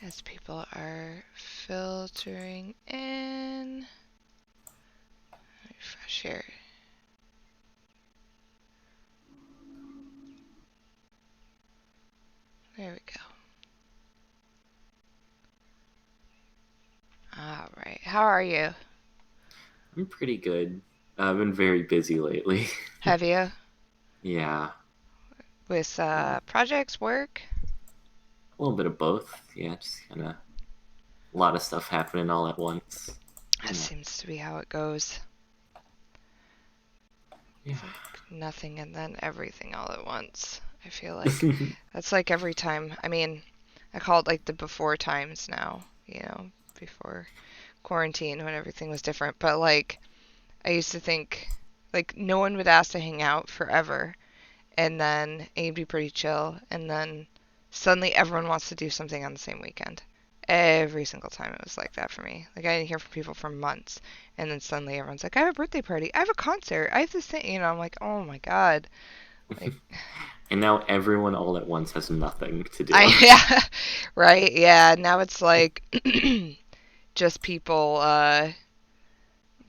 as people are filtering in. Refresh here. There we go. All right. How are you? I'm pretty good. I've been very busy lately. Have you? Yeah, With a projects, work? little bit of both. Yeah, just kind of a lot of stuff happening all at once. That Yeah, seems to be how it goes. yeah. It's like nothing and then everything all at once. I feel like that's like every time. I mean, I call it like the before times now, before quarantine when everything was different. But like, I used to think like no one would ask to hang out forever, and then it'd be pretty chill, and then suddenly everyone wants to do something on the same weekend. Every single time it was like that for me. Like I didn't hear from people for months, and then suddenly everyone's like, "I have a birthday party. I have a concert. I have this thing." I'm like, "Oh my god!" Like, And now everyone all at once has nothing to do. yeah, right, yeah. Now it's like just people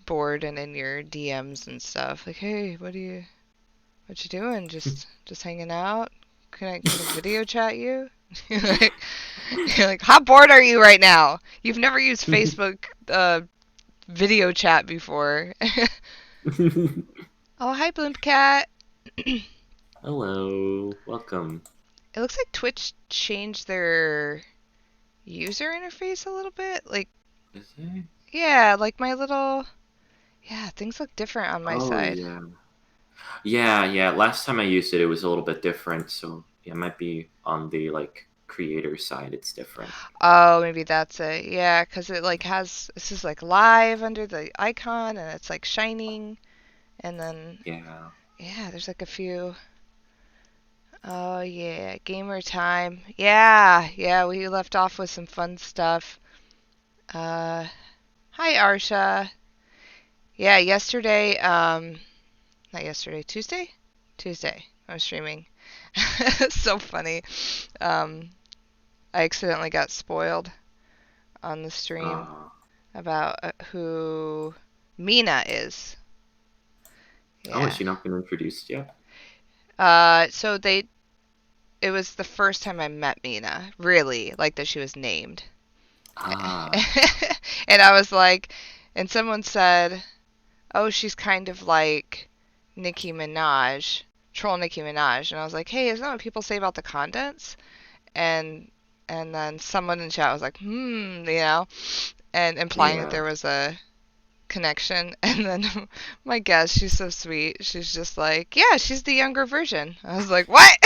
bored and in your DMs and stuff. Like, "Hey, what you doing? Just hanging out? Can I video chat you?" You're like, you're like, how bored are you right now? You've never used Facebook video chat before. Oh, hi, Blimp Cat. It Hello, welcome. looks like Twitch changed their user interface a little bit. Like, Is it? yeah, like my little, yeah, things look different on my Oh side. yeah, yeah. Last time I used it, it was a little bit different. So yeah, it might be on the like creator side. It's different. Oh, maybe that's it. Yeah, 'cause it like has this is like live under the icon and it's like shining and then Yeah. yeah, there's like a few. Oh yeah, gamer time. Yeah, yeah, we left off with some fun stuff. Uh, Hi Arsha. Yeah, yesterday, not yesterday, Tuesday? Tuesday. I was streaming. So funny. Um, I accidentally got spoiled on the stream Uh, about who Mina is. oh, has Yeah. she not been introduced yet? So it was the first time I met Mina, really, like that she was named. Ah. And I was like, and someone said, "Oh, she's kind of like Nicki Minaj, troll Nicki Minaj." And I was like, "Hey, isn't that what people say about the Condents?" And and then someone in chat was like, and implying that Yeah. there was a connection. And then my guest, she's so sweet. She's just like, "Yeah, she's the younger version." I was like, "What?"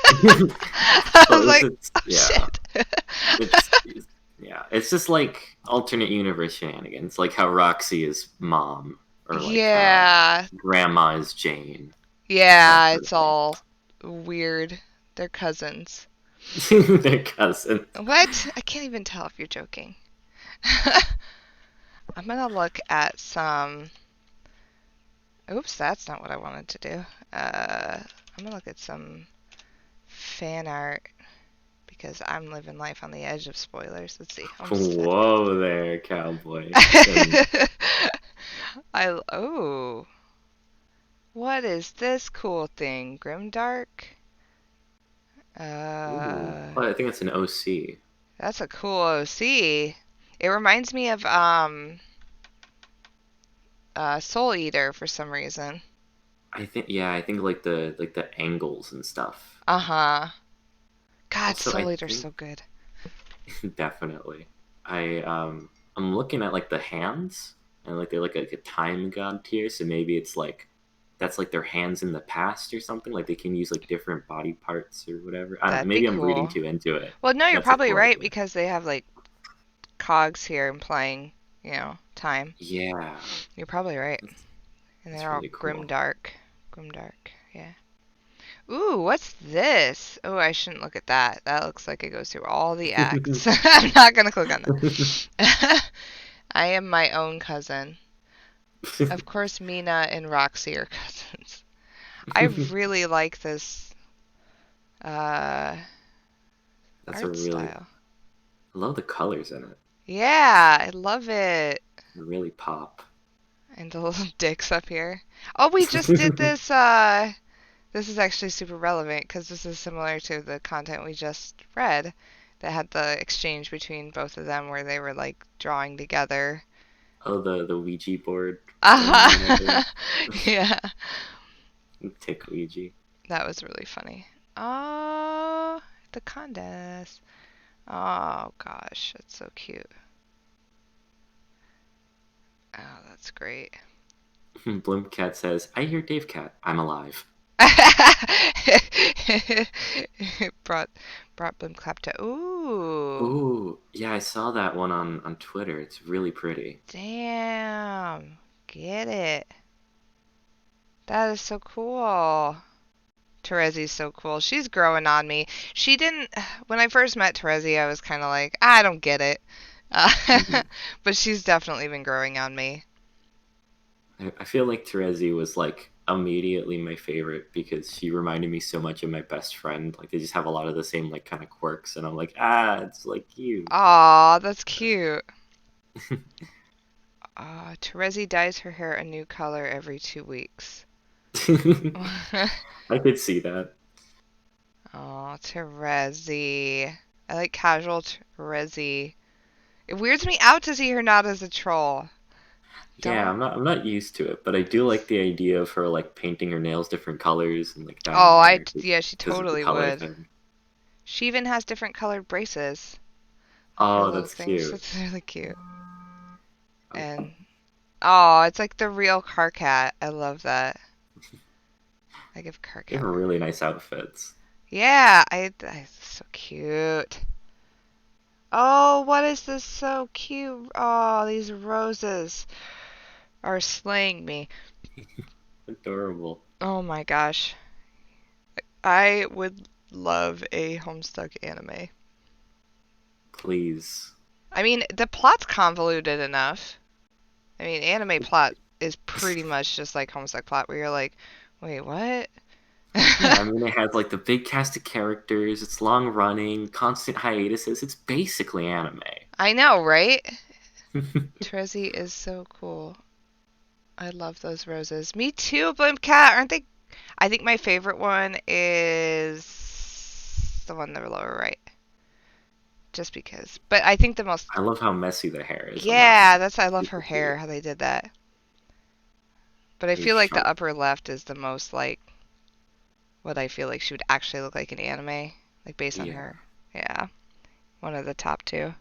I was So this like, is "Oh yeah. shit." It's yeah. It's just like alternate universe shenanigans, like how Roxy is mom, or like how Yeah, Grandma is Jane, that yeah, sort it's of thing. all weird. They're cousins. Their cousin. What? I can't even tell if you're joking. I'm gonna look at some. Oops, that's not what I wanted to do. I'm gonna look at some fan art because I'm living life on the edge of spoilers. Let's see. Homestead. Whoa there, cowboy. And Oh, what is this cool thing? Grimdark? ooh, Uh, oh, I think it's an OC. that's a cool OC. It reminds me of Soul Eater for some reason. I think like the angles and stuff. Uh-huh. God, Also, I Soul Eater's think so good. definitely. I'm looking at like the hands and like they're like a time god tier, so maybe it's like that's like their hands in the past or something. Like they can use like different body parts or whatever. I don't know. That'd be Maybe I'm reading cool. too into it. Well, no, you're That's a probably cool right idea. because they have like cogs here implying, time. Yeah, You're probably right. And that's they're all really cool. grimdark. Grimdark, yeah. Ooh, what's this? Oh, I shouldn't look at that. That looks like it goes through all the acts. I'm not gonna click on that. I am my own cousin. Of course, Mina and Roxy are cousins. I really like this uh, That's a art really style. I love the colors in it. Yeah, I love it. They really pop. And the little dicks up here. Oh, we just did this. This is actually super relevant because this is similar to the content we just read that had the exchange between both of them where they were like drawing together. Oh, the Ouija board thing or Uh-huh. whatever. Yeah, Tick Ouija. that was really funny. Oh, the Condes. Oh gosh, that's so cute. Oh, that's great. Blimpcat says, I hear Dave Cat. I'm alive. brought brought Blim Clap to ooh. Ooh, yeah, I saw that one on Twitter. It's really pretty. Damn. Get it. That is so cool. Terezi's so cool. She's growing on me. She didn't when I first met Terezi, I was kind of like, I don't get it. Hmm. But she's definitely been growing on me. I feel like Terezi was like immediately my favorite because she reminded me so much of my best friend. Like they just have a lot of the same like kind of quirks, and I'm like, it's like you. Aw, that's cute. Terezi dyes her hair a new color every 2 weeks. I could see that. Oh, Terezi. I like casual Terezi. It weirds me out to see her not as a troll. Yeah, Don't. I'm not used to it, but I do like the idea of her like painting her nails different colors and like dyeing Oh, her hair yeah, she because of the totally color would. thing. She even has different colored braces. Like her Oh, little that's things. cute. It's really cute. Oh, And oh, it's like the real car cat. I love that. I give car they have cat. really nice outfits. Yeah, I so cute. Oh, what is this so cute? Oh, these roses are slaying me. Adorable. Oh my gosh. I would love a Homestuck anime. Please. I mean, the plot's convoluted enough. I mean, anime plot is pretty much just like Homestuck plot, where you're like, wait, what? Yeah, I mean, it has like the big cast of characters. It's long running, constant hiatuses. It's basically anime. I know, right? Trezzy is so cool. I love those roses. Me too, Blimp Cat. Aren't they? I think my favorite one is the one in the lower right. Just because. But I think the most. I love how messy the hair is on that Yeah, one. that's. I love her Super hair, cute. how they did that. But I Very feel like the sharp. upper left is the most like what I feel like she would actually look like in anime, like based on Yeah. her. Yeah, one of the top two.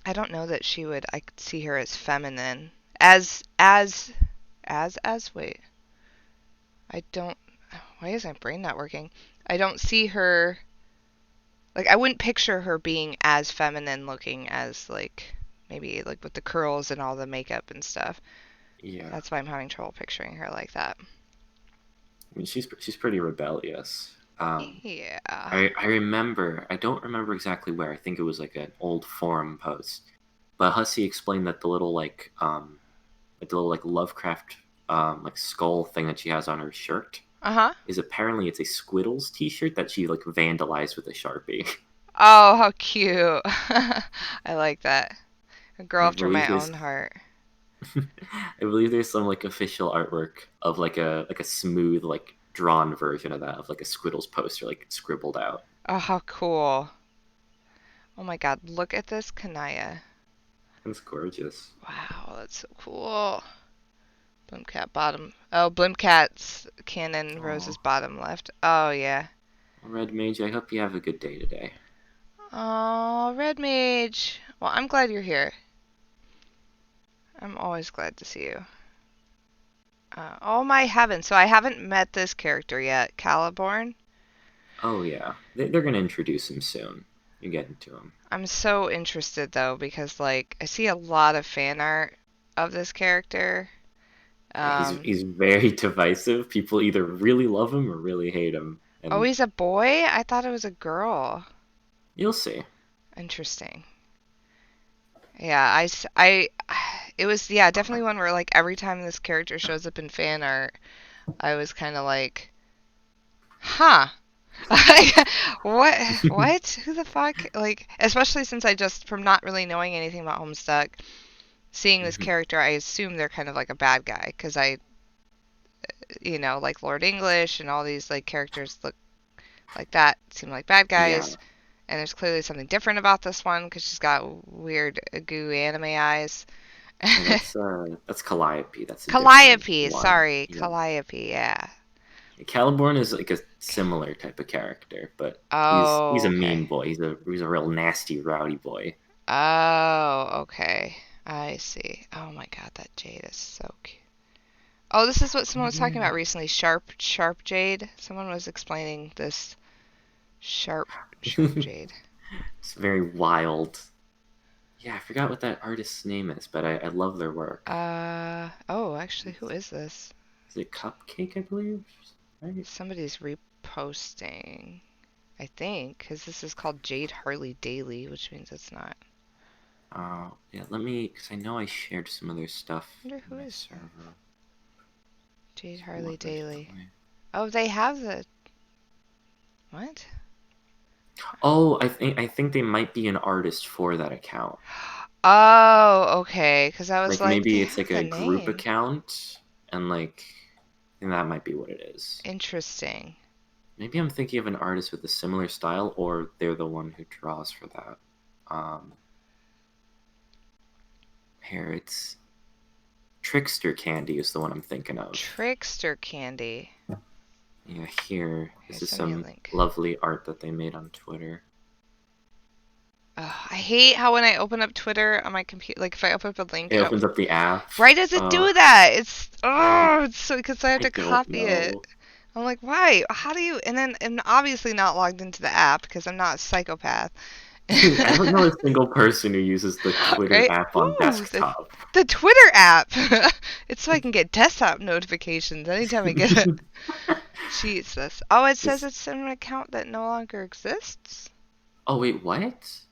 I don't know that she would. I could see her as feminine. Wait. I don't. Why is my brain not working? I don't see her. Like I wouldn't picture her being as feminine looking as like maybe like with the curls and all the makeup and stuff. Yeah. That's why I'm having trouble picturing her like that. I mean, she's pretty rebellious. Yeah. I remember. I don't remember exactly where. I think it was like an old forum post. But Hussey explained that the little like Lovecraft like skull thing that she has on her shirt Uh huh. is apparently it's a Squiddles T-shirt that she like vandalized with a Sharpie. Oh, how cute. I like that. A girl I after believe my there's own heart. I believe there's some like official artwork of like a smooth like drawn version of that of like a Squiddles poster like scribbled out. Oh, how cool. Oh my god, look at this Kanaya. It's gorgeous. Wow, that's so cool. Blimcat bottom. Oh, Blimcat's canon Oh, Rose's bottom left. Oh, yeah. Red Mage, I hope you have a good day today. Oh, Red Mage. Well, I'm glad you're here. I'm always glad to see you. Oh my heavens. So I haven't met this character yet. Caliborn? Oh yeah, they're gonna introduce him soon. You're getting to him. I'm so interested though because like I see a lot of fan art of this character. Yeah, he's Um, he's very divisive. People either really love him or really hate him, oh, and he's a boy? I thought it was a girl. you'll see. Interesting. Yeah, it was, yeah, definitely one where like every time this character shows up in fan art, I was kind of like, huh. Like, what? What? Who the fuck? Like, especially since I just, from not really knowing anything about Homestuck, seeing this Mhm. character, I assume they're kind of like a bad guy because like Lord English and all these like characters look like that seem like bad Yeah, guys. And there's clearly something different about this one because she's got weird goo anime eyes. yeah. That's Calliope. That's a different Calliope, one. sorry, Yeah, Calliope, yeah. Caliborn is like a similar type of character, but he's Oh, a okay. mean boy. He's a real nasty, rowdy boy. Oh, okay. I see. Oh my god, that jade is so cute. Oh, this is what someone was talking Yeah, about recently. Sharp jade. Someone was explaining this sharp jade. it's very wild. Yeah, I forgot what that artist's name is, but I love their work. Oh, actually, who is this? Is it Cupcake, I believe? Right? Somebody's reposting, I think, because this is called Jade Harley Daily, which means it's not. Yeah, let me, because I know I shared some of their stuff I wonder in who my is that? server. Jade Pull Harley up my Daily. display. Oh, they have the what? Oh, I think they might be an artist for that account. Oh, okay. Because I was Like like, they maybe it's have like the a group name. account, and like, I think that might be what it is. Interesting. Maybe I'm thinking of an artist with a similar style, or they're the one who draws for that. Um, Here it's Trickster Candy is the one I'm thinking of. Trickster Candy. Yeah, here. Here, This is send me a some link. lovely art that they made on Twitter. I hate how when I open up Twitter on my computer, like if I open up a link, It opens up the app. why does it Uh, do that? I It's so because I have I to don't copy it. know. I'm like, why? How do you? And then I'm obviously not logged into the app because I'm not a psychopath. I don't know a single person who uses the Twitter Right? app on Ooh, desktop. the Twitter app. It's so I can get desktop notifications anytime I get it. Jesus. Oh, it says This. it's an account that no longer exists. Oh wait, what?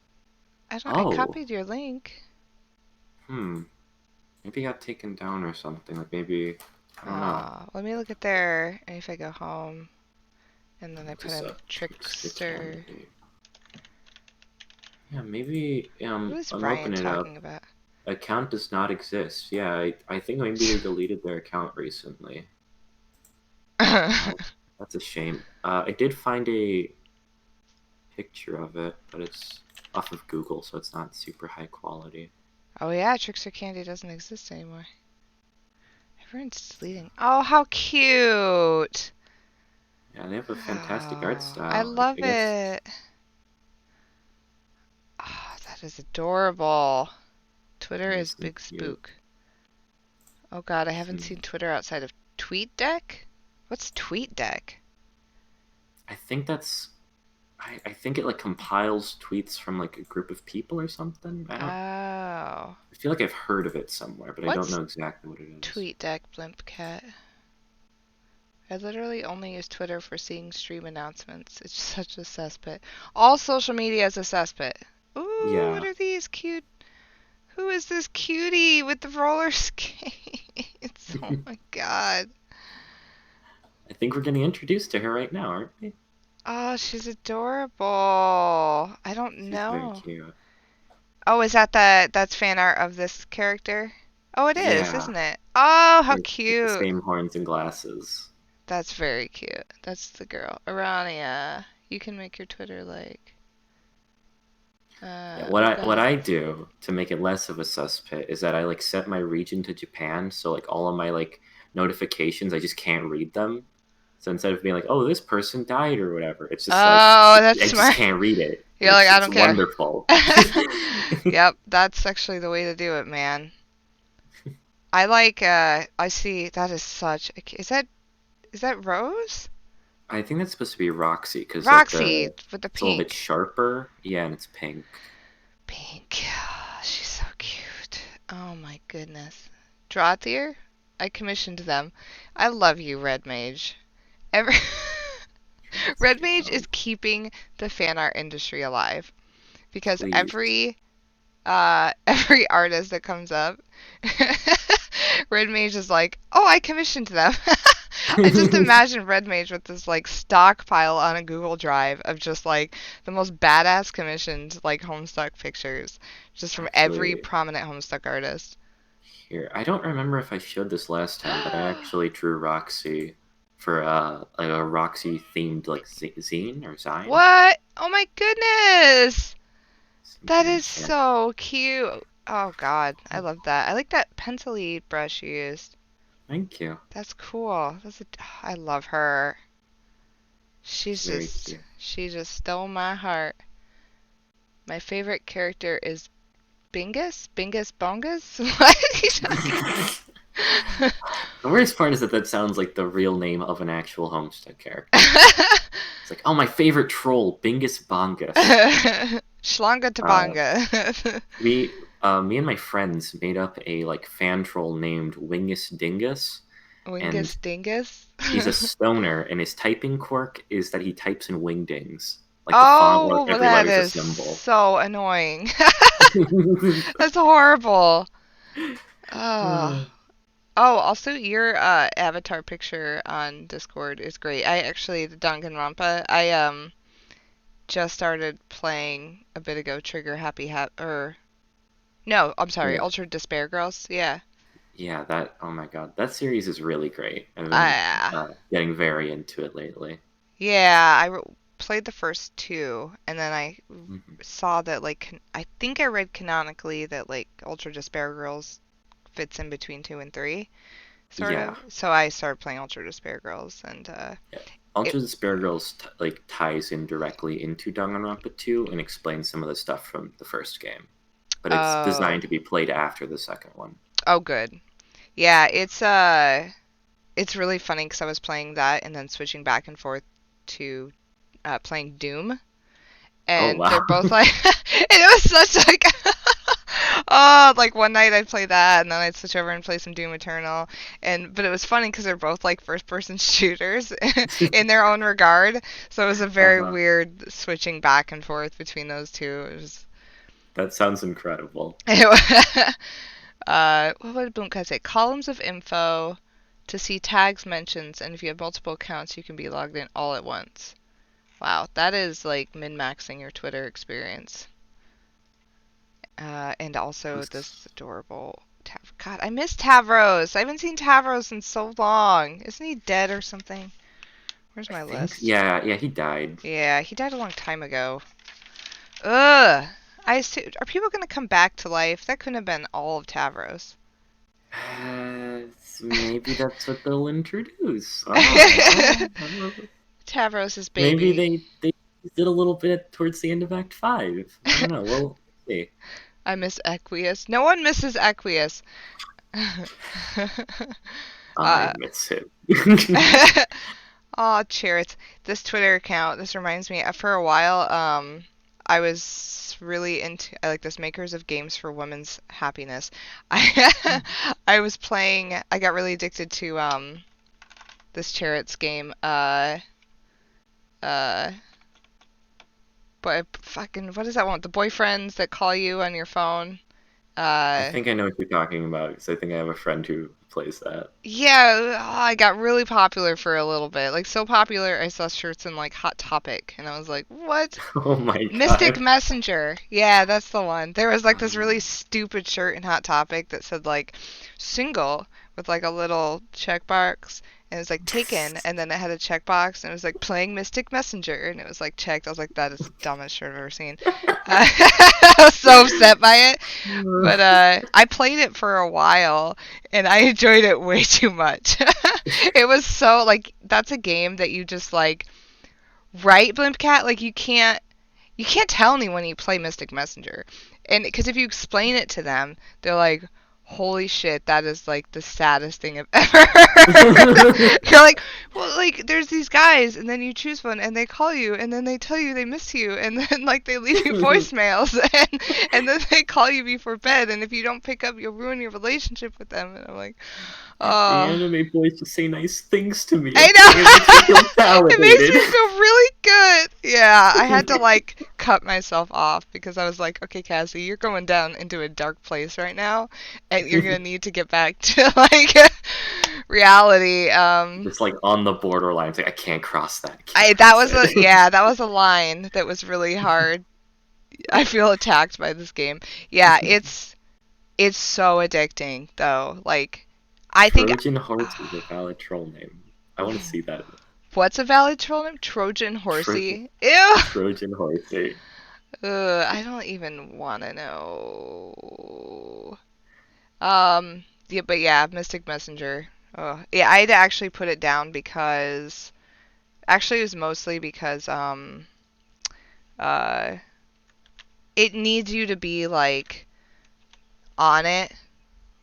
I don't. I Oh, copied your link. hmm. Maybe it got taken down or something. Like maybe I don't know. Let me look at there. And if I go home and then I Look put this in up. Trickster Trickster. Candy. Yeah, maybe Who is I'm Brian opening it talking up. about? Account does not exist. Yeah, I think maybe they deleted their account recently. That's a shame. I did find a picture of it, but it's off of Google, so it's not super high quality. Oh yeah, Trickster Candy doesn't exist anymore. Everyone's deleting. Oh, how cute! Yeah, they have a fantastic art Oh, I style. love I guess it. Oh, that is adorable. Twitter it is is so big cute. spook. Oh god, I haven't Hmm. seen Twitter outside of TweetDeck? What's TweetDeck? I think that's. I think it like compiles tweets from like a group of people or something. I don't. Oh. I feel like I've heard of it somewhere, but I don't What's know exactly what it is. TweetDeck, Blimpcat? I literally only use Twitter for seeing stream announcements. It's such a cesspit. All social media is a cesspit. Ooh, what Yeah, are these cute? Who is this cutie with the roller skates? Oh my god. I think we're getting introduced to her right now, aren't we? Oh, she's adorable. I don't She's very know. cute. Oh, is that's fan art of this character? Oh, it is, Yeah, isn't it? Oh, how with the cute. same horns and glasses. That's very cute. That's the girl. Arania. You can make your Twitter like. Yeah, Oh what god. I do to make it less of a cesspit is that I like set my region to Japan, so like all of my like notifications, I just can't read them. So instead of being like, "Oh, this person died" or whatever, it's just like Oh, that's I just smart. can't read it, and You're like, I it's don't care. wonderful. Yep, that's actually the way to do it, man. I like, I see, that is such a, is that Rose? I think that's supposed to be Roxy because like Roxy the with the it's a little bit pink. sharper. Yeah, and it's pink. Pink. She's so cute. Oh my goodness. Drawthier? I commissioned them. I love you, Red Mage. Every That's Red cute. Mage is keeping the fan art industry alive because Please. every artist that comes up, Red Mage is like, oh, I commissioned them. I just imagine Red Mage with this like stockpile on a Google Drive of just like the most badass commissioned like Homestuck pictures, just from every Actually, prominent Homestuck artist. here, I don't remember if I showed this last time, but I actually drew Roxy for like a Roxy themed like zine or zine. What? Oh my goodness! That Something is like that. so cute. Oh God, I love that. I like that pencil-y brush you used. Thank you. That's cool. I love her. It's very cute. She just stole my heart. My favorite character is Bingus? Bingus Bongus? What are you talking The worst part is that that sounds like the real name of an actual Homestuck character. about? It's like, oh, my favorite troll, Bingus Bongus. Shlanga Uh, Tabanga. me and my friends made up a like fan troll named Wingus Dingus, and Wingus Dingus? he's a stoner, and his typing quirk is that he types in wingdings. Like the font where Oh, every that letter's a is symbol. so annoying. That's horrible. Oh. Oh, also your avatar picture on Discord is great. I actually the Danganronpa. I just started playing a bit ago. Trigger Happy or no, I'm sorry, Yeah, Ultra Despair Girls. Yeah. yeah. That oh my god, that series is really great. I've been I getting very into it lately. yeah, played the first two, and then I Hmm. saw that like I think I read canonically that like Ultra Despair Girls fits in between two and three, sort Yeah, of. So I started playing Ultra Despair Girls, and yeah. it. Ultra Despair Girls like ties in directly into Danganronpa 2 and explains some of the stuff from the first game, but it's Oh, designed to be played after the second one. oh, good. Yeah, it's really funny because I was playing that and then switching back and forth to playing Doom, Oh and they're wow. both like, and it was such like, oh, like one night I'd play that, and then I'd switch over and play some Doom Eternal, and but it was funny because they're both like first-person shooters in their own regard, so it was a very Uh-huh. weird switching back and forth between those two. It was, That sounds incredible. it, what would Boomka say? Columns of info to see tags, mentions, and if you have multiple accounts, you can be logged in all at once. Wow, that is like min-maxing your Twitter experience. And also this adorable God, I miss Tavros. I haven't seen Tavros in so long. Isn't he dead or something? Where's I my think list? yeah, he died. Yeah, he died a long time ago. Ugh. Are people gonna come back to life? That couldn't have been all of Tavros. Maybe that's what they'll introduce. I don't know. I don't know. Tavros' Maybe baby. they did a little bit towards the end of Act 5. I don't know. We'll see. I miss Equius. No one misses Equius. I uh, miss him. Oh, Chariots. This Twitter account, this reminds me, for a while, I was really into, I like this Makers of Games for Women's Happiness. I was playing, I got really addicted to, this Chariots game, uh, but fucking, what is that one? The boyfriends that call you on your phone. I Uh, think I know what you're talking about because I think I have a friend who plays that. Yeah, I got really popular for a little bit. Like so popular, I saw shirts in like Hot Topic, and I was like, "What? Oh my Mystic god. Messenger." Yeah, that's the one. There was like this really Um, stupid shirt in Hot Topic that said like single with like a little checkbox, and it was like taken, and then it had a checkbox, and it was like playing Mystic Messenger, and it was like checked. I was like, that is the dumbest shirt I've ever seen. I was so upset by it, but I played it for a while, and I enjoyed it way too much. It was so like that's a game that you just like right, Blimpcat, like you can't tell anyone you play Mystic Messenger. And because if you explain it to them, they're like, holy shit, that is like the saddest thing I've ever heard. You're like, well, like, there's these guys, and then you choose one, and they call you, and then they tell you they miss you, and then, like, they leave you voicemails, and then they call you before bed, and if you don't pick up, you'll ruin your relationship with them. And I'm like, The oh. anime boys just say nice things to me, I okay? It makes me know. feel It makes validated. me feel really good. Yeah, I had to like cut myself off because I was like, okay, Cassie, you're going down into a dark place right now, and you're gonna need to get back to like reality. Just like on the borderline. It's like I can't cross that. I can't I that cross was it. a yeah, that was a line that was really hard. I feel attacked by this game. Yeah, it's so addicting though. Like I think Trojan horse is a valid troll name. I want to see that. what's a valid troll name? Trojan Trojan, horsey. Ew. Trojan horsey. I don't even want to know. Yeah, but yeah, Mystic Messenger. Oh, yeah, I had to actually put it down because actually it was mostly because uh it needs you to be like on it.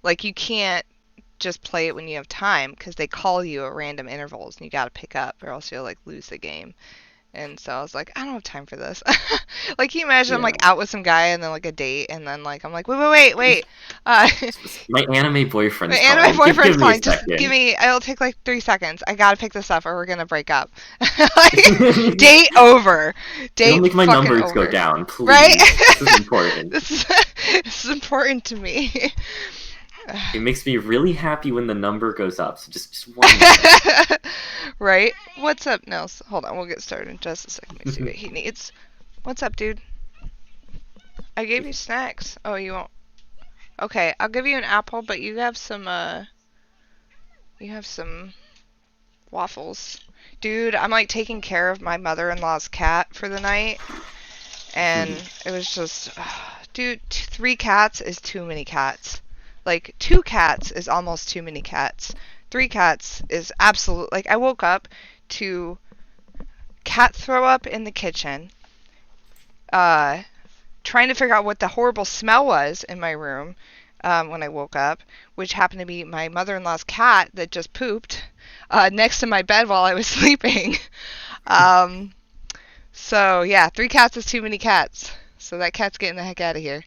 Like you can't just play it when you have time because they call you at random intervals and you got to pick up or else you'll like lose the game. And so I was like, I don't have time for this. Like, can you imagine I'm Yeah. like out with some guy and then like a date and then like I'm like, wait. Uh, My anime my boyfriend's anime calling. Give boyfriend's me a calling. Just give second. me. It'll take like 3 seconds. I gotta pick this up or we're gonna break up. Like, date over. Don't Date make my fucking numbers go over. down, Right? please. This is important. This is important to me. It makes me really happy when the number goes up. So just 1 minute. Right? What's up, Nels? Hold on, we'll get started in just a second. Let me see what he needs. What's up, dude? I gave you snacks. Oh, you won't. Okay, I'll give you an apple, but you have some waffles. Dude, I'm like taking care of my mother-in-law's cat for the night, and it was just, dude, 3 cats is too many cats. Like, 2 cats is almost too many cats. 3 cats is absolute. Like, I woke up to cat throw up in the kitchen, uh, trying to figure out what the horrible smell was in my room when I woke up, which happened to be my mother-in-law's cat that just pooped next to my bed while I was sleeping. um, so yeah, 3 cats is too many cats. So that cat's getting the heck out of here.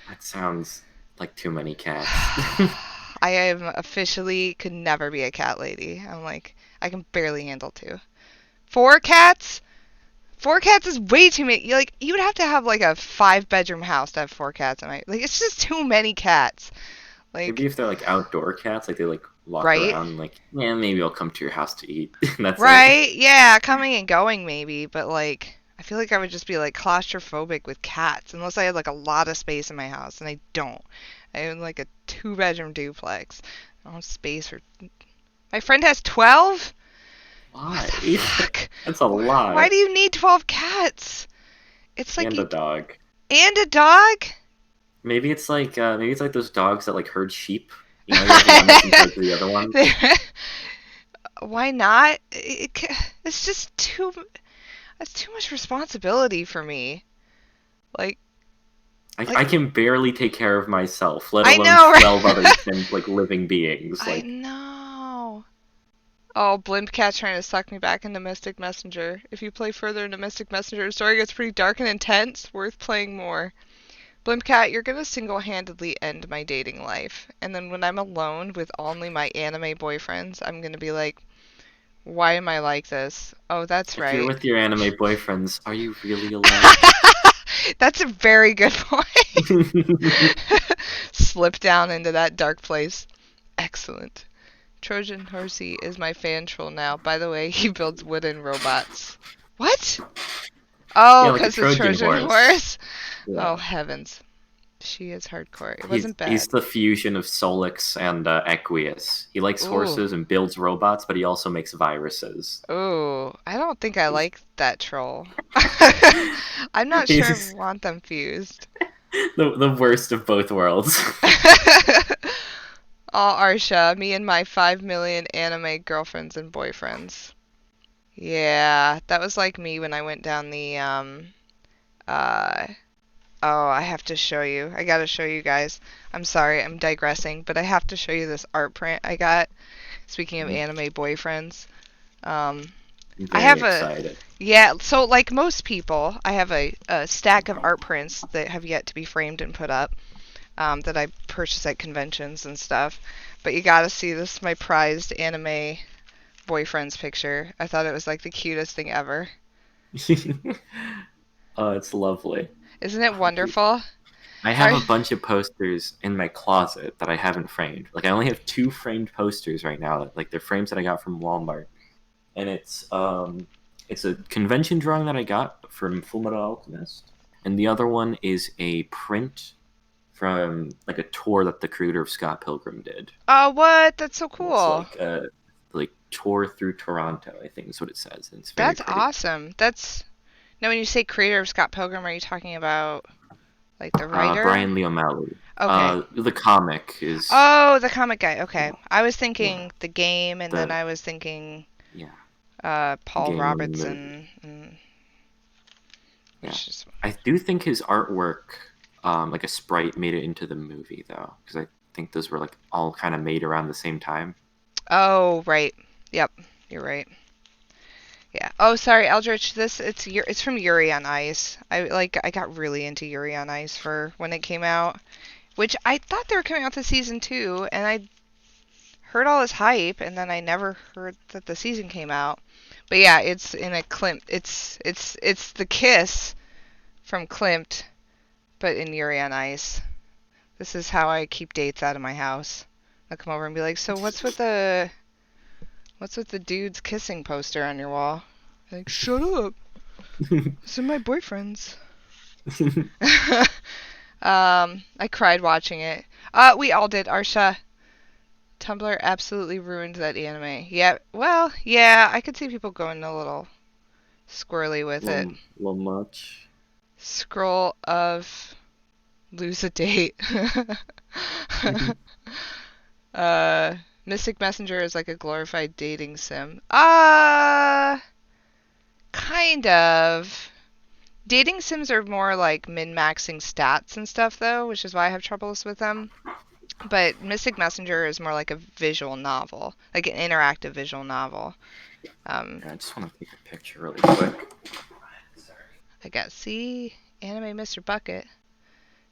That sounds like too many cats. I am officially could never be a cat lady. I'm like, I can barely handle 2. 4 cats? 4 cats is way too many. You would have to have like a 5-bedroom house to have 4 cats. And like, it's just too many cats. Maybe Like, if they're like outdoor cats, like they like walk right? around, like yeah, maybe I'll come to your house to eat. That's it. Right? Yeah, coming and going maybe, but like, I feel like I would just be like claustrophobic with cats unless I had like a lot of space in my house, and I don't. I have like a 2-bedroom duplex. I don't have space for. My friend has 12? What the Why? fuck? That's a Why lot. do you need 12 cats? It's like And a you. dog. And a dog? Maybe it's like those dogs that like herd sheep. You know, you have one that's in charge of the other one. Why not? It's just too. That's too much responsibility for me. Like, I can barely take care of myself, let I alone know, 12 other right? like living beings. I Like know. Oh, Blimp Cat's trying to suck me back into Mystic Messenger. If you play further into Mystic Messenger, the story gets pretty dark and intense. Worth playing more. Blimp Cat, you're gonna single-handedly end my dating life. And then when I'm alone with only my anime boyfriends, I'm gonna be like, why am I like this? Oh, that's if you're right. with your anime boyfriends, are you really alone? That's a very good point. Slip down into that dark place. Excellent. Trojan Horsey is my fan troll now. By the way, he builds wooden robots. What? Yeah, Oh, like a because the Trojan Trojan horse. horse? Oh, Yeah. heavens. She is hardcore. It He's wasn't bad. he's the fusion of Solix and Equius. He likes Ooh. horses and builds robots, but he also makes viruses. Ooh. I don't think I He's like that troll. I'm not sure I he's want them fused. the worst of both worlds. Oh, Arsha, me and my 5 million anime girlfriends and boyfriends. Yeah, that was like me when I went down the uh oh, I have to show you. I gotta show you guys. I'm sorry, I'm digressing, but I have to show you this art print I got. Speaking of I'm anime boyfriends, um, I very have a excited. yeah. So like most people, I have a stack of art prints that have yet to be framed and put up. That I purchase at conventions and stuff. But you gotta see this, my prized anime boyfriend's picture. I thought it was like the cutest thing ever. Oh, it's lovely. Isn't it Oh, dude. wonderful? I have Are a bunch of posters in my closet that I haven't framed. Like I only have two framed posters right now. Like they're frames that I got from Walmart, and it's a convention drawing that I got from Fullmetal Alchemist, and the other one is a print from like a tour that the creator of Scott Pilgrim did. oh, what? That's so It's cool. like tour through Toronto, I think is what it says, and it's very That's pretty. awesome. That's now when you say creator of Scott Pilgrim, are you talking about like the writer? Brian Lee O'Malley. Okay. The comic is Oh, the comic guy. Okay. I was yeah thinking the game, and then the I was thinking yeah Paul game and the movie. Robertson, Yeah, which is I do think his artwork, like a sprite, made it into the movie though, because I think those were like all kind of made around the same time. oh right. Yep, you're right. Yeah. Oh, sorry, Eldritch. It's from Yuri on Ice. I got really into Yuri on Ice for when it came out, which I thought they were coming out this season too, and I heard all this hype, and then I never heard that the season came out. But yeah, it's in a Klimt. It's the kiss from Klimt, but in Yuri on Ice. This is how I keep dates out of my house. I'll come over and be like, "So what's with the dude's kissing poster on your wall?" Like, shut up. These are my boyfriends. I cried watching it. We all did. Arsha. Tumblr absolutely ruined that anime. Yeah, well, yeah, I could see people going a little squirrely with it. Little much. Scroll of lose a date. uh, Mystic Messenger is like a glorified dating sim. Kind of. Dating sims are more like min-maxing stats and stuff, though, which is why I have troubles with them. But Mystic Messenger is more like a visual novel, like an interactive visual novel. Um, Yeah, I just want to take a picture really quick. Sorry. I got see anime Mr. Bucket.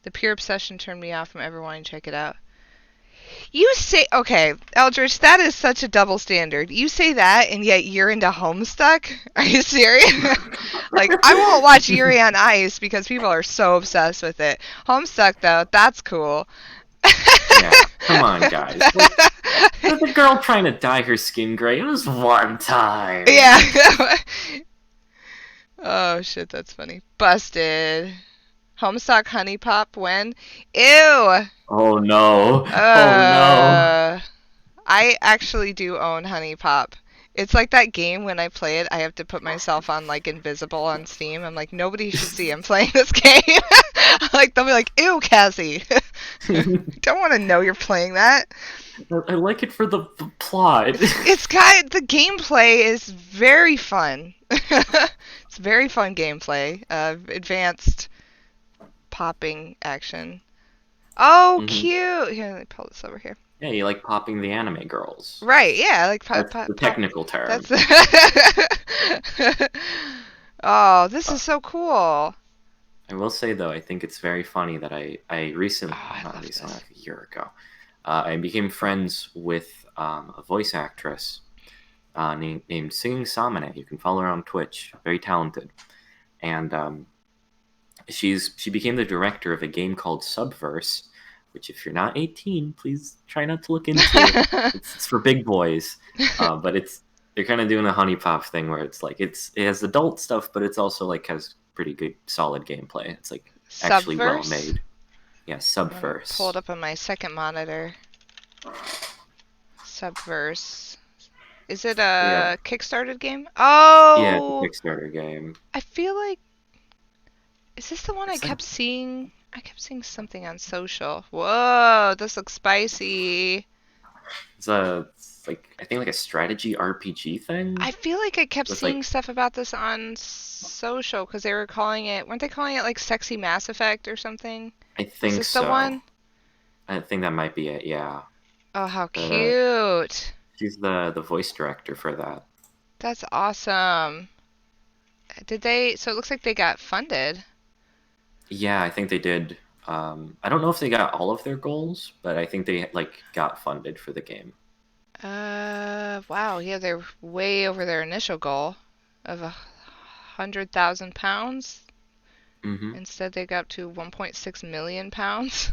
The pure obsession turned me off from ever wanting to check it out. You say okay, Eldritch, that is such a double standard. You say that, and yet you're into Homestuck. Are you serious? Like I won't watch Yuri on Ice because people are so obsessed with it. Homestuck though, that's cool. Yeah, come on, guys. Like, the girl trying to dye her skin gray. It was one time. Yeah. Oh shit, that's funny. Busted. Homestuck Honey Pop when? Ew. Oh no. Oh no. Uh, I actually do own Honey Pop. It's like that game when I play it, I have to put myself on like invisible on Steam. I'm like, nobody should see I'm playing this game. Like they'll be like, ew, Cassie. Don't want to know you're playing that. I like it for the plot. It's got the gameplay is very fun. It's very fun gameplay. Advanced popping action. Oh, Hmm. cute. Here, let me pull this over here. Yeah, you like popping the anime girls. Right, yeah, like pop, That's pop, the pop. technical term. That's. Oh, this Uh, is so cool. I will say though, I think it's very funny that I Oh, recently, well, I not love recently, this. like a year ago, I became friends with a voice actress named Singing Samane. You can follow her on Twitch. Very talented, and she became the director of a game called Subverse, which if you're not 18, please try not to look into. It's for big boys, but they're kind of doing a honey pop thing where it's like it has adult stuff, but it's also like has pretty good solid gameplay. It's like actually well Subverse? made. Yeah, I'm gonna pull it Subverse. up on my second monitor. Subverse. Is it Yeah, a Kickstarted game? yeah, it's a Oh, Kickstarter game. I feel like is this the one I It's like kept seeing? I kept seeing something on social. Whoa, this looks spicy. it's like I think like a strategy RPG thing I feel like I kept with seeing like stuff about this on social because they were calling it, weren't they calling it like Sexy Mass Effect or something? I Is think this the so. one? I think that might be it. Yeah, Oh, how but cute. she's the voice director for that. That's awesome. So it looks like they got funded. Yeah, I think they did. I don't know if they got all of their goals, but I think they like got funded for the game. Wow, yeah, they're way over their initial goal of £100,000. Mm-hmm. Instead, they got up to 1.6 million pounds.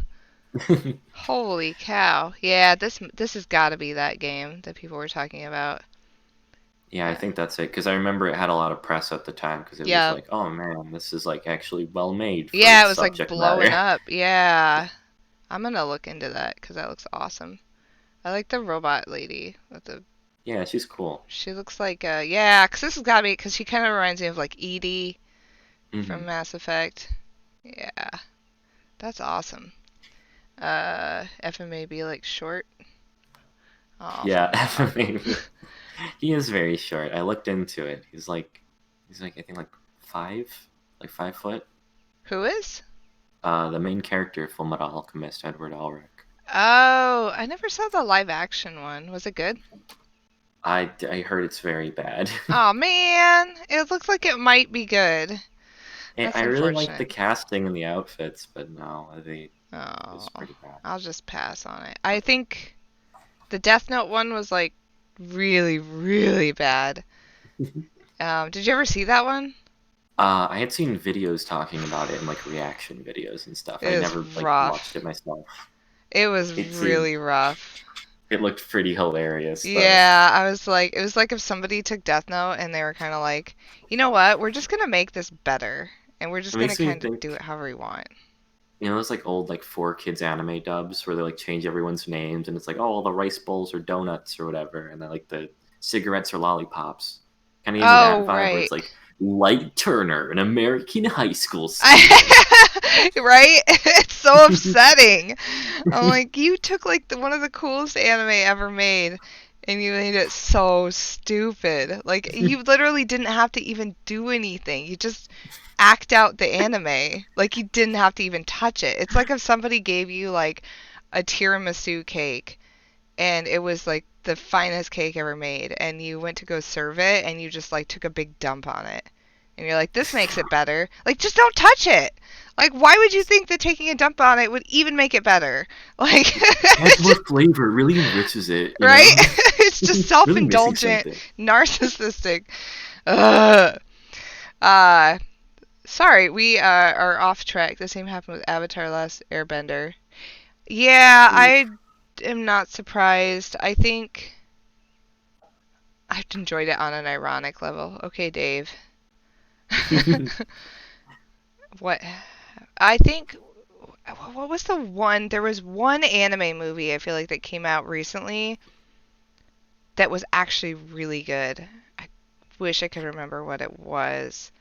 Holy cow. Yeah, this has got to be that game that people were talking about. Yeah, I Uh, think that's it because I remember it had a lot of press at the time because it was yeah. like, oh man, this is like actually well made for Yeah, its it was like subject blowing matter. up. Yeah. I'm gonna look into that because that looks awesome. I like the robot lady with the. Yeah, she's cool. She looks like yeah, because this has got to be because she kind of reminds me of like Edie Hmm. from Mass Effect. Yeah, that's awesome. FMAB like short. I'll Yeah, find that one. maybe. He is very short. I looked into it. He's like I think like 5 foot. Who is? The main character, Full Metal Alchemist, Edward Elric. Oh, I never saw the live action one. Was it good? I heard it's very bad. Oh man, it looks like it might be good. I That's really like the unfortunate. casting and the outfits, but no, it Oh, was pretty bad. I'll just pass on it. I think the Death Note one was like really, really bad. Did you ever see that one? I had seen videos talking about it and like reaction videos and stuff. I It was never like watched rough. it myself. It was It seemed really rough. it looked pretty hilarious though. Yeah, I was like, it was like if somebody took Death Note and they were kind of like, you know what? We're just gonna make this better, and we're It just gonna makes me kind of do think, it however we want. those like old like 4 Kids anime dubs where they like change everyone's names and it's like, oh, all the rice bowls are donuts or whatever, and then like the cigarettes or lollipops. Kind of give me that Oh, vibe where right. it's like Light Turner, an American high school student. Right? It's so upsetting. I'm like, you took like one of the coolest anime ever made and you made it so stupid. Like you literally didn't have to even do anything. You just act out the anime. Like you didn't have to even touch it. It's like if somebody gave you like a tiramisu cake and it was like the finest cake ever made and you went to go serve it and you just like took a big dump on it and you're like, this makes it better. Like, just don't touch it. Like, why would you think that taking a dump on it would even make it better? Like, Adds it's more just, flavor, really enriches it, you right? know? It's just Really missing self-indulgent, something. narcissistic. Ugh. Uh, sorry, we are off track. The same happened with Avatar: Last Airbender. Yeah, Oof. I am not surprised. I think I've enjoyed it on an ironic level. Okay, Dave. What I think what was the one? There was one anime movie I feel like that came out recently that was actually really good. I wish I could remember what it was.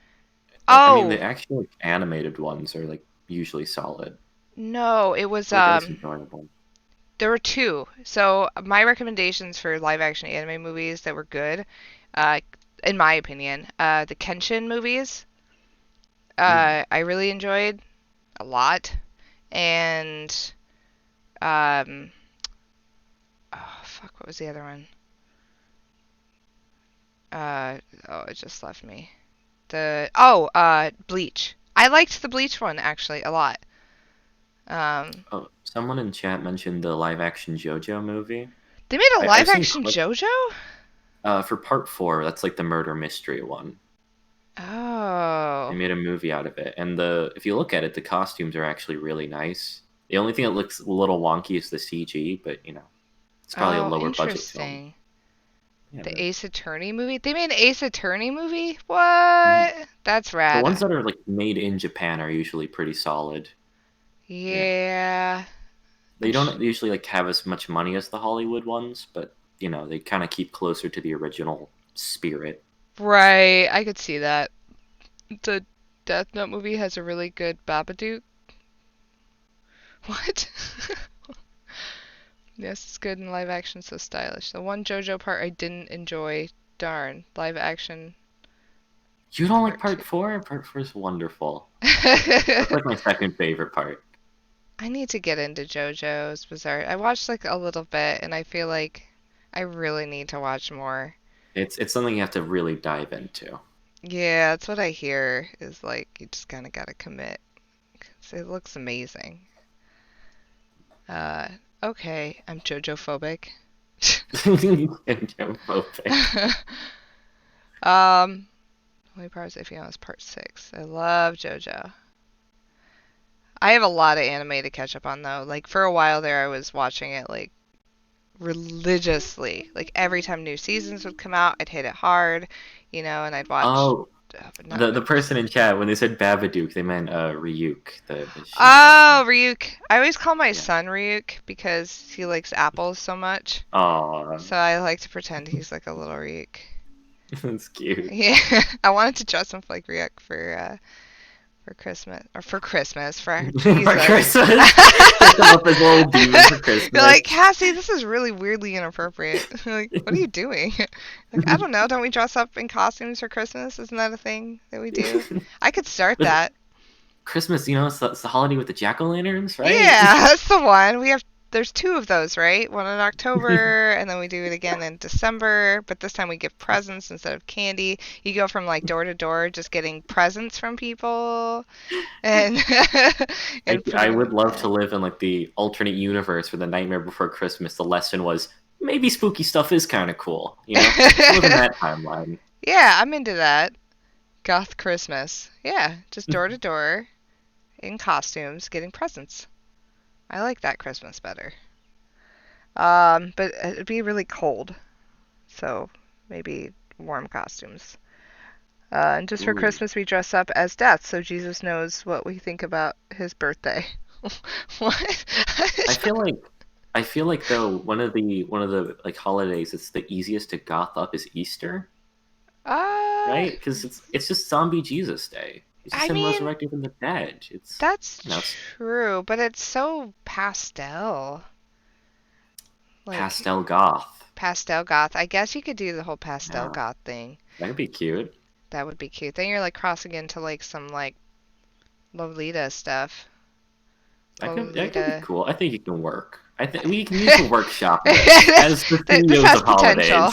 I mean, Oh, the actual like, animated ones are like usually solid, no, it was like at least enjoyable. there were two. So my recommendations for live action anime movies that were good, uh in my opinion, the Kenshin movies, Mm. I really enjoyed a lot. And um oh fuck, what was the other one? Uh, oh, it just left me. Bleach. I liked the Bleach one actually a lot. Um, Oh, someone in chat mentioned the live action JoJo movie. they made a live I've seen action clips JoJo? for part 4. That's like the murder mystery one. They Oh, made a movie out of it, and the if you look at it, the costumes are actually really nice. The only thing that looks a little wonky is the CG, but it's probably a oh, lower budget film. interesting. Yeah, The but Ace Attorney movie? They made an Ace Attorney movie? mhm. What? That's The ones rad. that are like made in Japan are usually pretty solid. Yeah. Yeah. They don't usually like have as much money as the Hollywood ones, but they kind of keep closer to the original spirit. Right, I could see that. The Death Note movie has a really good Babadook. What? Yes, it's good in live action, so stylish. The one JoJo part I didn't enjoy. Darn, live action You don't like part two. part 4? Part 4 is wonderful. That's I like my second favorite part. need to get into JoJo's Bizarre. I watched like a little bit, and I feel like I really need to watch more. It's something you have to really dive into. Yeah, that's what I hear. Is like you just kind of gotta commit. 'Cause it looks amazing. Uh, okay, I'm JoJo phobic. Um, only part I feel is part 6. I love JoJo. I have a lot of anime to catch up on though. Like for a while there, I was watching it like religiously. Like every time new seasons would come out, I'd hit it hard, and I'd watch. Oh, But the person in chat when they said Babadook, they meant Ryuk, the Shinigami. Oh, Ryuk. I always call my Yeah. son Ryuk because he likes apples so much. Aw, So I like to pretend he's like a little Ryuk. that's cute. Yeah, I wanted to dress him like Ryuk for Christmas or for Christmas for For Jesus. Christmas, dress him up as a little demon for You're like, Christmas. Cassie, this is really weirdly inappropriate. Like, what are you doing? Like, I don't know. Don't we dress up in costumes for Christmas? Isn't that a thing that we do? I could start But that. Christmas, it's the holiday with the jack-o'-lanterns, right? Yeah, that's the one. There's two of those, right? One in October, and then we do it again in December, but this time we give presents instead of candy. You go from like door to door just getting presents from people and I, and I putting them would in love to bed. live in like the alternate universe where the Nightmare Before Christmas, the lesson was maybe spooky stuff is kind of cool, you know? To live in that timeline. Yeah, I'm into that. Goth Christmas. Yeah, just door to door in costumes getting presents. I like that Christmas better. But it'd be really cold, so maybe warm costumes. And just for Ooh. Christmas, we dress up as death, so Jesus knows what we think about his birthday. What? I feel like I feel like though one of the like holidays that's the easiest to goth up is Easter, uh, right? Because it's just zombie Jesus Day. It's just I him mean, resurrected from the dead. It's that's you know true, but it's so pastel. Like, pastel goth. pastel goth. I guess you could do the whole pastel Yeah, goth thing. that'd be cute. That would be cute. Then you're like crossing into like some like Lolita stuff. That could be Lolita. cool. I think it can work. I think we need to workshop this as the This CEOs has of potential.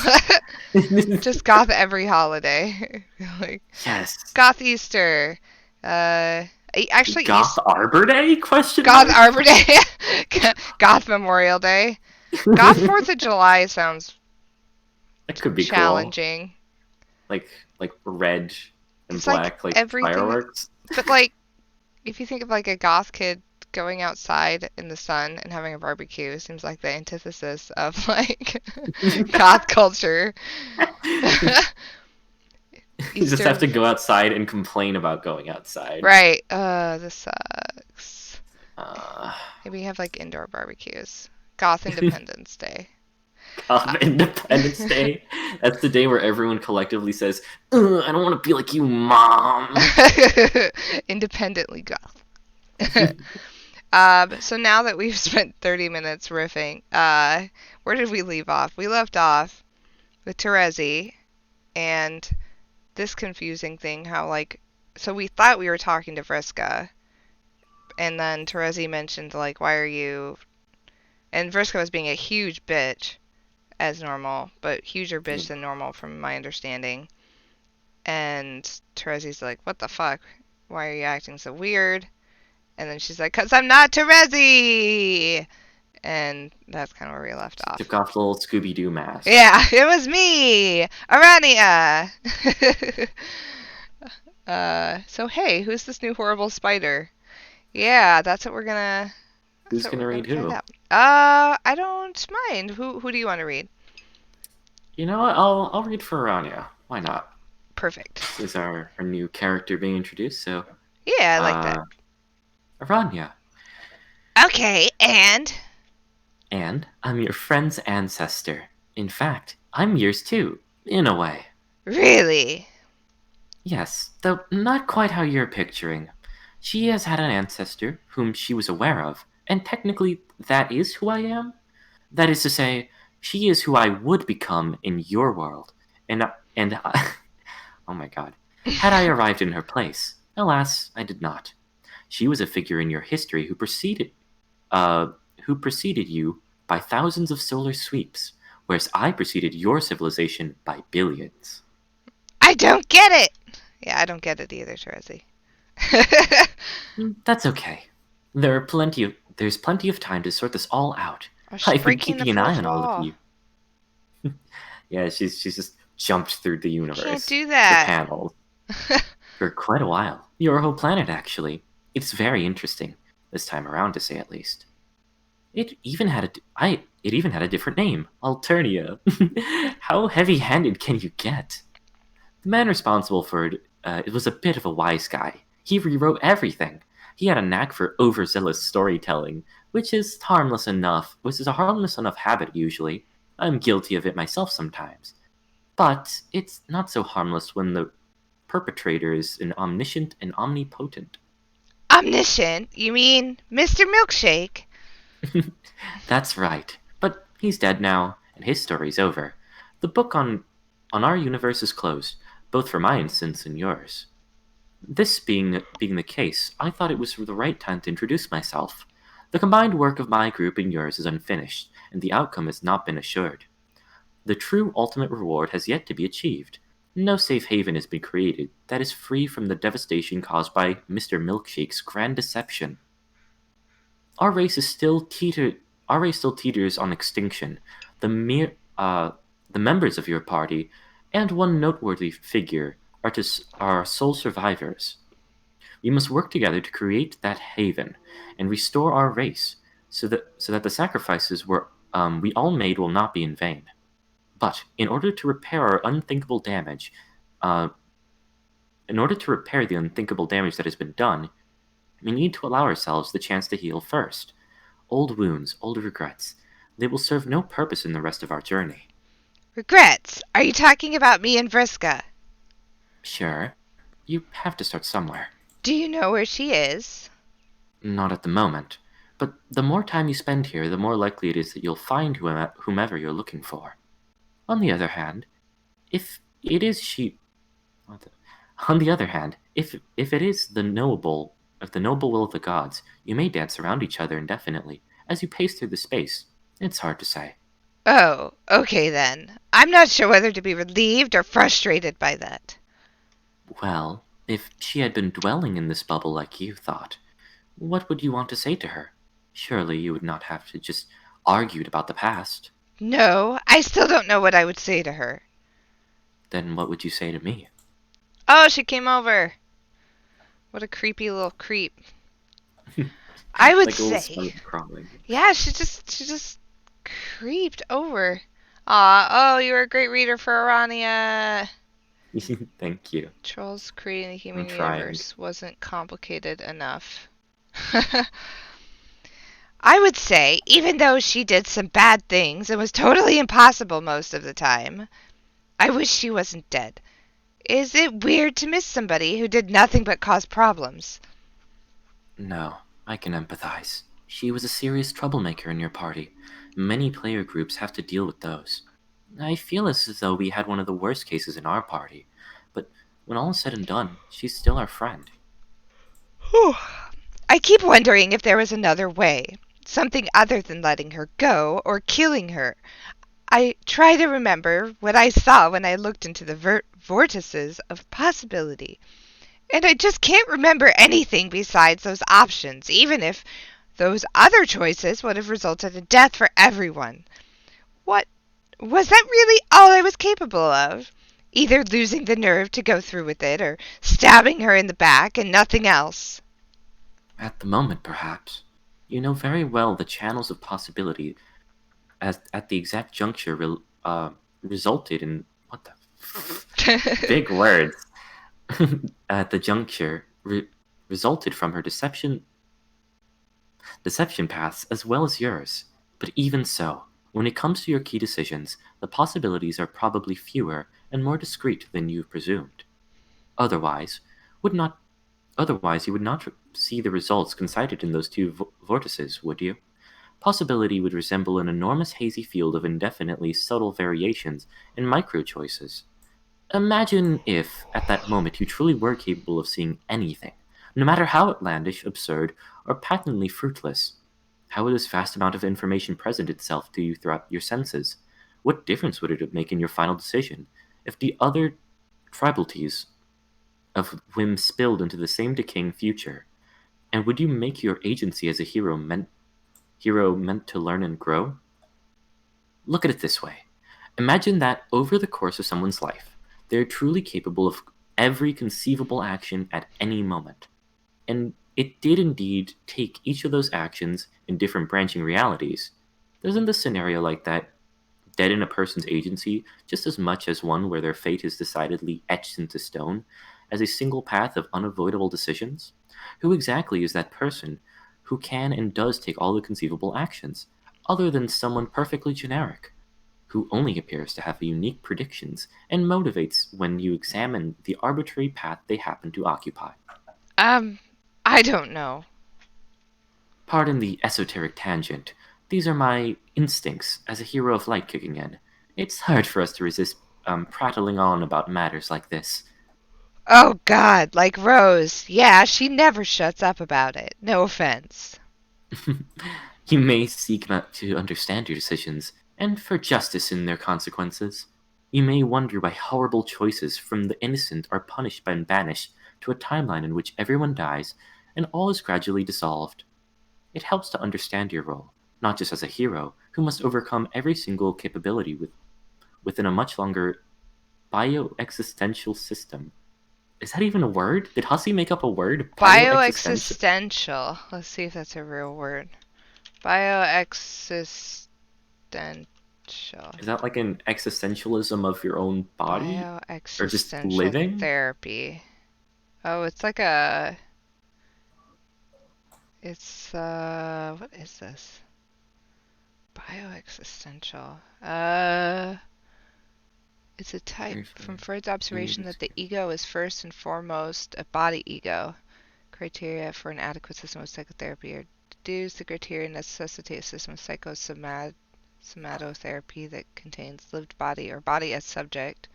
holidays. Just goth every holiday. Like Yes. goth Easter. Actually Goth East Arbor Day? Question Goth mark. Arbor Day. Goth Memorial Day. Goth 4th of July sounds That could be cool. challenging. Like red and It's like black like everything, fireworks. but like if you think of like a goth kid going outside in the sun and having a barbecue, seems like the antithesis of like goth culture. You just have Easter, to go outside and complain about going outside. right? This sucks. Uh, Maybe have like indoor barbecues. Goth Independence Day. Goth Independence Day. That's the day where everyone collectively says, I don't want to be like you, Mom. Independently goth. So now that we've spent 30 minutes riffing, where did we leave off? We left off with Terezi and this confusing thing how, like, so we thought we were talking to Vriska, and then Terezi mentioned, like, why are you. And Vriska was being a huge bitch, as normal, but huger bitch than normal from my understanding. And Terezi's like, what the fuck? Why are you acting so weird? And then she's like, because I'm not Terezi! And that's kind of where we left off. Took off the little Scooby Doo mask. Yeah, it was me! Arania! So hey, who's this new horrible spider? Yeah, that's what we're gonna. That's Who's what we're gonna read gonna find who? out. I don't mind. Who do you want to read? You know what? I'll read for Aranya. Why not? Perfect. This is our new character being introduced. So, Yeah, I like that. uh, Aranya, Okay, and and I'm your friend's ancestor. In fact, I'm yours too, in a way. really, Yes, though not quite how you're picturing. She has had an ancestor whom she was aware of, and technically that is who I am. That is to say, she is who I would become in your world, and oh my god, had I arrived in her place. Alas, I did not. She was a figure in your history uh, who preceded you by thousands of solar sweeps, whereas I preceded your civilization by billions. I don't get it. Yeah, I don't get it either, Terezi. That's okay. There's plenty of time to sort this all out. Oh, she's I've been breaking the keeping an eye fourth on all of wall. you. Yeah, she's just jumped through the Can't universe, do the that. panels, for quite a while. Your whole planet, actually. It's very interesting. this time around to say at least. It even had a different name, Alternia. How heavy-handed can you get? The man responsible for it was a bit of a wise guy. He rewrote everything. He had a knack for overzealous storytelling, which is a harmless enough habit usually. I'm guilty of it myself sometimes. But it's not so harmless when the perpetrator is an omniscient and omnipotent. Omniscient? You mean Mr. Milkshake? That's right. But he's dead now, and his story's over. The book on our universe is closed, both for my instance and yours. This being the case, I thought it was the right time to introduce myself. The combined work of my group and yours is unfinished, and the outcome has not been assured. The true ultimate reward has yet to be achieved. No safe haven has been created that is free from the devastation caused by Mr. Milkshake's grand deception. Our race is still teeter our race still teeters on extinction. The mere the members of your party and one noteworthy figure are sole survivors. We must work together to create that haven and restore our race, so that the sacrifices we all made will not be in vain. But uh, in order to repair the unthinkable damage that has been done, we need to allow ourselves the chance to heal first. Old wounds, old regrets, they will serve no purpose in the rest of our journey. Regrets? Are you talking about me and Vriska? Sure, you have to start somewhere. Do you know where she is? Not at the moment, but the more time you spend here, the more likely it is that you'll find whomever you're looking for. On the other hand, if it is she, what the- on the other hand, if it is the noble will of the gods, you may dance around each other indefinitely as you pace through the space. It's hard to say. Oh, okay then. I'm not sure whether to be relieved or frustrated by that. Well, if she had been dwelling in this bubble like you thought, what would you want to say to her? Surely you would not have to just argued about the past. No, I still don't know what I would say to her. Then what would you say to me? Oh, she came over. What a creepy little creep. I would Like a little say, skunk crawling. yeah, she just creeped over. Oh, you're a great reader for Arania. Thank you. Trolls creating the I'm human trying. universe wasn't complicated enough. I would say, even though she did some bad things and was totally impossible most of the time, I wish she wasn't dead. Is it weird to miss somebody who did nothing but cause problems? No, I can empathize. She was a serious troublemaker in your party. Many player groups have to deal with those. I feel as though we had one of the worst cases in our party, but when all is said and done, she's still our friend. Whew. I keep wondering if there was another way. Something other than letting her go or killing her. I try to remember what I saw when I looked into the vortices of possibility. And I just can't remember anything besides those options, even if those other choices would have resulted in death for everyone. What was that really all I was capable of? Either losing the nerve to go through with it or stabbing her in the back and nothing else. At the moment, perhaps. You know very well the channels of possibility as at the exact juncture resulted in what the big words at the juncture resulted from her deception paths as well as yours. But even so, when it comes to your key decisions, the possibilities are probably fewer and more discreet than you presumed. Otherwise, would not Otherwise you would not see the results concited in those two vortices, would you? Possibility would resemble an enormous hazy field of indefinitely subtle variations and micro-choices. Imagine if, at that moment, you truly were capable of seeing anything, no matter how outlandish, absurd, or patently fruitless. How would this vast amount of information present itself to you throughout your senses? What difference would it make in your final decision if the other tribalities of whim spilled into the same decaying future? And would you make your agency as a hero meant to learn and grow? Look at it this way. Imagine that over the course of someone's life, they are truly capable of every conceivable action at any moment. And it did indeed take each of those actions in different branching realities. Doesn't the scenario like that deaden a person's agency just as much as one where their fate is decidedly etched into stone as a single path of unavoidable decisions? Who exactly is that person who can and does take all the conceivable actions, other than someone perfectly generic, who only appears to have unique predictions and motivates when you examine the arbitrary path they happen to occupy? Um, I don't know. Pardon the esoteric tangent. These are my instincts as a hero of light kicking in. It's hard for us to resist prattling on about matters like this. Oh God, like Rose. Yeah, she never shuts up about it. No offense. You may seek not to understand your decisions, and for justice in their consequences. You may wonder why horrible choices from the innocent are punished and banished to a timeline in which everyone dies and all is gradually dissolved. It helps to understand your role, not just as a hero who must overcome every single capability within a much longer bioexistential system. Is that even a word? Did Hussey make up a word? Bioexistential? Bioexistential. Let's see if that's a real word. Bioexistential. Is that like an existentialism of your own body? Or just Bioexistential living? therapy. Oh, it's like a. It's what is this? Bioexistential. It's a type from Freud's observation that the ego is first and foremost a body ego. Criteria for an adequate system of psychotherapy are deduced. The criteria necessitate a system of somatotherapy that contains lived body or body as subject,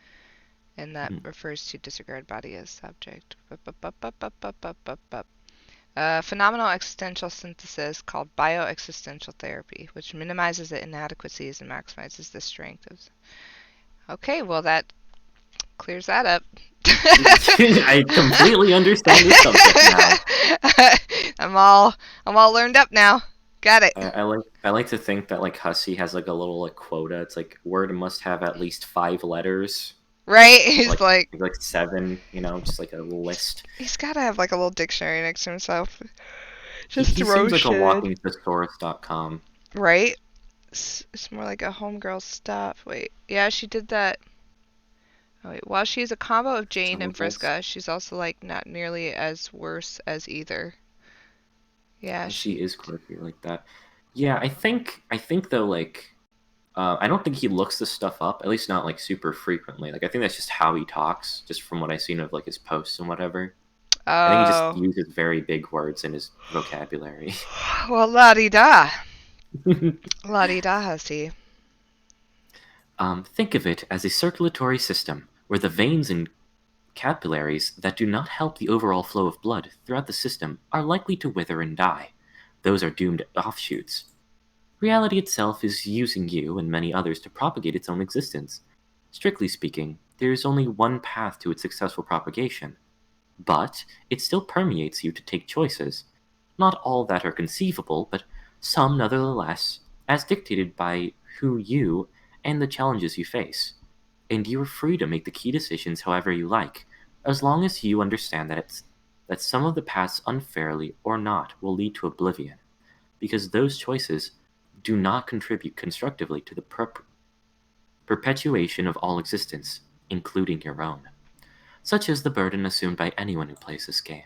and that refers to disregard body as subject. Phenomenal existential synthesis called bioexistential therapy, which minimizes the inadequacies and maximizes the strength of. Okay, well that clears that up. I completely understand the subject now. I'm all learned up now. Got it. I like to think that like Hussey has like a little like quota. It's like word must have at least 5 letters. Right? He's Like 7, just like a list. he's got to have like a little dictionary next to himself. He, Just he throw seems like a shit. walking thesaurus.com. Right? It's more like a homegirl stuff. Wait. Yeah, she did that. Oh, wait. While she's a combo of Jane and Syllables. Vriska, she's also like not nearly as worse as either. Yeah, She she. is quirky like that. Yeah, I think though like I don't think he looks this stuff up, at least not like super frequently. Like I think that's just how he talks, just from what I've seen of like his posts and whatever. I think he just Oh. uses very big words in his vocabulary. Well, la di da. La di da, hussy. Think of it as a circulatory system where the veins and capillaries that do not help the overall flow of blood throughout the system are likely to wither and die. Those are doomed offshoots. Reality itself is using you and many others to propagate its own existence. Strictly speaking, there is only one path to its successful propagation, but it still permeates you to take choices. Not all that are conceivable, but some nonetheless, as dictated by who you and the challenges you face. And you are free to make the key decisions however you like, as long as you understand that some of the paths unfairly or not will lead to oblivion, because those choices do not contribute constructively to the perpetuation of all existence, including your own. Such is the burden assumed by anyone who plays this game.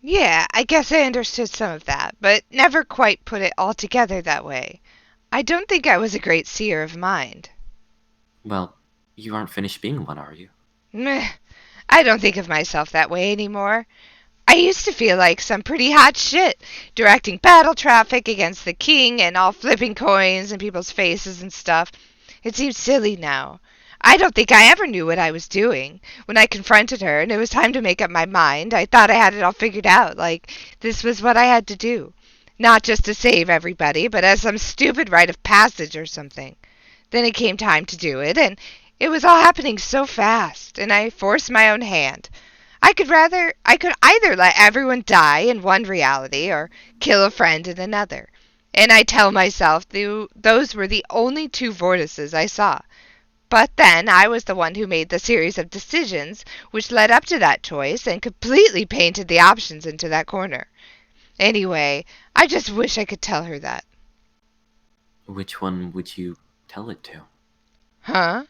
Yeah, I guess I understood some of that, but never quite put it all together that way. I don't think I was a great seer of mind. Well, you aren't finished being one, are you? Meh, I don't think of myself that way anymore. I used to feel like some pretty hot shit, directing battle traffic against the king and all flipping coins in people's faces and stuff. It seems silly now. I don't think I ever knew what I was doing. When I confronted her and it was time to make up my mind, I thought I had it all figured out, like this was what I had to do. Not just to save everybody, but as some stupid rite of passage or something. Then it came time to do it, and it was all happening so fast, and I forced my own hand. I could either let everyone die in one reality or kill a friend in another. And I tell myself those were the only two vortices I saw. But then I was the one who made the series of decisions which led up to that choice and completely painted the options into that corner. Anyway, I just wish I could tell her that. Which one would you tell it to? Huh?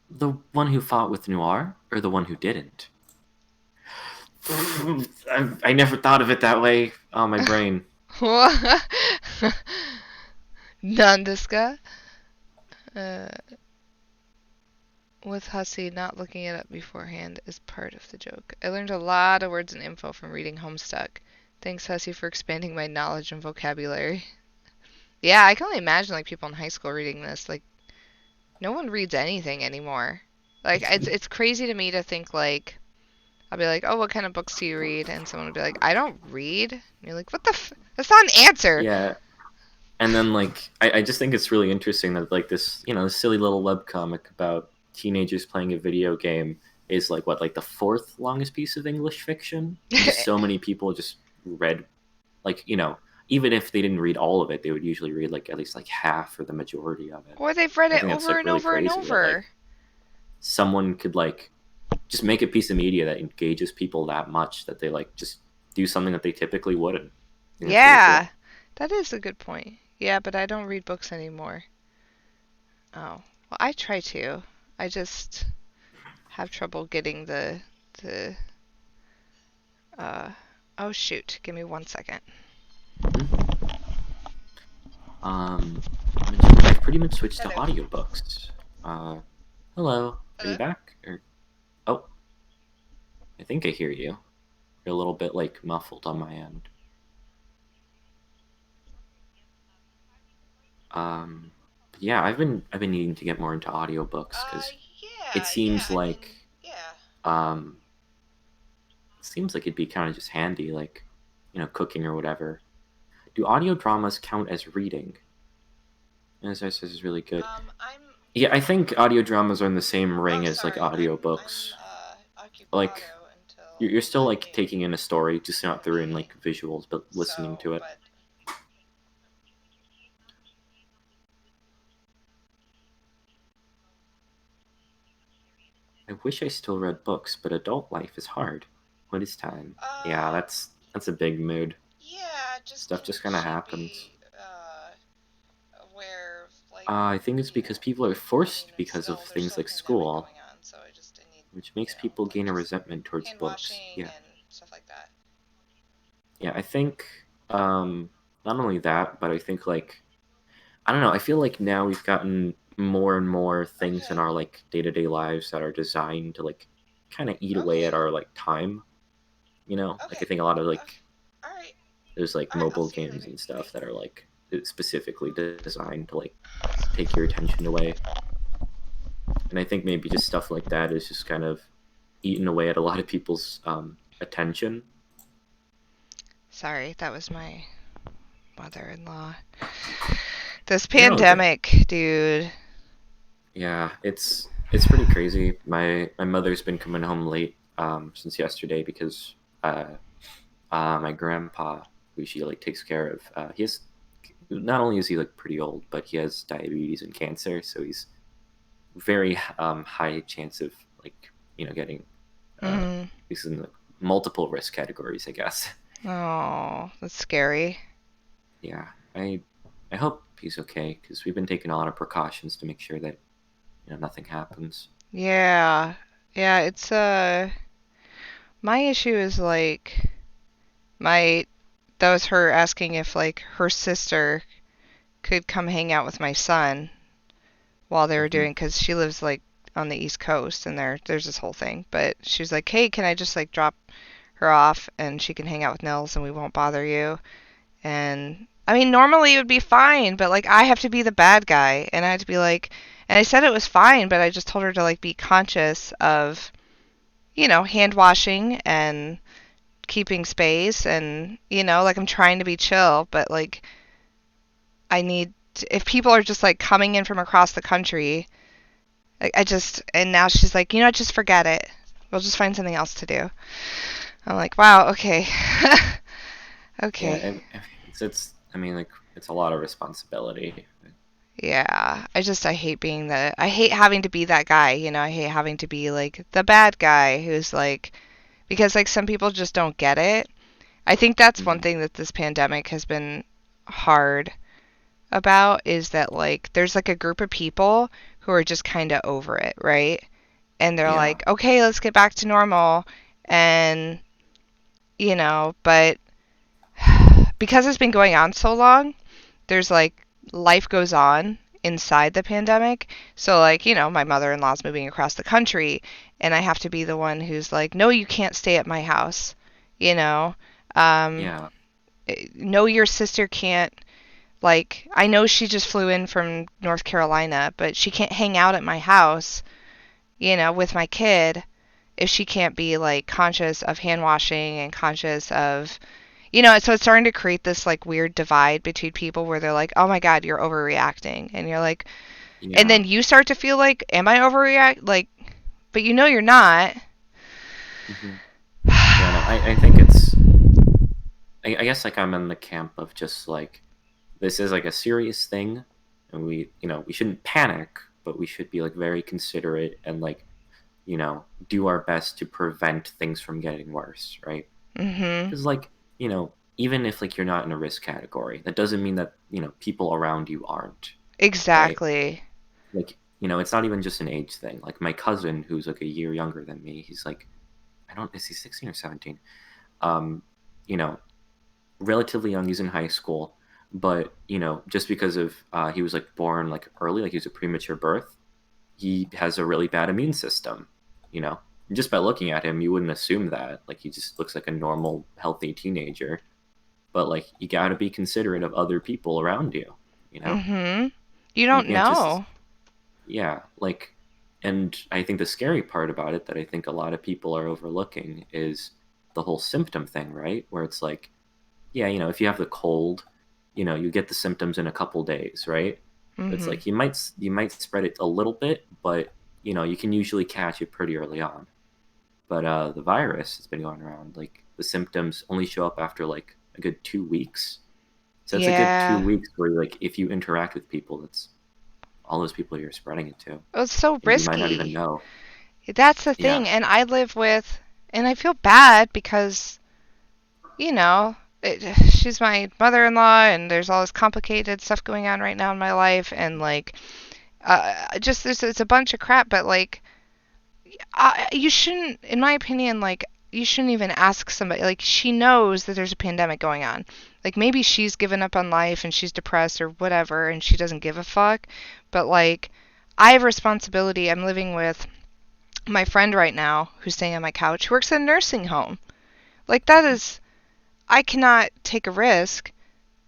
The one who fought with Noir, or the one who didn't? I never thought of it that way. Oh, my brain. Nandeska? Uh, with Hussey not looking it up beforehand is part of the joke. I learned a lot of words and info from reading Homestuck. Thanks, Hussey, for expanding my knowledge and vocabulary. Yeah, I can only imagine like people in high school reading this. Like, no one reads anything anymore. Like, it's crazy to me to think like I'll be like, oh, what kind of books do you read? And someone will be like, I don't read. And you're like, what the? That's not an answer. Yeah, and then like I just think it's really interesting that like this this silly little webcomic about teenagers playing a video game is like what, like the fourth longest piece of English fiction, and just so many people just read, like, even if they didn't read all of it, they would usually read like at least like half or the majority of it. Or they've read I it think that's over like and really over and crazy that like over. someone could like just make a piece of media that engages people that much that they like just do something that they typically wouldn't. I think that's really Yeah, cool. that is a good point. Yeah, but I don't read books anymore. Oh, well, I try to. I just have trouble getting the. Uh, oh shoot! Give me 1 second. Mm-hmm. I've pretty much switched to Hello. audiobooks. Uh, Hello, are you Hello. back? Or oh, I think I hear you. You're a little bit like muffled on my end. But yeah, I've been needing to get more into audiobooks because it Yeah, yeah. seems I mean, like yeah. um, it seems like it'd be kind of just handy, like cooking or whatever. Do audio dramas count as reading? This is really good. I'm. Yeah, I think audio dramas are in the same Oh, ring as like sorry. I'm audiobooks. Like occupado until you're still like 9 taking in a story, just not through in p.m. like visuals, but listening So, to it. but I wish I still read books, but adult life is hard. What is time? Yeah, that's a big mood. yeah, Stuff just kind of should happens. be aware of like I think it's because people are reading forced and because of still there's things still like a pandemic school, going on, so I need which makes people like gain a just resentment towards hand books. washing Yeah, and stuff like that. yeah. I think not only that, but I think like I don't know. I feel like now we've gotten more and more things in Okay. our like day to day lives that are designed to like kind of eat away at Okay. our like time. Like I Okay. think a lot of Uh, like all right. there's like All right. I'll mobile see you games later. and Bye. stuff that are like specifically designed to like take your attention away. And I think maybe just stuff like that is just kind of eating away at a lot of people's attention. Sorry, that was my mother-in-law. This You're all good. pandemic, dude. Yeah, it's pretty crazy. My mother's been coming home late since yesterday because uh, my grandpa, who she like takes care of, he has, not only is he like pretty old, but he has diabetes and cancer, so he's very high chance of like getting Mhm. he's in the multiple risk categories, I guess. Oh, that's scary. Yeah, I hope he's okay because we've been taking a lot of precautions to make sure that nothing happens. Yeah. Yeah, it's my issue is like my that was her asking if like her sister could come hang out with my son while they were Hmm. doing because she lives like on the East Coast and there's this whole thing. But she was like, "Hey, can I just like drop her off and she can hang out with Nils and we won't bother you?" And I mean, normally it would be fine, but like I have to be the bad guy and I had to be like, and I said it was fine, but I just told her to like be conscious of, hand washing and keeping space and, like I'm trying to be chill, but like if people are just like coming in from across the country, and now she's like, just forget it. We'll just find something else to do. I'm like, wow, okay. Yeah, Okay. and it's I mean like it's a lot of responsibility. Yeah, I hate being I hate having to be that guy, I hate having to be like the bad guy who's like, because like some people just don't get it. I think that's one Hmm. thing that this pandemic has been hard about is that like there's like a group of people who are just kind of over it, right? And they're Yeah, like, okay, let's get back to normal. And, but because it's been going on so long, there's like life goes on inside the pandemic. So, like, my mother in law's moving across the country, and I have to be the one who's like, no, you can't stay at my house. You know, um, yeah, no, your sister can't. Like, I know she just flew in from North Carolina, but she can't hang out at my house, with my kid if she can't be like conscious of hand washing and conscious of so it's starting to create this like weird divide between people where they're like, oh my god, you're overreacting, and you're like, and yeah. then you start to feel like, am I overreact, like, but you're not. Hmm. Yeah, no, I think it's, I guess like I'm in the camp of just like, this is like a serious thing, and we shouldn't panic, but we should be like very considerate and like, do our best to prevent things from getting worse, right? Mhm. Because like, even if like you're not in a risk category, that doesn't mean that, people around you aren't, right? Exactly. Like, it's not even just an age thing. Like my cousin, who's like a year younger than me, he's like, I don't, is he 16 or 17? Um, you know, relatively young. He's in high school, but just because of he was like born like early, like he was a premature birth, he has a really bad immune system. You know, and just by looking at him, you wouldn't assume that. Like he just looks like a normal, healthy teenager. But like you got to be considerate of other people around you. You know, Mhm. You you don't can't just, know. yeah, like. And I think the scary part about it that I think a lot of people are overlooking is the whole symptom thing, right? Where it's like, yeah, if you have the cold, you get the symptoms in a couple days, right? It's Mhm. like you might spread it a little bit, but you can usually catch it pretty early on. But the virus has been going around. Like the symptoms only show up after like a good 2 weeks. So it's a good two Yeah. weeks where like if you interact with people, that's all those people you're spreading it to, It's so and you might not even risky. know. That's the Yeah. thing, and I live with, and I feel bad because you know, she's my mother-in-law, and there's all this complicated stuff going on right now in my life, and like, just there's it's a bunch of crap. But like, you shouldn't, in my opinion, like, you shouldn't even ask somebody. Like, she knows that there's a pandemic going on. Like, maybe she's given up on life and she's depressed or whatever, and she doesn't give a fuck. But like, I have responsibility. I'm living with my friend right now who's staying on my couch, who works at a nursing home. Like, that Mhm. is, I cannot take a risk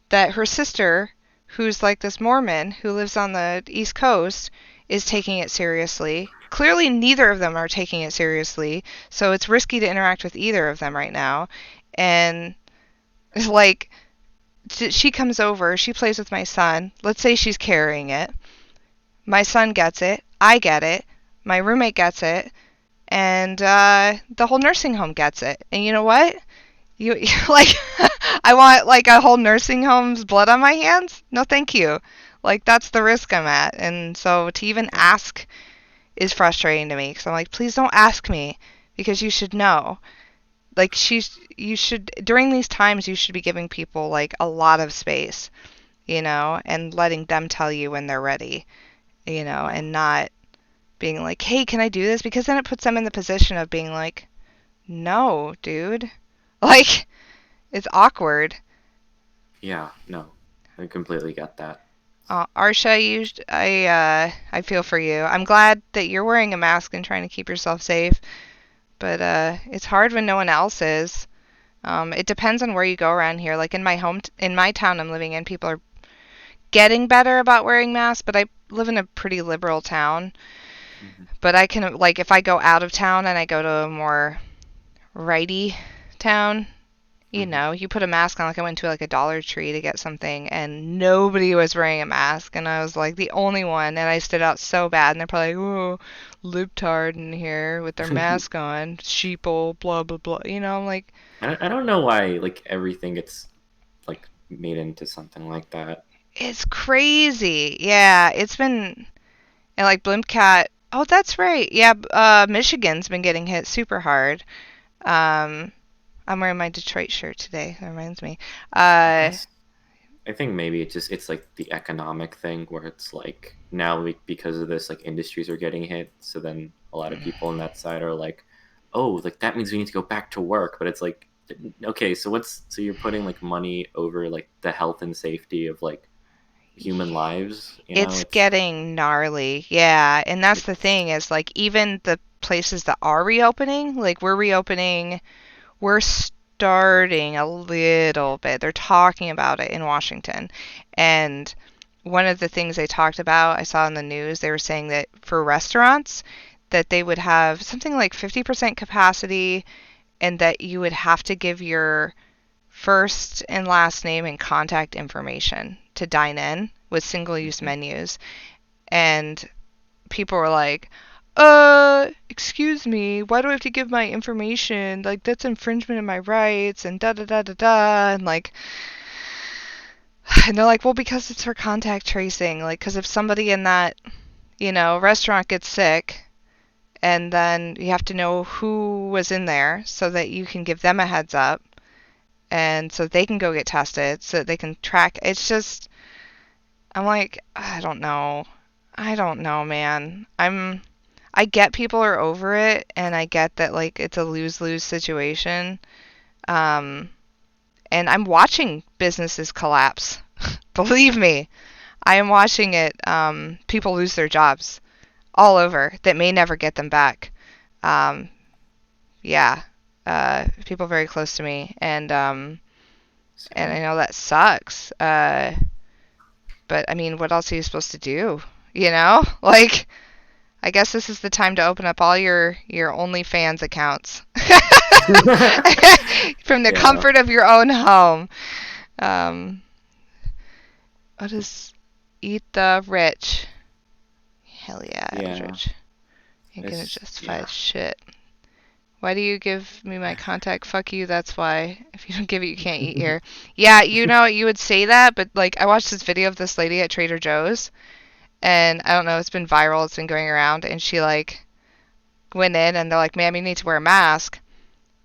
that her sister, who's like this Mormon who lives on the East Coast, is taking it seriously. Clearly, neither of them are taking it seriously, so it's risky to interact with either of them right now. And like, she comes over, she plays with my son. Let's say she's carrying it. My son gets it. I get it. My roommate gets it. And the whole nursing home gets it. And you know what? You like I want like a whole nursing home's blood on my hands? No, thank you. Like that's the risk I'm at. And so to even Yeah. ask is frustrating to me cuz I'm like, please don't ask me because you should know. Like you should during these times you should be giving people like a lot of space, and letting them tell you when they're ready, Yeah. and not being like, "Hey, can I do this?" Because then it puts them in the position of being like, "No, dude." Like it's awkward. Yeah. No, I completely get that. Arsha, I feel for you. I'm glad that you're wearing a mask and trying to keep yourself safe, but it's hard when no one else is. It depends on where you go around here. Like in my town I'm living in, people are getting better about wearing masks, but I live in a pretty liberal town. Hmm. But I can like if I go out of town and I go to a more righty town, Hmm. you put a mask on. Like I went to like a Dollar Tree to get something, and nobody was wearing a mask, and I was like the only one, and I stood out so bad, and they're probably like, "Oh, libtard in here with their mask on, sheeple, blah blah blah." I'm like, I don't know why like everything gets like made into something like that. It's crazy. Yeah, it's been and like Blimpcat. Oh, that's right. Yeah, Michigan's been getting hit super hard. Um, I'm wearing my Detroit shirt today. That reminds me. I Uh, guess I think maybe it's like the economic thing where it's like now because of this like industries are getting hit, so then a lot of people on that side are like, oh, like that means we need to go back to work, but it's like, okay, so you're putting like money over like the health and safety of like human lives, you know? it's getting gnarly. Yeah, and that's the It's thing is like even the places that are reopening, like we're reopening, we're starting a little bit. They're talking about it in Washington. And one of the things they talked about, I saw in the news, they were saying that for restaurants, that they would have something like 50% capacity and that you would have to give your first and last name and contact information to dine in with single use Mhm. menus. And people were like, excuse me, why do I have to give my information? Like, that's infringement of my rights, and da da da da da. And like, and they're like, well, because it's for contact tracing. Like, because if somebody in that, restaurant gets sick, and then you have to know who was in there so that you can give them a heads up, and so they can go get tested, so that they can track. It's just, I'm like, I don't know. I don't know, man. I get people are over it and I get that like it's a lose-lose situation. Um and I'm watching businesses collapse. Believe me, I am watching it people lose their jobs all over that may never get them back. Um yeah. People very close to me and I same. know that sucks. But I mean, what else are you supposed to do? Like I guess this is the time to open up all your OnlyFans accounts from the Yeah, comfort of your own home. Um, what is eat the rich? Hell yeah, yeah. Eldridge. Ain't gonna It's justify yeah. shit. Why do you give me my contact? Fuck you, that's why. If you don't give it, you can't eat here. Yeah, you would say that, but like, I watched this video of this lady at Trader Joe's, and I don't know, it's been viral, it's been going around, and she like went in and they're like, ma'am, you need to wear a mask.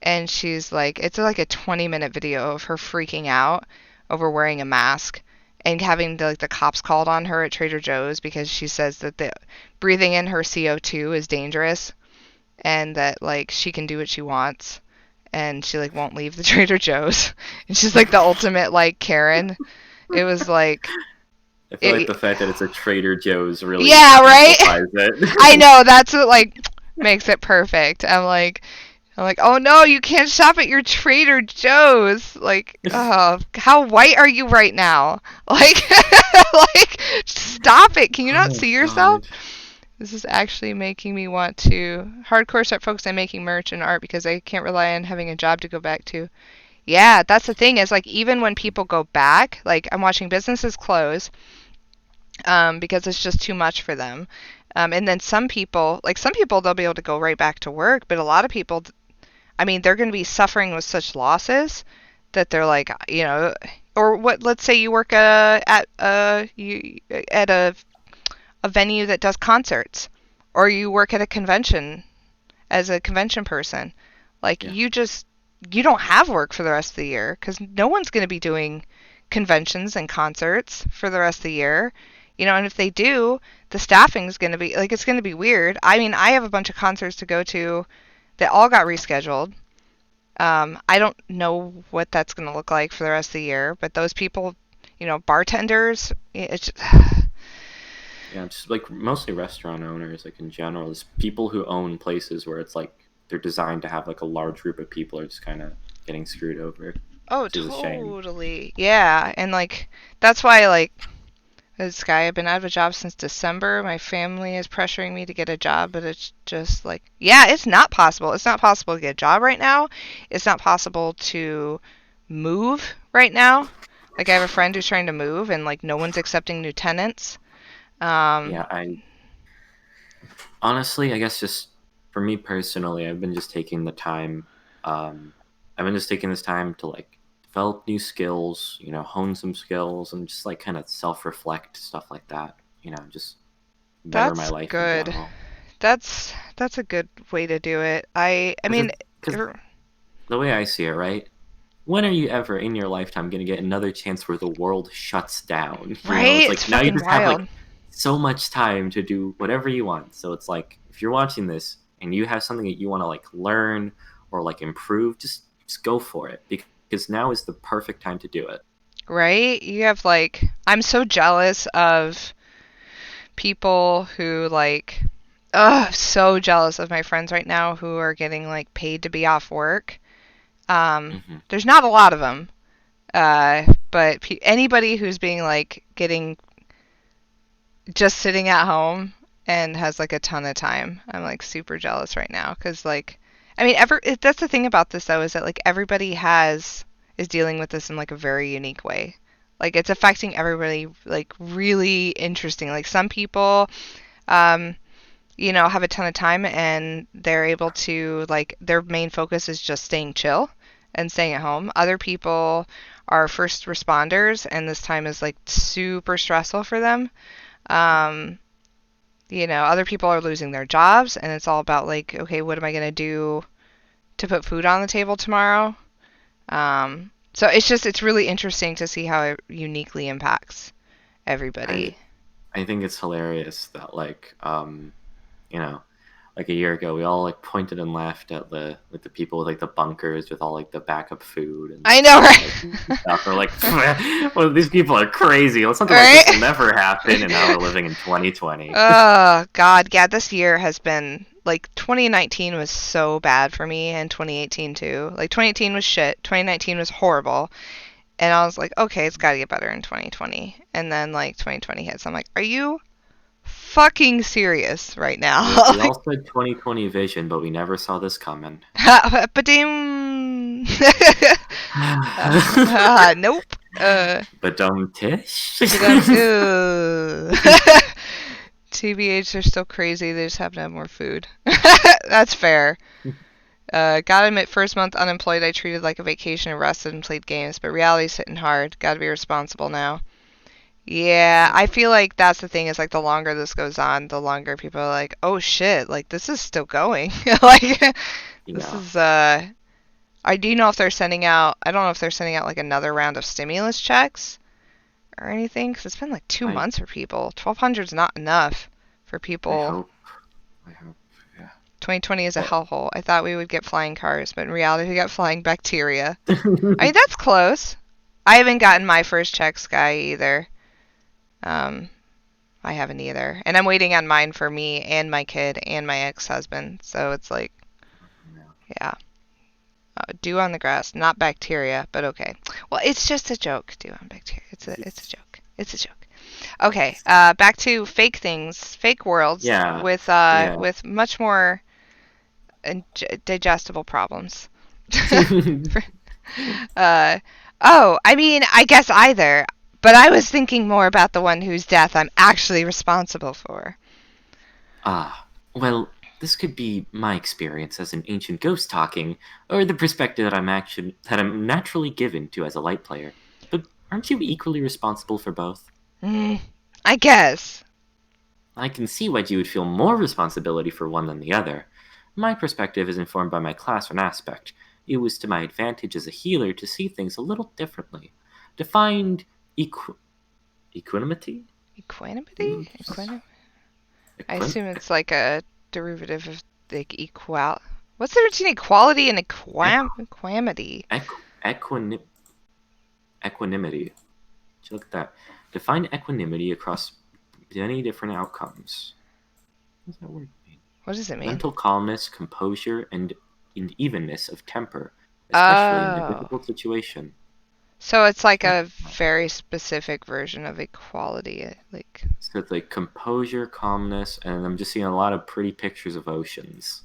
And she's like, it's like a 20-minute video of her freaking out over wearing a mask and having the cops called on her at Trader Joe's because she says that the breathing in her CO2 is dangerous and that like she can do what she wants and she like won't leave the Trader Joe's. And she's like the ultimate like Karen. It was like I feel like it, the fact that it's a Trader Joe's really yeah, right? amplifies I it. know that's what like makes it perfect. I'm like, oh no, you can't shop at your Trader Joe's. Like, oh, how white are you right now? Like, like, stop it. Can you not Oh see yourself? God. This is actually making me want to hardcore start focusing on making merch and art because I can't rely on having a job to go back to. Yeah, that's the thing is like even when people go back, like I'm watching businesses close because it's just too much for them. And then some people, they'll be able to go right back to work, but a lot of people, I mean, they're going to be suffering with such losses that they're like, or what? Let's say you work at a venue that does concerts, or you work at a convention as a convention person. Like Yeah. you don't have work for the rest of the year because no one's going to be doing conventions and concerts for the rest of the year. And if they do, the staffing's going to be like it's going to be weird. I mean, I have a bunch of concerts to go to that all got rescheduled. I don't know what that's going to look like for the rest of the year, but those people, bartenders, it's just, Yeah, just like mostly restaurant owners, like in general, is people who own places where it's like they're designed to have like a large group of people are just kind of getting screwed over, oh, which is a shame. totally, yeah, and like that's why like this guy, I've been out of a job since December. My family is pressuring me to get a job, but it's just like, yeah, it's not possible. It's not possible to get a job right now. It's not possible to move right now. Like I have a friend who's trying to move, and like no one's accepting new tenants. Um, Yeah, I honestly, I guess just for me personally, I've been just taking the time. Um, I've been just taking this time to like develop new skills, hone some skills, and just like kind of self-reflect, stuff like that. Just better my That's life in good. general. That's a good way to do it. I mean, Because er, the way I see it, right? When are you ever in your lifetime going to get another chance where the world shuts down? It's right? It's like now you fucking just have wild. like so much time to do whatever you want. So it's like if you're watching this and you have something that you want to like learn or like improve, just go for it because now is the perfect time to do it. Right? You have like I'm so jealous of people who like so jealous of my friends right now who are getting like paid to be off work. Hmm. There's not a lot of them. But anybody who's being like getting just sitting at home and has like a ton of time, I'm like super jealous right now because like I mean that's the thing about this though is that like everybody has is dealing with this in like a very unique way. Like it's affecting everybody like really interesting. Like some people um have a ton of time and they're able to like their main focus is just staying chill and staying at home. Other people are first responders and this time is like super stressful for them. Um, Other people are losing their jobs and it's all about like, okay, what am I gonna do to put food on the table tomorrow? So it's really interesting to see how it uniquely impacts I everybody. I think it's hilarious that you know like a year ago we all like pointed and laughed at the people with like the bunkers with all like the backup food and I know, supplies right? and stuff. We're like, well, these people are crazy. Well, something like this will Right? never happen, and now we're living in 2020. Oh God, yeah, this year has been like 2019 was so bad for me and 2018 too. Like 2018 was shit, 2019 was horrible, and I was like, okay, it's got to get better in 2020. And then like 2020 hits. I'm like, are you fucking serious right now? We Like, all said 2020 vision, but we never saw this coming. Badim. Nope. But tish. But TBH, they're still crazy. They just happen to have more food. That's fair. Gotta admit, first month unemployed, I treated like a vacation and rested and played games, but reality's hitting hard. Gotta be responsible now. Yeah, I feel like that's the thing is like the longer this goes on, the longer people are like, oh shit, like this is still going. Like this Yeah, is I do know if they're sending out, I don't know if they're sending out like another round of stimulus checks or anything because it's been like two I months for people. 1,200 is not enough for I people. hope I hope 2020 is a yeah. hellhole. I thought we would get flying cars, but in reality we got flying bacteria. I mean, that's close. I haven't gotten my first check, Sky, either. Um, I haven't either. And I'm waiting on mine for me and my kid and my ex-husband. So it's like, yeah. Dew on the grass, not bacteria, but okay. Well, it's just a joke. Dew on bacteria. It's a joke. It's a joke. Okay. Back to fake things, fake worlds Yeah, yeah. with much more digestible problems. uh, oh, I mean, I guess either. But I was thinking more about the one whose death I'm actually responsible for. Well, this could be my experience as an ancient ghost talking, or the perspective that I'm naturally given to as a light player. But aren't you equally responsible for both? Mm, I guess. I can see why you would feel more responsibility for one than the other. My perspective is informed by my classroom aspect. It was to my advantage as a healer to see things a little differently, to find equanimity. Equanimity? Mm, I equin- assume it's like a derivative of like equal. What's the difference between equality and equanimity? equ- equini- equanimity. Did you look at that? Define equanimity across many different outcomes. What does that word mean? What does it mean? Mental calmness, composure, and evenness of temper, especially in a Oh. difficult situation. So it's like So, a very specific version of equality. Like. so it's like composure, calmness, and I'm just seeing a lot of pretty pictures of oceans.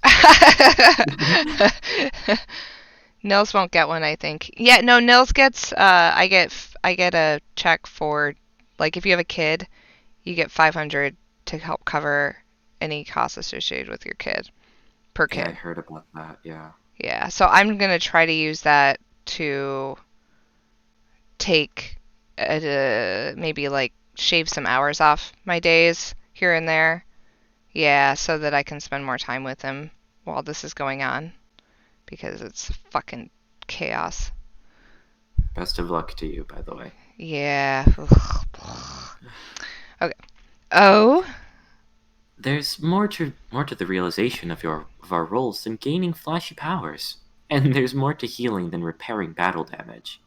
Nils won't get one, I think. Yeah, no, Nils gets I get a check for like if you have a kid, you get 500 to help cover any costs associated with your kid per Yeah, I kid. heard about that. Yeah. Yeah, so I'm gonna try to use that to take maybe like shave some hours off my days here and there. Yeah, so that I can spend more time with him while this is going on because it's fucking chaos. Best of luck to you, by the way. Yeah. Okay. Oh, There's more to the realization of our roles than gaining flashy powers. And there's more to healing than repairing battle damage.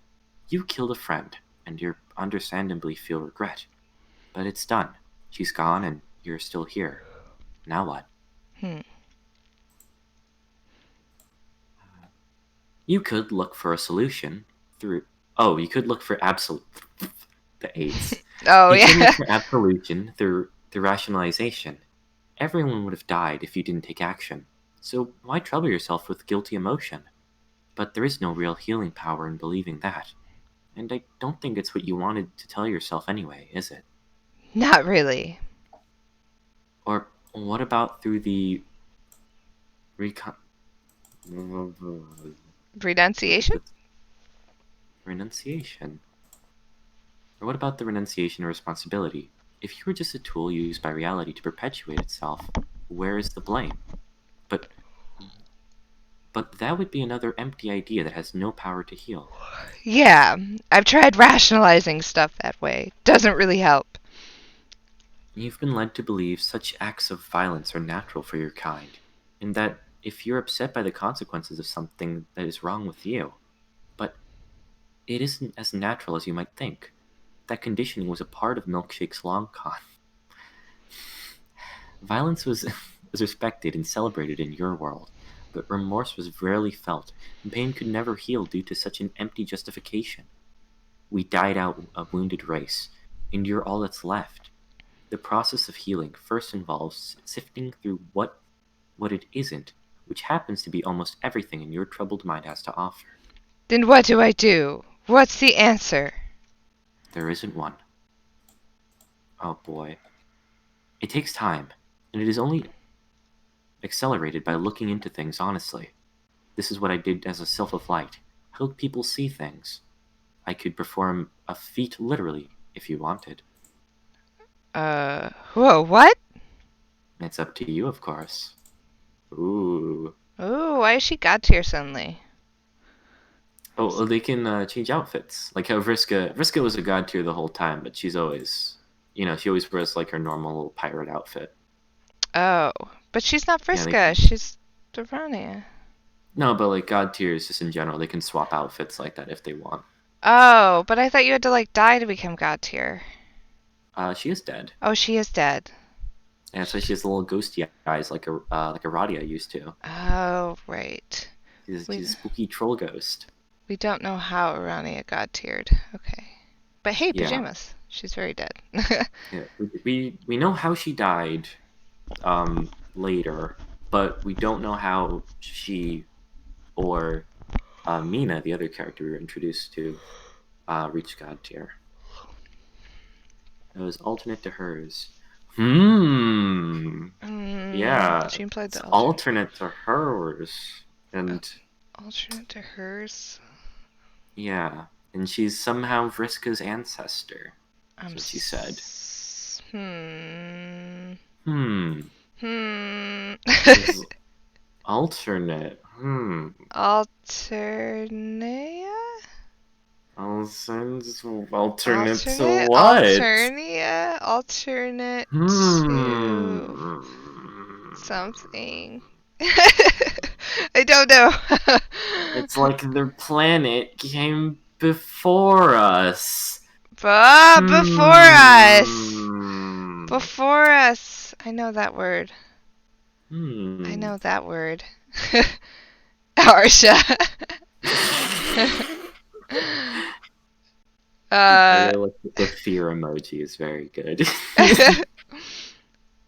You killed a friend, and you understandably feel regret. But it's done. She's gone, and you're still here. Now what? hmm. You could look for a solution through. Oh, you could look for absolute. The eights. Oh You could yeah. look for absolution through rationalization. Everyone would have died if you didn't take action. So why trouble yourself with guilty emotion? But there is no real healing power in believing that. And I don't think it's what you wanted to tell yourself anyway, is it? Not really. Or what about through the recon. Renunciation? Renunciation? Or what about the renunciation of responsibility? If you were just a tool used by reality to perpetuate itself, where is the blame? But but that would be another empty idea that has no power to heal. Yeah, I've tried rationalizing stuff that way. Doesn't really help. You've been led to believe such acts of violence are natural for your kind, and that if you're upset by the consequences of something that is wrong with you, but it isn't as natural as you might think. That conditioning was a part of Milkshake's long con. Violence was, was respected and celebrated in your world, but remorse was rarely felt, and pain could never heal due to such an empty justification. We died out a wounded race, and you're all that's left. The process of healing first involves sifting through what it isn't, which happens to be almost everything in your troubled mind has to offer. Then what do I do? What's the answer? There isn't one. Oh boy. It takes time, and it is only accelerated by looking into things honestly. This is what I did as a self of light. Help people see things. I could perform a feat literally, if you wanted. Whoa, what? It's up to you, of course. Ooh. Ooh, why is she god tier suddenly? Oh, well, they can change outfits. Like how Vriska was a god tier the whole time, but she's always, she always wears like her normal pirate outfit. Oh, but she's not Yeah, they Friska, can. she's Durrania. No, but like god tiers, just in general, they can swap outfits like that if they want. Oh, but I thought you had to like die to become god tier. She is dead. Oh, she is dead. And that's why she has the little ghosty eyes like a Radia used to. Oh, right. She's We a spooky troll ghost. we don't know how Urania got tiered. Okay. But hey, Yeah, pajamas. She's very dead. yeah. We know how she died later, but we don't know how she or Mina, the other character we were introduced to, reached God tier. It was alternate to hers. Yeah, She implied it's the alternate. alternate to hers. Uh, And alternate to hers. yeah, and she's somehow Vriska's ancestor. That's I'm. what she said. Hmm. Hmm. Hmm. Is alternate. Alternate. Alternate to Alternate. what? Alternia. Alternate to Hmm. something. I don't know. It's like their planet came before us. But before us. Hmm. Before us. I know that word. I Hmm. know that word. Harsha. I uh, really like the fear emoji. Is very good.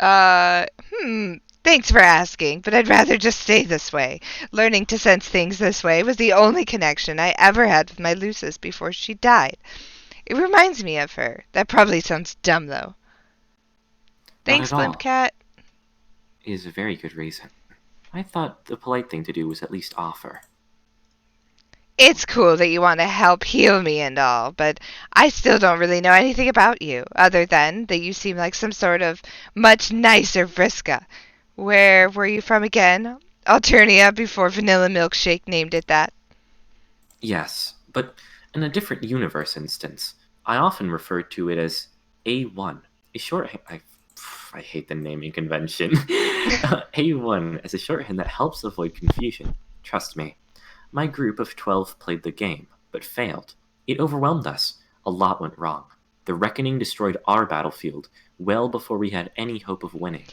uh, Thanks for asking, but I'd rather just stay this way. Learning to sense things this way was the only connection I ever had with my Lucis before she died. It reminds me of her. That probably sounds dumb, though. Not Thanks, at all. Limpcat. It is a very good reason. I thought the polite thing to do was at least offer. It's cool that you want to help heal me and all, but I still don't really know anything about you, other than that you seem like some sort of much nicer Vriska. Where were you from again? Alternia before Vanilla Milkshake named it that. Yes, but in a different universe instance, I often refer to it as A1, a shorthand. I hate the naming convention. A1 as a shorthand that helps avoid confusion. Trust me. My group of 12 played the game, but failed. It overwhelmed us. A lot went wrong. The Reckoning destroyed our battlefield well before we had any hope of winning.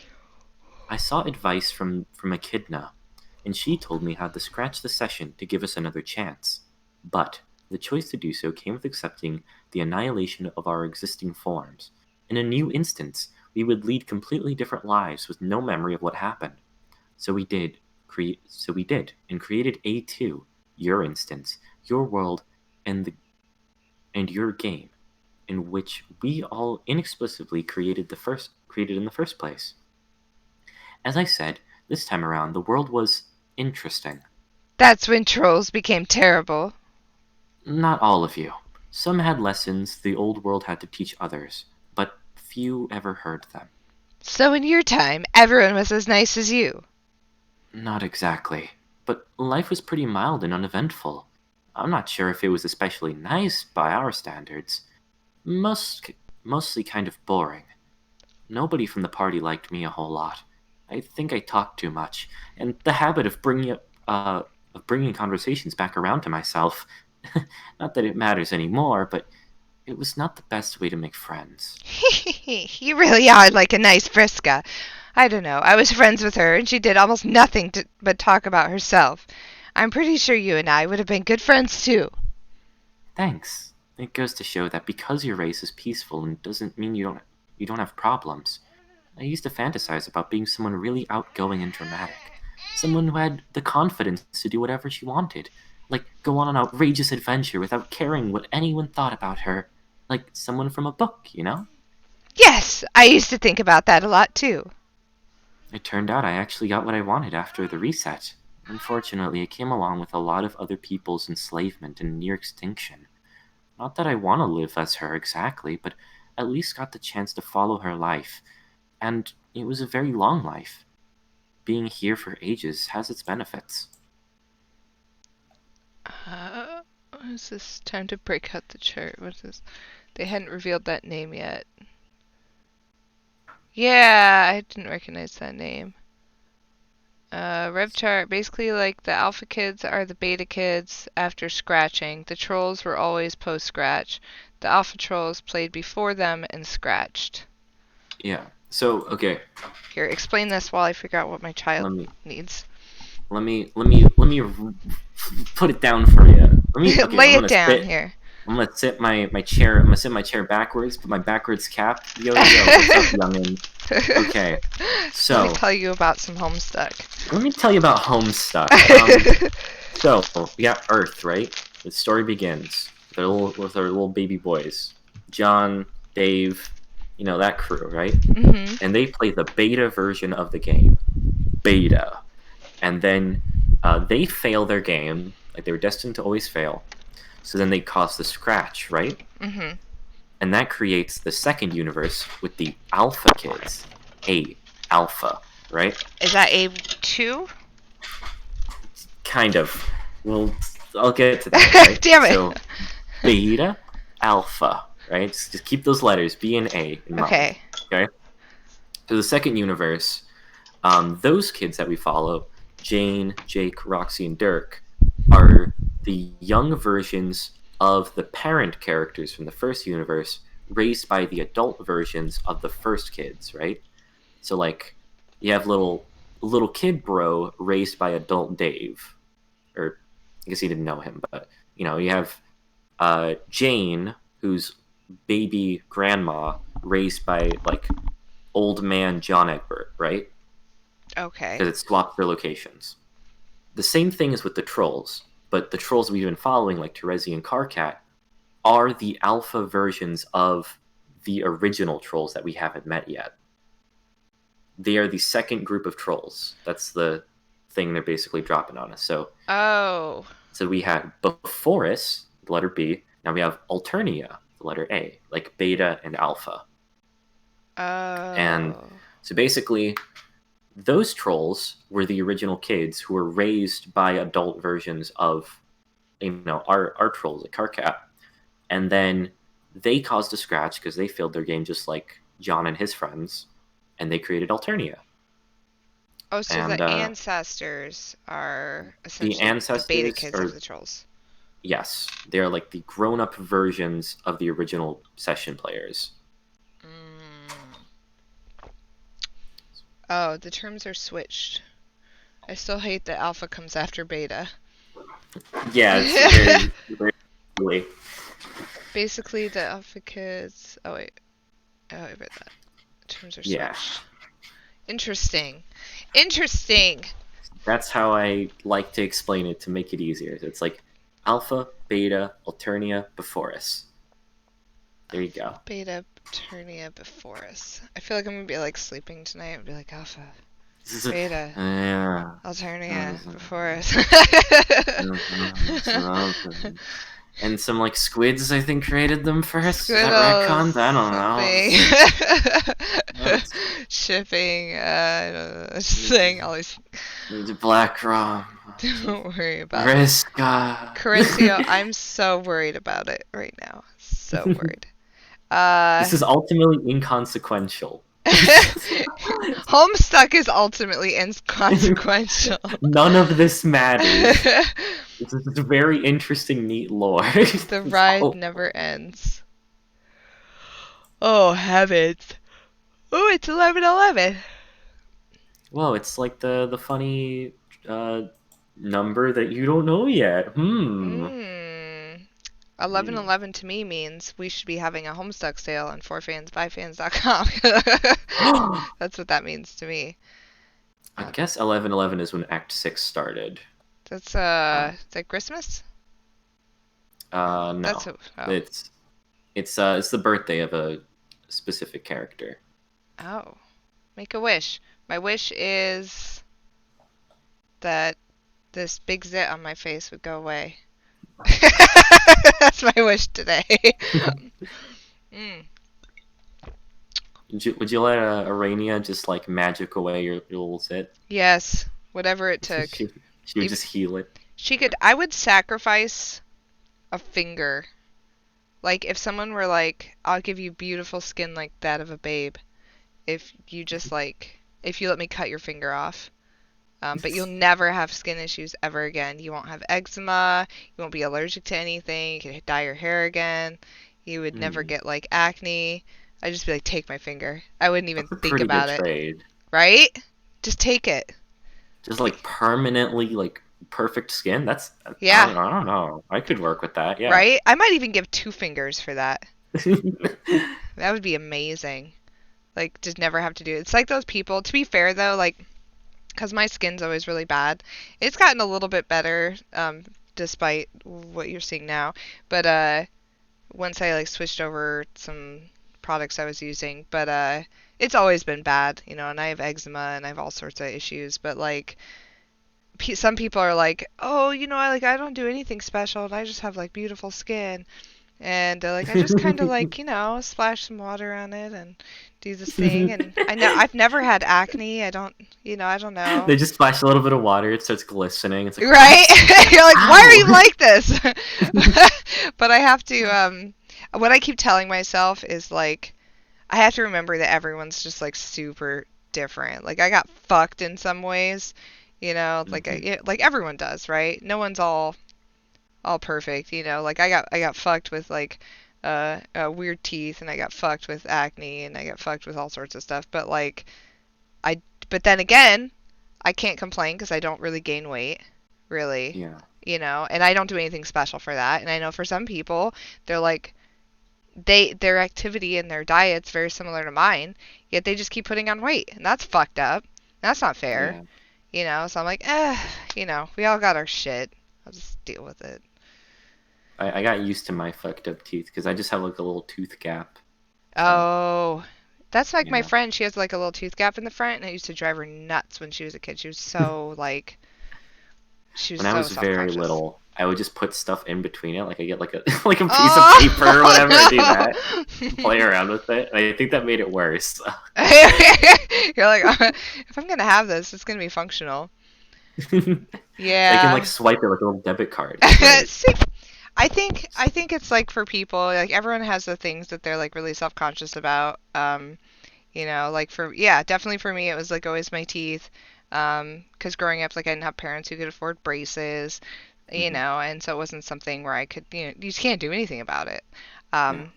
I sought advice from Echidna, and she told me how to scratch the session to give us another chance. But the choice to do so came with accepting the annihilation of our existing forms. In a new instance, we would lead completely different lives with no memory of what happened. So we did, and created A2, your instance, your world, and your game, in which we all inexplicably created in the first place. As I said, this time around the world was interesting. That's when trolls became terrible. Not all of you. Some had lessons the old world had to teach others, but few ever heard them. So in your time, everyone was as nice as you. Not exactly. But life was pretty mild and uneventful. I'm not sure if it was especially nice by our standards. Mostly kind of boring. Nobody from the party liked me a whole lot. I think I talked too much, and the habit of bringing conversations back around to myself. Not that it matters anymore, but it was not the best way to make friends. You really are like a nice Vriska. I don't know. I was friends with her, and she did almost nothing but talk about herself. I'm pretty sure you and I would have been good friends too. Thanks. It goes to show that because your race is peaceful and doesn't mean you don't have problems. I used to fantasize about being someone really outgoing and dramatic. Someone who had the confidence to do whatever she wanted. Like, go on an outrageous adventure without caring what anyone thought about her. Like, someone from a book, you know? Yes, I used to think about that a lot too. It turned out I actually got what I wanted after the reset. Unfortunately, it came along with a lot of other people's enslavement and near extinction. Not that I want to live as her exactly, but at least got the chance to follow her life. And it was a very long life. Being here for ages has its benefits. What is this? Time to break out the chart. What is this? They hadn't revealed that name yet. Yeah, I didn't recognize that name. Rev chart, basically like the alpha kids are the beta kids after scratching. The trolls were always post scratch. The alpha trolls played before them and scratched. Yeah. So, okay, Here, explain this while I figure out what my child let me needs. let me put it down for you. Okay, Lay it down here. I'm gonna sit my chair. I'm gonna sit my chair backwards. Put my backwards cap. Yo yo, what's up, youngin? Okay, Let me so tell you about some Homestuck. let me tell you about Homestuck. So we got Earth, right? The story begins with our little baby boys, John, Dave, that crew, right? Mhm. And they play the beta version of the game, beta, and then they fail their game, like they were destined to always fail. So then they cause the scratch, right? Mhm. And that creates the second universe with the alpha kids, A alpha, right? Is that A2? Kind of. Well, I'll get to that, right? Damn it. So beta, alpha, right? Just keep those letters B and A in mind. Okay. Okay. So the second universe, those kids that we follow, Jane, Jake, Roxy, and Dirk, are the young versions of the parent characters from the first universe, raised by the adult versions of the first kids, right? So like, you have little kid bro raised by adult Dave, or I guess he didn't know him, but you have Jane, who's baby grandma, raised by like old man John Egbert, right? Okay. Because it swaps their locations. The same thing is with the trolls, but the trolls we've been following, like Terezi and Carcat, are the alpha versions of the original trolls that we haven't met yet. They are the second group of trolls. That's the thing they're basically dropping on us. So Oh. So we had Beforus, the letter B. Now we have Alternia, the letter A, like beta and alpha. And Oh. so basically, those trolls were the original kids who were raised by adult versions of, our trolls, like Karkat. And then they caused a scratch because they failed their game just like John and his friends, and they created Alternia. Oh, so And the ancestors are the essentially the beta ancestors kids of are, the trolls. yes, they're like the grown-up versions of the original session players. Mm. Oh, the terms are switched. I still hate that alpha comes after beta. Yeah, it's very, very silly. Basically, the alpha kids. Oh wait. Oh, I read that. Terms are Yeah, switched. Interesting. Interesting. that's how I like to explain it to make it easier. It's like alpha, beta, alternia, beforus. There you Alpha, go. beta, ternia, before us. I feel like I'm gonna be like sleeping tonight and be like alpha, beta, Yeah. alternia, before us. And some like squids, I think, created them first. Is that Squiddles, retconned? I don't something. know. Shipping, I don't know, just saying all these. Black Rom. Don't worry about it. Riska. Corinthio, I'm so worried about it right now. So worried. This is ultimately inconsequential. Homestuck is ultimately inconsequential. None of this matters. This is a very interesting, neat lore. The ride never ends. Oh, heavens. Oh, it's 11:11. Whoa, it's like the funny number that you don't know yet. Mmm. 11:11 to me means we should be having a Homestuck sale on 4fansbyfans.com. That's what that means to me. I guess 11:11 is when Act 6 started. That's Uh, is that Christmas? no. That's a, oh. It's the birthday of a specific character. Oh. Make a wish. My wish is that this big zit on my face would go away. That's my wish today. mm. Would you let Arania just like magic away your little zit? Yes, whatever it took. She would just heal it. She could. I would sacrifice a finger. Like if someone were like, "I'll give you beautiful skin like that of a babe," if you just like, if you let me cut your finger off. But you'll never have skin issues ever again. You won't have eczema. You won't be allergic to anything. You can dye your hair again. You would never get like acne. I'd just be like, take my finger. I wouldn't even That's a think pretty good about it. trade. Right? Just take it. Just like permanently like perfect skin. That's Yeah. I don't know. I could work with that. Yeah. Right? I might even give 2 fingers for that. That would be amazing. Like, just never have to do it. It's like those people. To be fair, though, like, because my skin's always really bad. It's gotten a little bit better, despite what you're seeing now. But once I like switched over some products I was using, but it's always been bad, and I have eczema and I have all sorts of issues. But like, some people are like, oh, I don't do anything special and I just have like beautiful skin. And like I just kind of like splash some water on it and do this thing. And I know I've never had acne. I don't know. They just splash a little bit of water. It starts glistening. It's like, Right? You're like, why are you ow. like this? But I have to. What I keep telling myself is like, I have to remember that everyone's just like super different. Like I got fucked in some ways, like like everyone does, right? No one's all perfect, like I got fucked with like weird teeth, and I got fucked with acne, and I got fucked with all sorts of stuff, but like I but then again, I can't complain because I don't really gain weight, really. Yeah. And I don't do anything special for that. And I know for some people, they're like their activity and their diet's very similar to mine, yet they just keep putting on weight, and that's fucked up. That's not fair. Yeah. So I'm like, we all got our shit. I'll just deal with it. I got used to my fucked up teeth because I just have like a little tooth gap. So, Oh, that's like my yeah. friend. She has like a little tooth gap in the front, and it used to drive her nuts when she was a kid. She was so When I was very self-conscious. little, I would just put stuff in between it. Like I get like a like a piece of paper or Oh whatever. I do that, no. play around with it. And I think that made it worse. You're like, if I'm gonna have this, it's gonna be functional. I can like Yeah. swipe it like a little debit card. It's great. See, I think it's like for people, like everyone has the things that they're like really self-conscious about. Like yeah, definitely for me it was like always my teeth. 'Cause growing up like I didn't have parents who could afford braces, Hmm. and so it wasn't something where I could, you just can't do anything about it. Yeah. Um,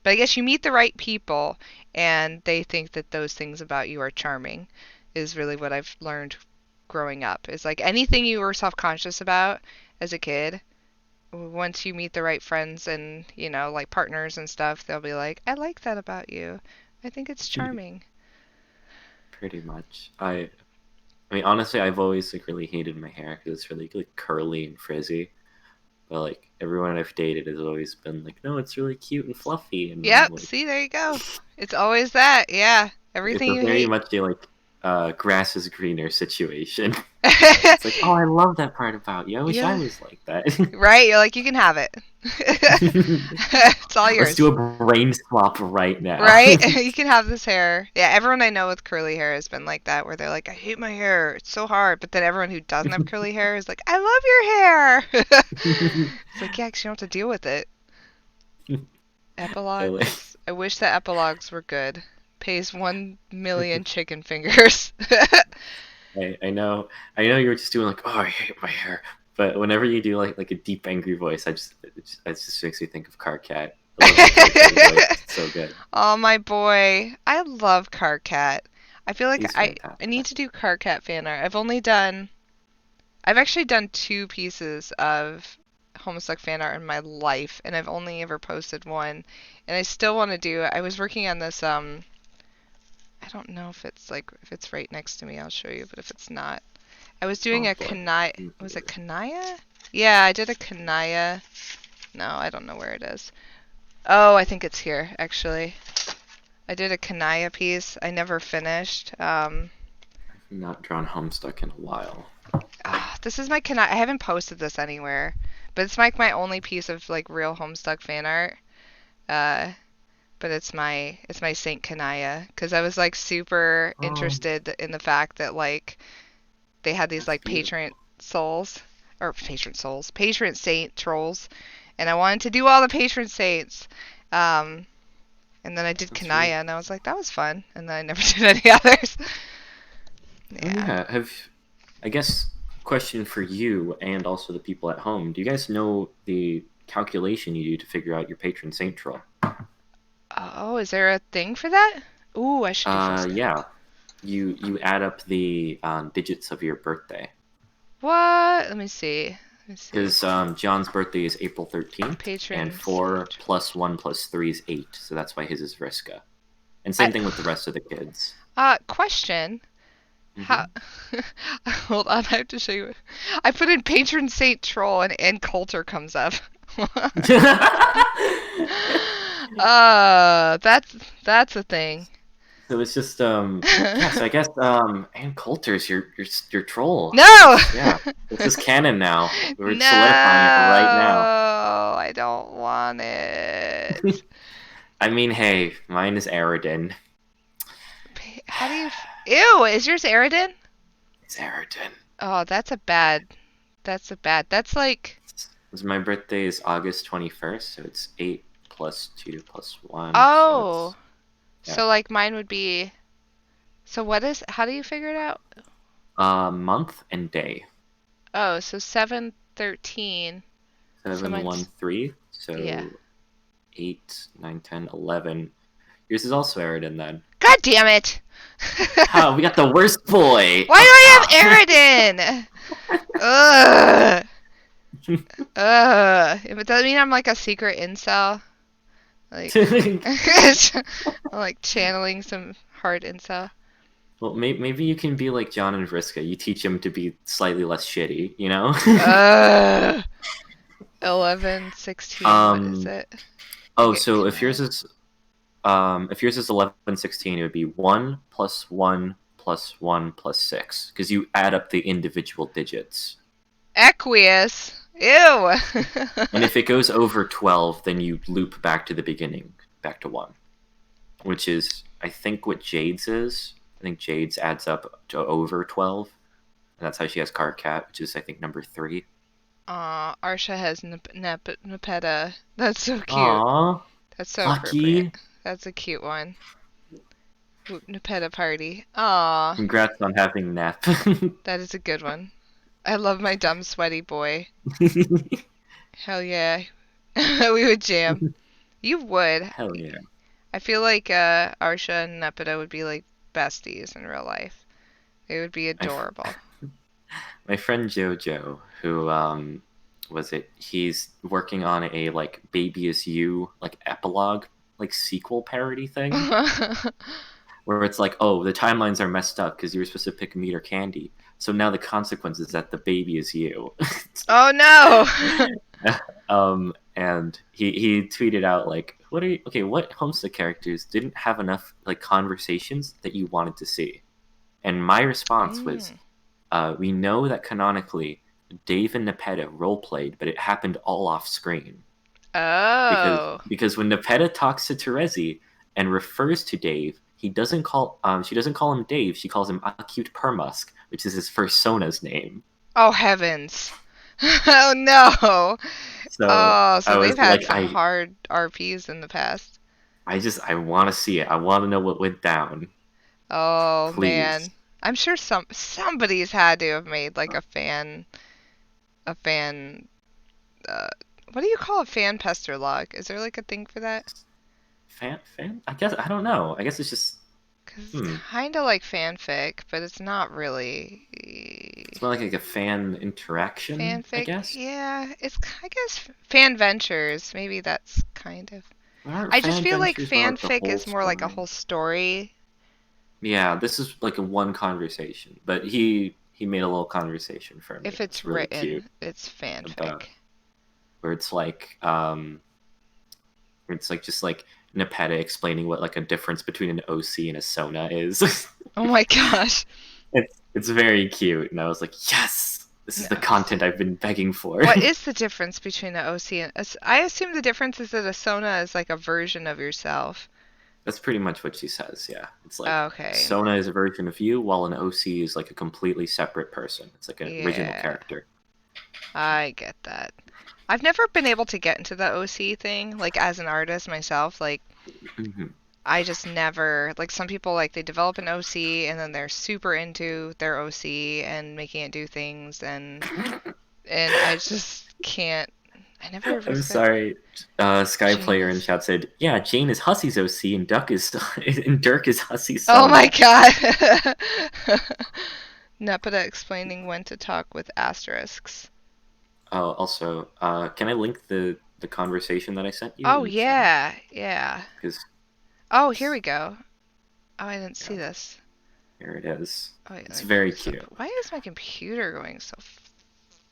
but I guess you meet the right people and they think that those things about you are charming is really what I've learned growing up. Is like anything you were self-conscious about as a kid, once you meet the right friends and, like partners and stuff, they'll be like, I like that about you. I think it's charming. Pretty much. I mean, honestly, I've always like really hated my hair because it's really like curly and frizzy. But like everyone I've dated has always been like, no, it's really cute and fluffy, and I'm Yep, like, see, there you go. It's always that. Yeah. it's Everything a you very hate. much a like grass is greener situation. It's like, oh, I love that part about you. I wish I Yeah. was like that. Right? You're like, you can have it. It's all Let's do yours. a brain swap right now. Right? You can have this hair. Yeah, everyone I know with curly hair has been like that, where they're like, I hate my hair. It's so hard. But then everyone who doesn't have curly hair is like, I love your hair. It's like, yeah, 'cause you don't have to deal with it. I like. Epilogues. I wish the epilogues were good. Pays 1 million chicken fingers. I know you were just doing like, oh, I hate my hair. But whenever you do like a deep angry voice, it just makes me think of Carcat. I love your Carcat voice. It's so good. Oh, my boy. I love Carcat. I feel like He's I need fantastic. to do Carcat fan art. I've actually done 2 pieces of Homestuck fan art in my life, and I've only ever posted one. And I still want to do it. I was working on this, I don't know if it's right next to me, I'll show you, but if it's not. I was doing Oh a boy. Kanaya, was it Kanaya? Yeah, I did a Kanaya. No, I don't know where it is. Oh, I think it's here, actually. I did a Kanaya piece. I never finished. I've not drawn Homestuck in a while. This is my Kanaya. I haven't posted this anywhere, but it's like my only piece of like real Homestuck fan art. Uh, but it's my Saint Kanaya because I was like super Oh, interested in the fact that like they had these that's like beautiful. patron saint trolls, and I wanted to do all the patron saints. Um, and then I did That's really Kanaya, and I was like, that was fun. And then I never did any others. Oh Yeah. yeah, I guess question for you and also the people at home. Do you guys know the calculation you do to figure out your patron saint troll? Oh, is there a thing for that? Ooh, I should do Fresca. Yeah. You add up the digits of your birthday What? Let me see. Let me see. because John's birthday is April 13th, and Patron four saint. plus one plus three is eight, so that's why his is Vriska. And I same thing with the rest of the kids. question. How? Hmm. Hold on, I have to show you. I put in patron saint troll and Coulter comes up. That's a thing. So it's just yeah. So I guess Ann Coulter's your troll. No! Yeah, this is canon now. We're No, solidifying it right now. I don't want it. I mean, hey, mine is Aridin. How do you? Ew, is yours Aridin? It's Aridin. Oh, that's a bad. That's a bad. That's like. My birthday is August 21st, so it's 8 plus 2 plus 1, so Oh, it's yeah. so like mine would be. So what is? How do you figure it out? Month and day. Oh, so 7/13. So 7, 1, mine's 3, yeah. so 8, 9, 10, 11. Yours is also Aridin then. God damn it! Oh, we got the worst boy! Why do I have Aridin? Ugh. Ugh. But does that mean I'm like a secret incel? Like, I'm like channeling some hard incel. Well, maybe you can be like John and Vriska. You teach him to be slightly less shitty, you know? Ugh. 11, 16. What is um. it? Oh, Okay, so Kanaya. if yours is 11, 16, it would be 1 plus 1 plus 1 plus 6 because you add up the individual digits. Equius. Ew. And if it goes over 12, then you loop back to the beginning, back to 1, which is, I think, what Jade's is. I think Jade's adds up to over 12. And that's how she has Card Cat, which is, I think, number 3. Aw, Arsha has Nepeta. That's so cute. Aww, That's so appropriate. lucky. That's a cute one. Ooh, Nepeta party. Aw, Congrats on having Nap. that is a good one. I love my dumb sweaty boy. Hell yeah. We would jam. You would. Hell yeah. I feel like Arsha and Nepeta would be like besties in real life. They would be My, adorable. my friend Jojo, who was it? He's working on a like Baby Is You like epilogue like sequel parody thing where it's like, oh, the timelines are messed up because you were supposed to pick meat or candy. So now the consequence is that the baby is you. Oh no! And he tweeted out like, what are you, okay? What Homestuck characters didn't have enough like conversations that you wanted to see? And my response was, Mm. we know that canonically Dave and Nepeta role played, but it happened all off screen because Oh. when Nepeta talks to Terezi and refers to Dave, she doesn't call him Dave. She calls him Acute Permusk, which is his Persona's name. Oh heavens. Oh no. So Oh, I so was they've had like, some hard RPs in the past. I want to see it. I want to know what went down. Oh Please. man. I'm sure somebody's had to have made like a fan uh what do you call a fan pester log? Is there like a thing for that? Fan? I guess I don't know. I guess it's just 'Cause it's hmm. kind of like fanfic, but it's not really It's more like a fan interaction, I fanfic. guess. Yeah, it's I guess fan ventures. Maybe that's kind of. Aren't I just fan feel like adventures more like the fanfic whole is more like a story? whole story. Yeah, this is like a one conversation, but he made a little conversation for If me. it's It's really cute written, it's about fanfic. where it's like where it's like just like Nepeta explaining what like a difference between an OC and a Sona is. Oh my gosh. It's very cute, and I was like, yes, this is the No. content I've been begging for. What is the difference between an OC and I assume the difference is that a Sona is like a version of yourself. That's pretty much what she says. Yeah, it's like Okay. Sona is a version of you, while an OC is like a completely separate person. It's like an original Yeah, character. I get that. I've never been able to get into the OC thing, like as an artist myself. Like, Hmm. I just never, like, some people, like, they develop an OC and then they're super into their OC and making it do things, and I just can't. I never I'm respect sorry. Sky Player in James. chat said, "Yeah, Jane is Hussy's OC, and Duck is and Dirk is Hussy's Oh my Sona." god! Nepeta explaining when to talk with asterisks. Oh, also, can I link the conversation that I sent you Oh in chat? yeah, yeah. Because Oh, here we go. Oh, I didn't see yeah, this. here it is. Oh wait, let It's me pull very this up. cute. Why is my computer going so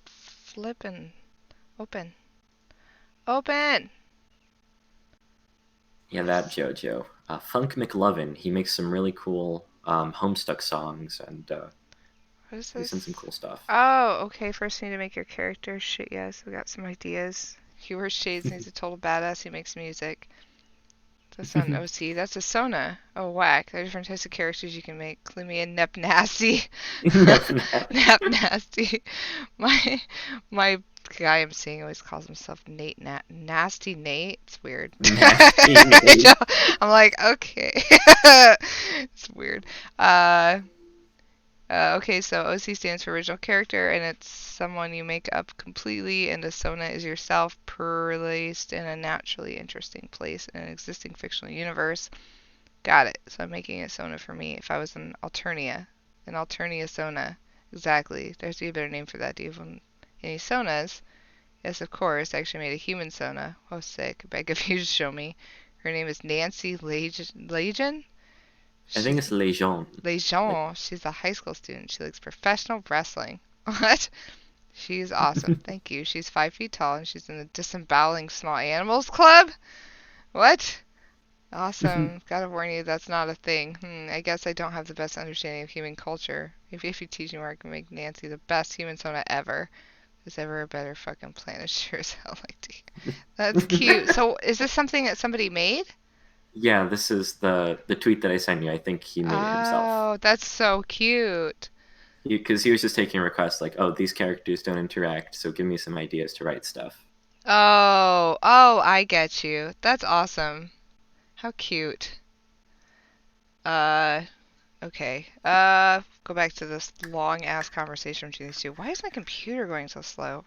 flippin' open? Open! Yeah, that Yes. JoJo. Funk McLovin. He makes some really cool Homestuck songs, and What is he's done some this? cool stuff. Oh, okay. First, you need to make your character. Shit, yes, we got some ideas. He wears shades and he's a total badass. He makes music. That's not an OC. That's a Sona. Oh, whack. There are different types of characters you can make. Climmy and Nep Nasty. Nap Nasty. My my guy I'm seeing always calls himself Nate Nasty Nate. It's weird. Nasty Nate. I'm like, okay. It's weird. Uh, okay, so OC stands for original character, and it's someone you make up completely, and a Sona is yourself placed in a naturally interesting place in an existing fictional universe. Got it. So I'm making a Sona for me. If I was an Alternia Sona. Exactly. There's a better name for that. Do you have any Sonas? Yes, of course. I actually made a human Sona. Oh, sick. Beg of you to show me. Her name is Nancy Legion? I think She's it's Legion. Like, Lejeune. She's a high school student. She likes professional wrestling. What? She's awesome. Thank you. She's 5 feet tall and she's in the Disemboweling Small Animals Club. What? Awesome. Gotta warn you, that's not a thing. I guess I don't have the best understanding of human culture. Maybe if you teach me where I can make Nancy the best human Sona ever. Is ever a better fucking plan? It sure as hell like to hear. That's cute. So is this something that somebody made? Yeah, this is the tweet that I sent you. I think he made it himself. Oh, that's so cute. Because he was just taking requests like, oh, these characters don't interact, so give me some ideas to write stuff. Oh, I get you. That's awesome. How cute. Uh, okay. Go back to this long ass conversation between these two. Why is my computer going so slow?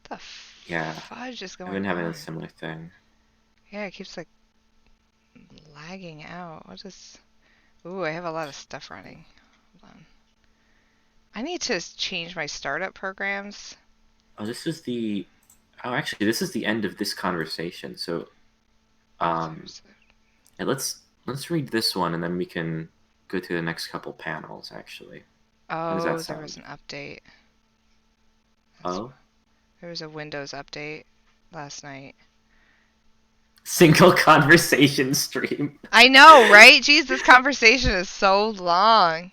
What the Yeah, fudge is I've going been having a on? similar thing. Yeah, it keeps like lagging out. What is. Ooh, I have a lot of stuff running. Hold on. I need to change my startup programs. Oh, this is the. Oh, actually, this is the end of this conversation. So, um, and let's read this one, and then we can go to the next couple panels. Actually, how does that Oh, there was sound? an update. That's, Oh, there was a Windows update last night. single conversation stream. I know, right? Jeez, this conversation is so long.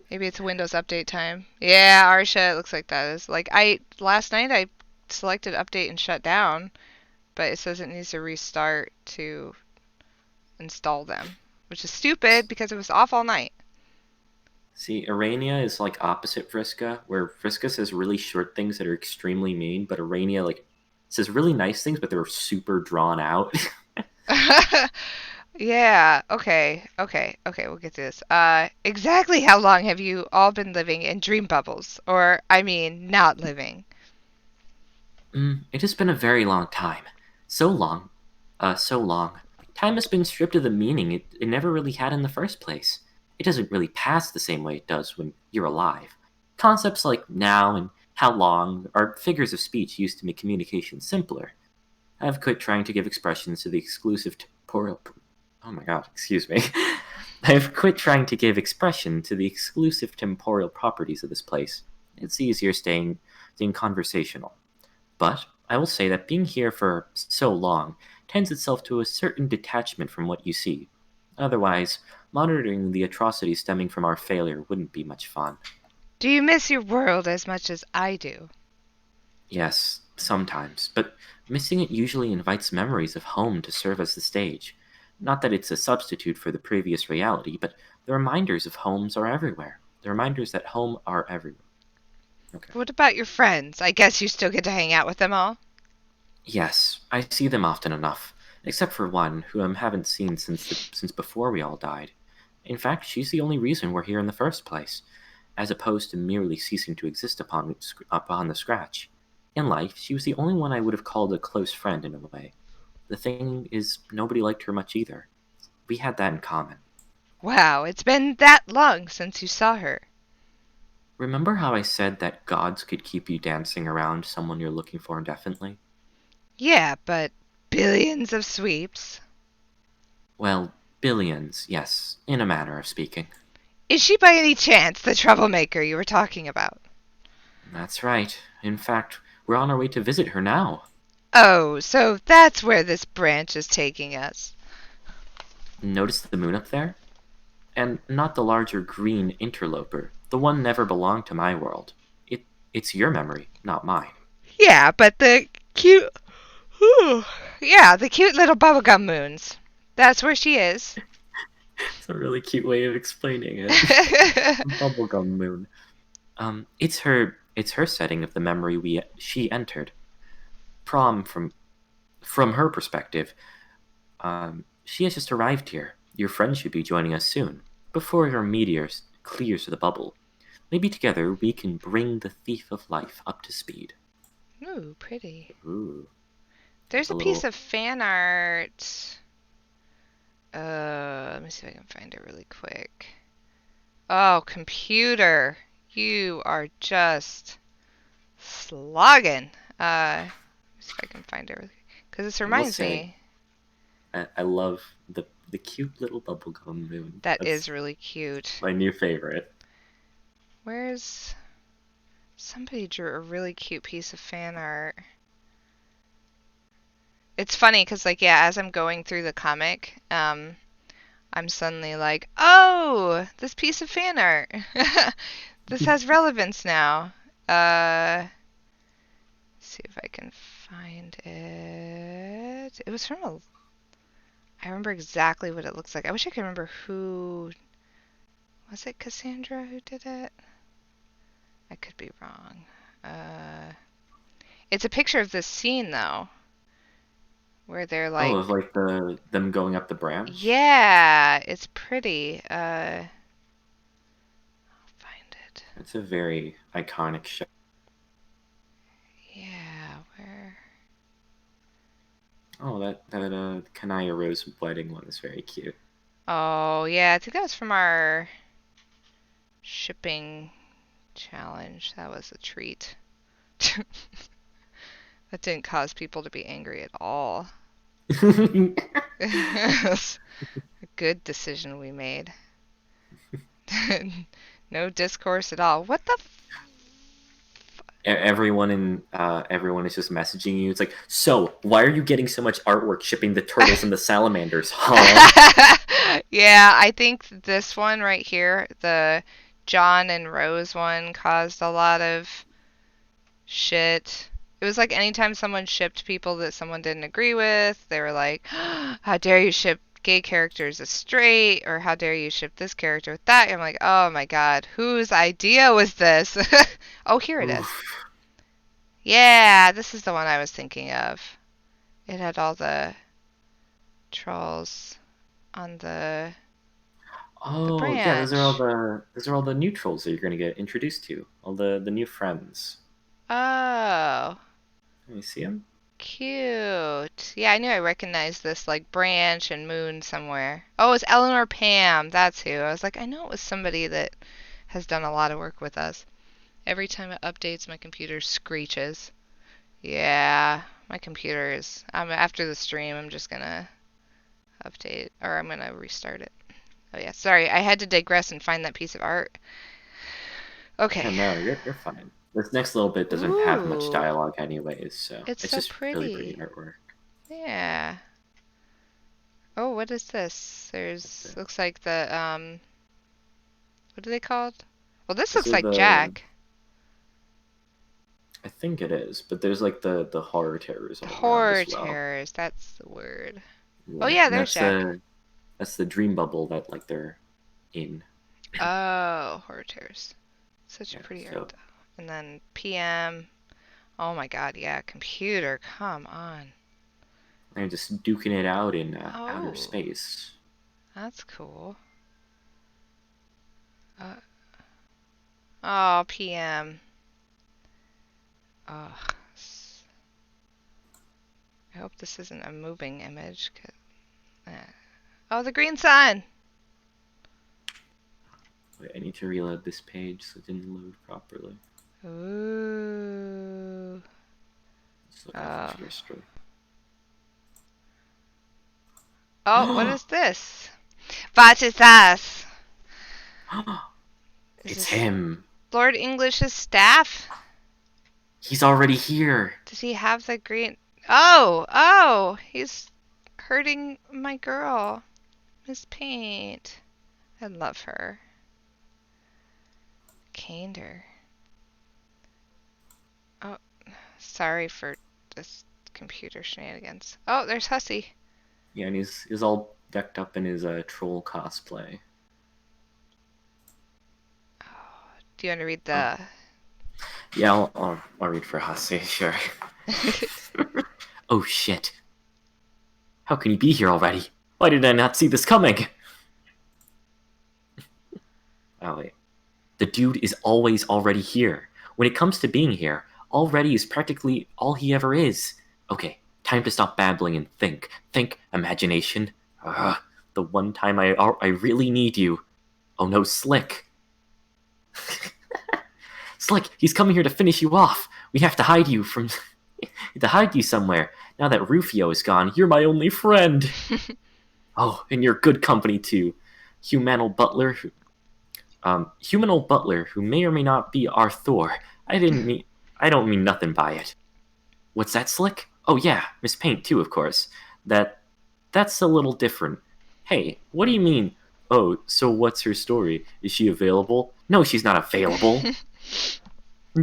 Maybe it's Windows update time. Yeah, Arsha, it looks like that is. Like last night I selected update and shut down, but it says it needs to restart to install them, which is stupid because it was off all night. See, Arania is like opposite Vriska, where Vriska says really short things that are extremely mean, but Arania like says really nice things, but they're super drawn out. Yeah, okay, we'll get to this. Exactly how long have you all been living in dream bubbles? Or, I mean, not living. It has been a very long time. So long. So long. Time has been stripped of the meaning it never really had in the first place. It doesn't really pass the same way it does when you're alive. Concepts like now and how long are figures of speech used to make communication simpler. I've quit trying to give expressions to the exclusive temporal. Oh my god, excuse me. I've quit trying to give expression to the exclusive temporal properties of this place. It's easier staying conversational. But I will say that being here for so long tends itself to a certain detachment from what you see. Otherwise, monitoring the atrocities stemming from our failure wouldn't be much fun. Do you miss your world as much as I do? Yes, sometimes, but missing it usually invites memories of home to serve as the stage. Not that it's a substitute for the previous reality, but the reminders of homes are everywhere. The reminders that home are everywhere. Okay. What about your friends? I guess you still get to hang out with them all? Yes, I see them often enough, except for one who I haven't seen since before we all died. In fact, she's the only reason we're here in the first place, as opposed to merely ceasing to exist upon the scratch. In life, she was the only one I would have called a close friend in a way. The thing is, nobody liked her much either. We had that in common. Wow, it's been that long since you saw her. Remember how I said that gods could keep you dancing around someone you're looking for indefinitely? Yeah, but billions of sweeps. Well, billions, yes, in a manner of speaking. Is she by any chance the troublemaker you were talking about? That's right. In fact, we're on our way to visit her now. Oh, so that's where this branch is taking us. Notice the moon up there? And not the larger green interloper. The one never belonged to my world. It's your memory, not mine. Yeah, but the cute. Whew. Yeah, the cute little bubblegum moons. That's where she is. It's a really cute way of explaining it. Bubblegum moon. It's her setting of the memory she entered. Prom from her perspective. She has just arrived here. Your friend should be joining us soon, before her meteor clears the bubble. Maybe together we can bring the thief of life up to speed. Ooh, pretty. Ooh, There's a a piece little. of fan art. Let me see if I can find it really quick. Oh, computer. You are just slogging. Let me see if I can find it really because this I will reminds say, me I love the cute little bubblegum moon. that is That's really cute. my new favorite. Where's somebody drew a really cute piece of fan art? It's funny because like yeah, as I'm going through the comic, I'm suddenly like, oh, this piece of fan art. This has relevance now. Uh, see if I can find it. It was from a. I remember exactly what it looks like. I wish I could remember who. Was it Cassandra who did it? I could be wrong. Uh, it's a picture of this scene though, where they're Oh, it's like, like them going up the branch. yeah, it's pretty. Find it. It's a very iconic shot. Yeah, where? Oh, that Kanaya Rose wedding one is very cute. Oh, yeah, I think that was from our shipping challenge. That was a treat. That didn't cause people to be angry at all. It was a good decision we made. No discourse at all. What the Everyone is just messaging you. It's like, so why are you getting so much artwork shipping the turtles and the salamanders, huh? Yeah, I think this one right here, the John and Rose one, caused a lot of shit. It was like anytime someone shipped people that someone didn't agree with, they were like, how dare you ship gay characters as straight, or how dare you ship this character with that? I'm like, oh my god, whose idea was this? Oh, here it is. Oof. Yeah, this is the one I was thinking of. It had all the trolls on the Oh yeah, branch. those are all the new trolls that you're gonna get introduced to. All the new friends. Oh, Can you see them? cute. Yeah, I knew I recognized this like branch and moon somewhere. Oh, it's Eleanor Pam. That's who. I was like, I know it was somebody that has done a lot of work with us. Every time it updates, my computer screeches. Yeah, my computer is. After the stream, I'm just gonna update, or I'm gonna restart it. Oh yeah, sorry, I had to digress and find that piece of art. Yeah, Okay. no, you're fine. This next little bit doesn't have much Ooh, dialogue anyways, so it's it's so just really pretty pretty. artwork. Yeah. Oh, what is this? There's looks like the what are they called? Well, this These looks are like the Jack. I think it is, but there's like the horror terrors all around Horror as well. terrors, that's the word. Oh Yeah, yeah, and there's Jack. that's the dream bubble that like they're in. Oh, horror terrors. Such a Yeah, pretty art so though. And then PM. Oh my god, yeah, computer, come on. they're just duking it out in outer Oh, space. that's cool. Uh, oh, PM. Oh, I hope this isn't a moving image. Oh, the green sun. Wait, I need to reload this page so it didn't load properly. Ooh. Let's look off Oh. of your story. Oh, what is this? What is this? Is It's this him. Lord English's staff? He's already here. Does he have the green? Oh, he's hurting my girl, Miss Paint. I love her. Caned her. Oh, sorry for this computer shenanigans. Oh, there's Hussy. Yeah, and he's all decked up in his troll cosplay. Oh, do you want to read Oh, the? yeah, I'll read for Hase, sure. Oh shit. How can he be here already? Why did I not see this coming? Oh wait. The dude is always already here. When it comes to being here, already is practically all he ever is. Okay, time to stop babbling and think. Think, imagination. Ugh, the one time I really need you. Oh no, Slick. Slick, he's coming here to finish you off. We have to hide you from to hide you somewhere. Now that Rufio is gone, you're my only friend. Oh, and you're good company too. Humanal Butler, Humanal Butler, who may or may not be our Thor. I didn't mean. I don't mean nothing by it. What's that, Slick? Oh yeah, Miss Paint too, of course. That's a little different. Hey, what do you mean? Oh, so what's her story? Is she available? No, she's not available.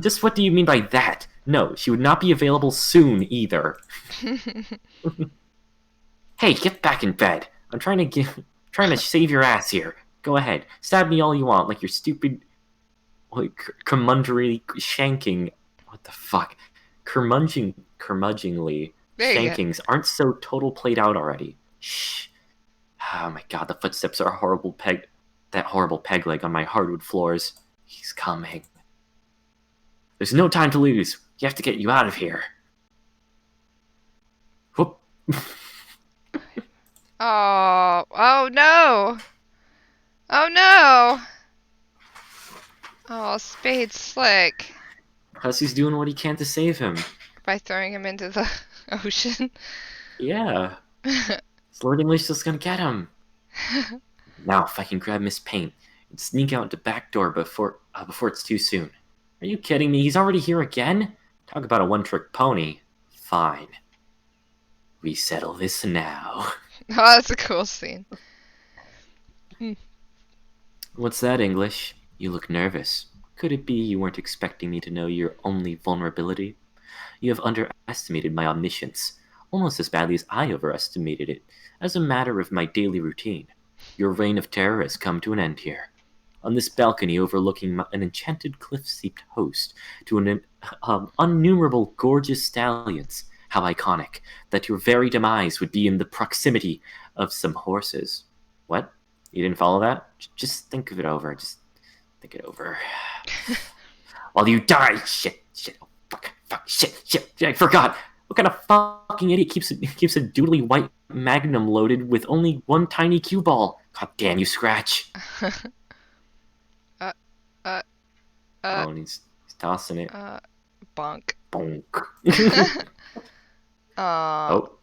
Just what do you mean by that? No, she would not be available soon either. Hey, get back in bed. I'm trying to save your ass here. Go ahead, stab me all you want, like your stupid, like curmudgeonly shanking. What the fuck? Curmudgeonly There you go. shankings aren't so total played out already. Shh. Oh my god, the footsteps are horrible peg. That horrible peg leg on my hardwood floors. He's coming. There's no time to lose. You have to get you out of here. Whoop. Oh, oh no! Oh no! Oh, Spade's slick. Hussey's doing what he can to save him. By throwing him into the ocean. Yeah. Lord English is gonna get him. Now, if I can grab Miss Paint and sneak out the back door before it's too soon. Are you kidding me? He's already here again? Talk about a one-trick pony. Fine. We settle this now. Oh, that's a cool scene. What's that, English? You look nervous. Could it be you weren't expecting me to know your only vulnerability? You have underestimated my omniscience, almost as badly as I overestimated it, as a matter of my daily routine. Your reign of terror has come to an end here. On this balcony overlooking an enchanted cliff-steeped host to an innumerable gorgeous stallions, how iconic that your very demise would be in the proximity of some horses. What? You didn't follow that? Just think of it over. Just think it over. While you die! Shit! Oh, fuck! Shit! I forgot! What kind of fucking idiot keeps a doodly white magnum loaded with only one tiny cue ball? God damn you, Scratch! uh, uh, Oh, and he's tossing it. Bonk. Bonk. Aw. Oh.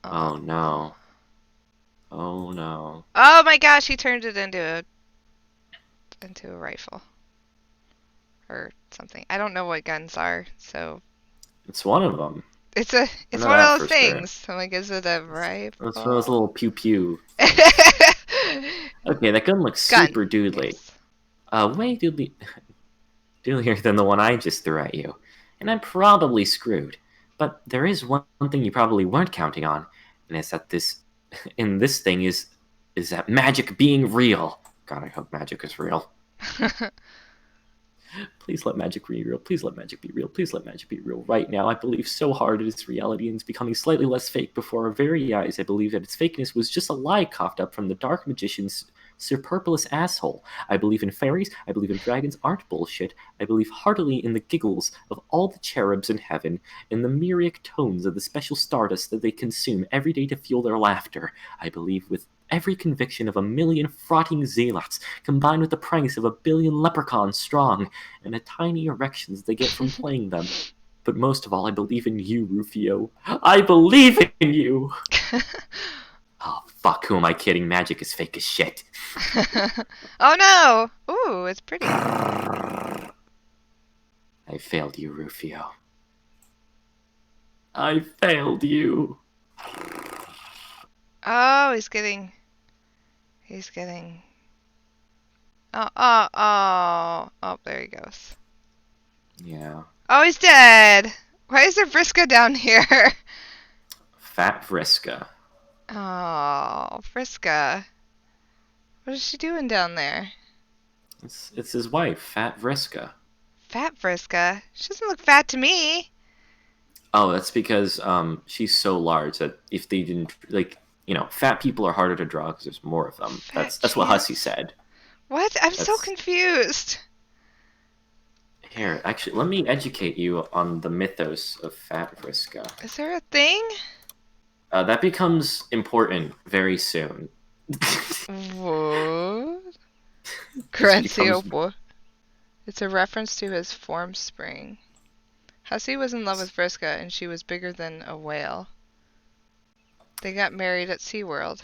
Oh no. Oh no. Oh my gosh, he turned it into a rifle. Or something. I don't know what guns are, so It's one of them. it's I one know of that those for sure. things. I'm like, is it a rifle? It's one of those little pew pew. Okay, that gun looks Gun. super doodly. Yes. Way doodlier than the one I just threw at you. And I'm probably screwed. But there is one thing you probably weren't counting on, and it's that this thing is that magic being real. God, I hope magic is real. Please let magic be real. Please let magic be real. Please let magic be real. Right now, I believe so hard it is reality and it's becoming slightly less fake before our very eyes. I believe that its fakeness was just a lie coughed up from the dark magician's superfluous asshole. I believe in fairies. I believe in dragons aren't bullshit. I believe heartily in the giggles of all the cherubs in heaven, in the myriad tones of the special stardust that they consume every day to fuel their laughter. I believe with every conviction of 1,000,000 frotting zealots, combined with the pranks of 1,000,000,000 leprechauns strong, and the tiny erections they get from playing them. But most of all, I believe in you, Rufio. I believe in you! Oh, fuck, who am I kidding? Magic is fake as shit. Oh no! Ooh, it's pretty. I failed you, Rufio. I failed you. Oh, he's getting. Oh, there he goes. Yeah. Oh, he's dead! Why is there Vriska down here? Fat Vriska. Oh, Vriska. What is she doing down there? It's his wife, Fat Vriska. Fat Vriska? She doesn't look fat to me. Oh, that's because she's so large that if they didn't fat people are harder to draw because there's more of them. Fat That's what Hussey chance? said. What? I'm so confused. Here, actually, let me educate you on the mythos of Fat Vriska. Is there a thing? That becomes important very soon. What? Becomes... boy. It's a reference to his form spring. Hussey was in love with Vriska, and she was bigger than a whale. They got married at SeaWorld.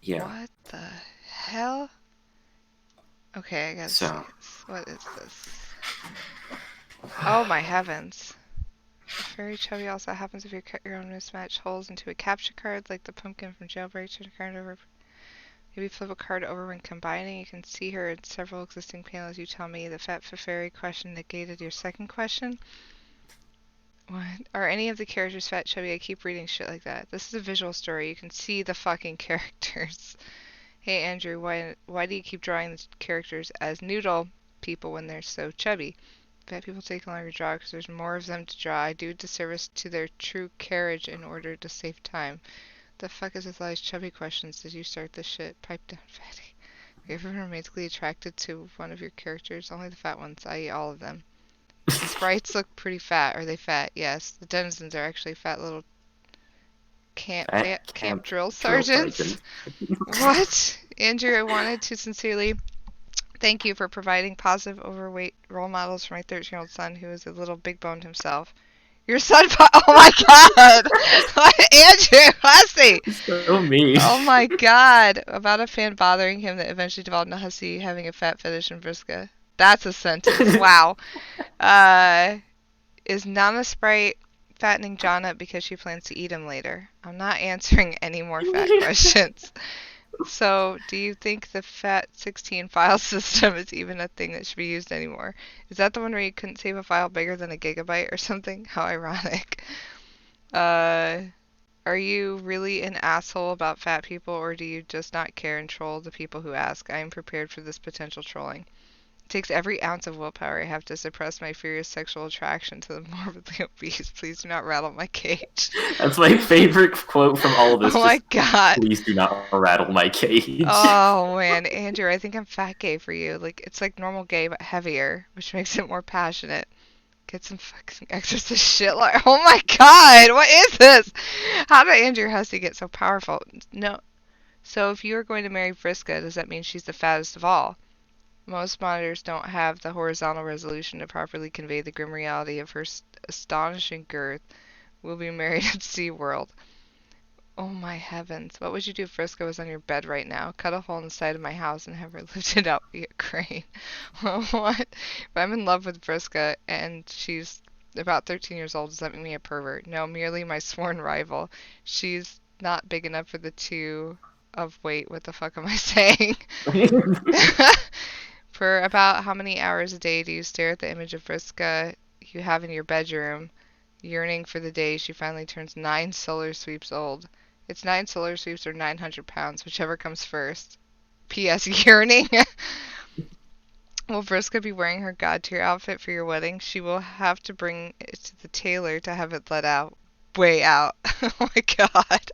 Yeah. What the hell? Okay, I gotta see this. What is this? Oh my heavens. The fairy chubby also happens if you cut your own mismatched holes into a capture card, like the pumpkin from Jailbreak. Turn a card over. Maybe flip a card over when combining. You can see her in several existing panels. You tell me the Fat Fairy question negated your second question. What? Are any of the characters fat, chubby? I keep reading shit like that. This is a visual story. You can see the fucking characters. Hey Andrew, why do you keep drawing the characters as noodle people when they're so chubby? Fat people take longer to draw because there's more of them to draw. I do disservice to their true carriage in order to save time. The fuck is with all these chubby questions? Did you start this shit? Pipe down, fatty. Have you ever been romantically attracted to one of your characters? Only the fat ones, i.e. all of them. The sprites look pretty fat. Are they fat? Yes. The denizens are actually fat little Fat camp camp drill drill sergeants. sergeant. What? Andrew, I wanted to sincerely thank you for providing positive overweight role models for my 13-year-old son who is a little big boned himself. Your son, oh my god! Andrew, Hussey! So mean. Oh my god! About a fan bothering him that eventually devolved into Hussey having a fat fetish in Vriska. That's a sentence. Wow. Uh, is Nana Sprite fattening John up because she plans to eat him later? I'm not answering any more fat questions. So, do you think the FAT16 file system is even a thing that should be used anymore? Is that the one where you couldn't save a file bigger than a gigabyte or something? How ironic. Uh, are you really an asshole about fat people, or do you just not care and troll the people who ask? I am prepared for this potential trolling. It takes every ounce of willpower I have to suppress my furious sexual attraction to the morbidly obese. Please do not rattle my cage. That's my favorite quote from all of this. Oh my Just god. please do not rattle my cage. Oh man, Andrew, I think I'm fat gay for you. Like it's like normal gay but heavier, which makes it more passionate. Get some fucking exorcist shit like oh my god, what is this? How did Andrew Hussey get so powerful? No. So if you are going to marry Vriska, does that mean she's the fattest of all? Most monitors don't have the horizontal resolution to properly convey the grim reality of her astonishing girth. We'll be married at SeaWorld. Oh my heavens. What would you do if Frisco was on your bed right now? Cut a hole in the side of my house and have her lifted up via crane. What? If I'm in love with Frisca and she's about 13 years old, does that make me a pervert? No, merely my sworn rival. She's not big enough for the two of wait, what the fuck am I saying? For about how many hours a day do you stare at the image of Frisca you have in your bedroom, yearning for the day she finally turns 9 solar sweeps old? It's 9 solar sweeps or 900 pounds, whichever comes first. P.S. Yearning? Will Vriska be wearing her god tier outfit for your wedding? She will have to bring it to the tailor to have it let out. Way out. Oh my god.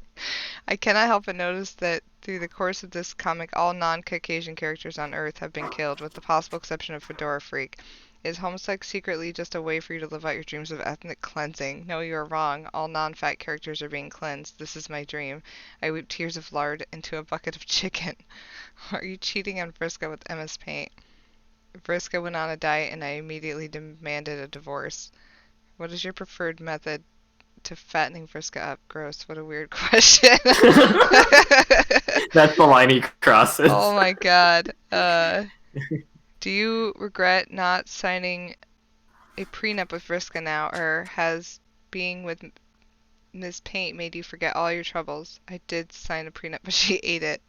I cannot help but notice that through the course of this comic, all non-Caucasian characters on Earth have been killed, with the possible exception of Fedora Freak. Is Homestuck secretly just a way for you to live out your dreams of ethnic cleansing? No, you are wrong. All non-fat characters are being cleansed. This is my dream. I weep tears of lard into a bucket of chicken. Are you cheating on Vriska with MS Paint? Vriska went on a diet and I immediately demanded a divorce. What is your preferred method to fattening Vriska up? Gross. What a weird question. That's the line he crosses. Oh my god. Do you regret not signing a prenup with Vriska now, or has being with Ms. Paint made you forget all your troubles? I did sign a prenup, but she ate it.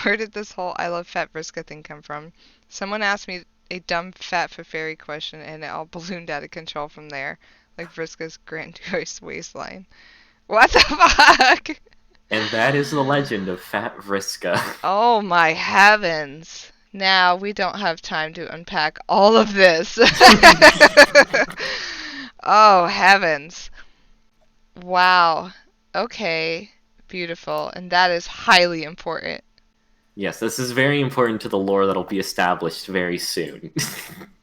Where did this whole I love fat Vriska thing come from? Someone asked me a dumb fat fairy question, and it all ballooned out of control from there, like Vriska's grandiose waistline. What the fuck? And that is the legend of Fat Vriska. Oh my heavens. Now we don't have time to unpack all of this. Oh heavens. Wow. Okay. Beautiful. And that is highly important. Yes, this is very important to the lore that'll be established very soon.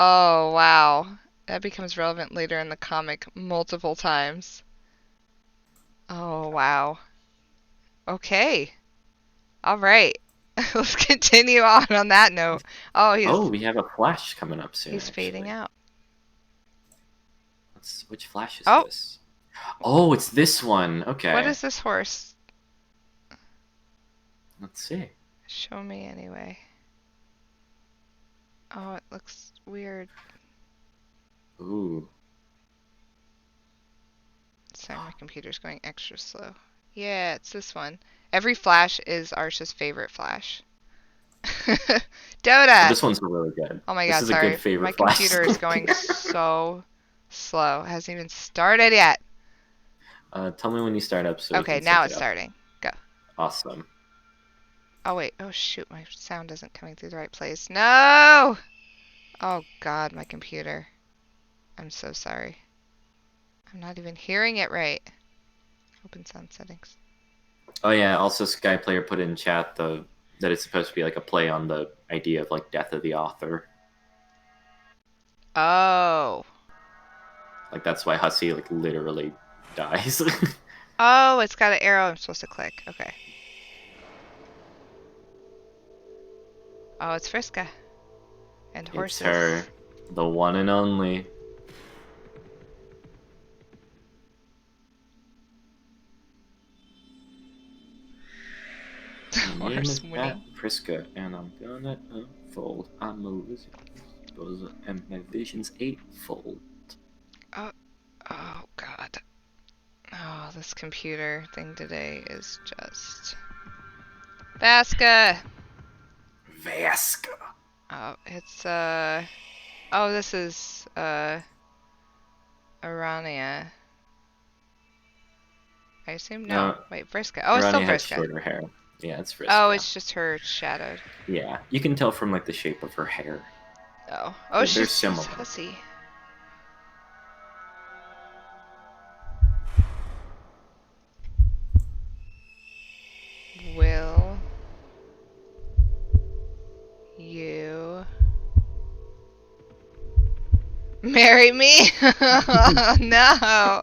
Oh wow. That becomes relevant later in the comic multiple times. Oh wow. Okay. All right. Let's continue on that note. Oh, Oh, we have a flash coming up soon, he's fading actually. out. Which flash is Oh, this? Oh, it's this one. what Okay. is this horse? Let's see. Show me anyway. Oh, it looks weird. Ooh. Sorry, my computer's going extra slow. Yeah, it's this one. Every flash is Arsha's favorite flash. But Dota! this one's really good. Oh my This god, is a good sorry. My favorite flash. computer is going so slow. It hasn't even started yet. Tell me when you start up so we Okay, can now sync it it's up. starting. Go. Awesome. Oh wait. Oh shoot, my sound isn't coming through the right place. No! Oh god, my computer. I'm so sorry. I'm not even hearing it right. Open sound settings. Oh yeah, also Skyplayer put in chat that it's supposed to be like a play on the idea of like death of the author. Oh. Like that's why Hussey like literally dies. Oh, it's got an arrow I'm supposed to click. Okay. Oh, it's Friska. And It's her, horses. the one and only. Name Horse is at Winnie. Priska, and I'm gonna unfold. I'm a wizard, and my vision's eightfold. Oh, oh god. Oh, this computer thing today is just... Vaska! Vaska. Oh, it's, Oh, this is, Arania. I assume? No. No, Wait, Friska. Oh, it's still Ronnie has Friska. shorter hair. Yeah, it's Oh, Friska. it's just her shadowed. Yeah, you can tell from like the shape of her hair. Oh. Oh, They're she's similar. hussy. Will you marry me? Oh, no.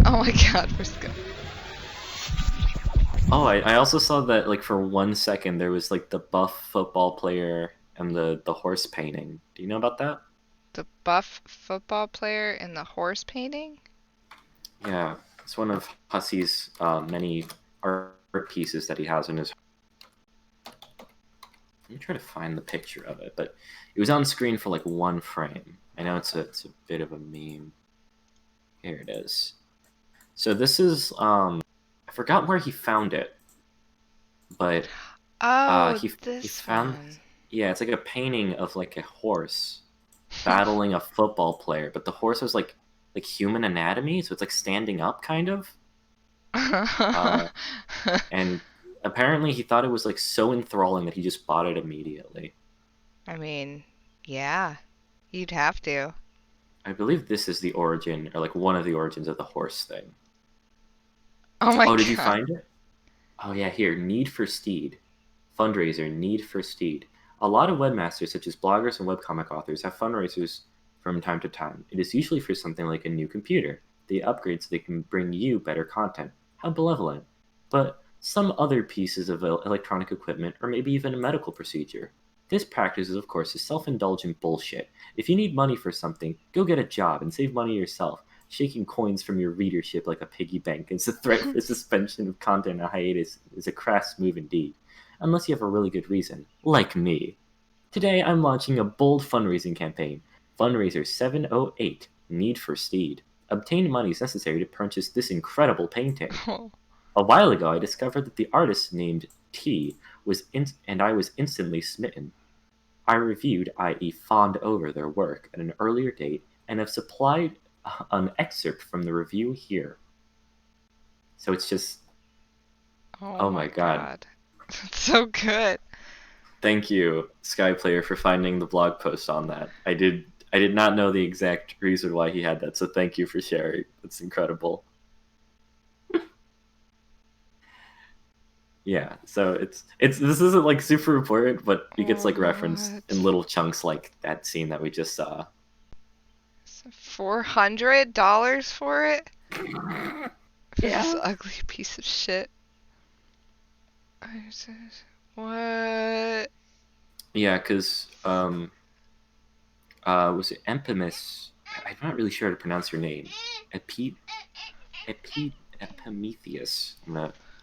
Oh my god, Friska. Oh, I also saw that like for 1 second there was like the buff football player and the horse painting. Do you know about that? The buff football player in the horse painting? Yeah, it's one of Hussey's many art pieces that he has in his. Let me try to find the picture of it, but it was on screen for like 1 frame. I know it's a bit of a meme. Here it is. So this is I forgot where he found it, but Oh, he this found, one. yeah, it's like a painting of like a horse battling a football player, but the horse was like human anatomy, so it's like standing up kind of. Uh, and apparently he thought it was like so enthralling that he just bought it immediately. I mean, yeah, you'd have to. I believe this is the origin, or like one of the origins of the horse thing. Oh my Oh, did you god. find it? Oh yeah, here, Need for Steed. Fundraiser, Need for Steed. A lot of webmasters, such as bloggers and webcomic authors, have fundraisers from time to time. It is usually for something like a new computer. They upgrade so they can bring you better content. How benevolent. But some other pieces of electronic equipment, or maybe even a medical procedure. This practice is, of course, is self-indulgent bullshit. If you need money for something, go get a job and save money yourself. Shaking coins from your readership like a piggy bank is a threat for suspension of content and hiatus is a crass move indeed. Unless you have a really good reason, like me. Today I'm launching a bold fundraising campaign. Fundraiser 708, Need for Steed. Obtain monies necessary to purchase this incredible painting. Oh. A while ago I discovered that the artist named T and I was instantly smitten. I reviewed, i.e., fawned over their work at an earlier date and have supplied an excerpt from the review here. So it's just, Oh oh my my god. god. That's so good. Thank you, Skyplayer, for finding the blog post on that. I did not know the exact reason why he had that, so thank you for sharing. That's incredible. Yeah, so it's this isn't like super important, but it gets like referenced in What? little chunks like that scene that we just saw. $400 for it? For this Yeah. ugly piece of shit. What? Yeah, because was it Empimus? I'm not really sure how to pronounce your name. Epi Epimetheus.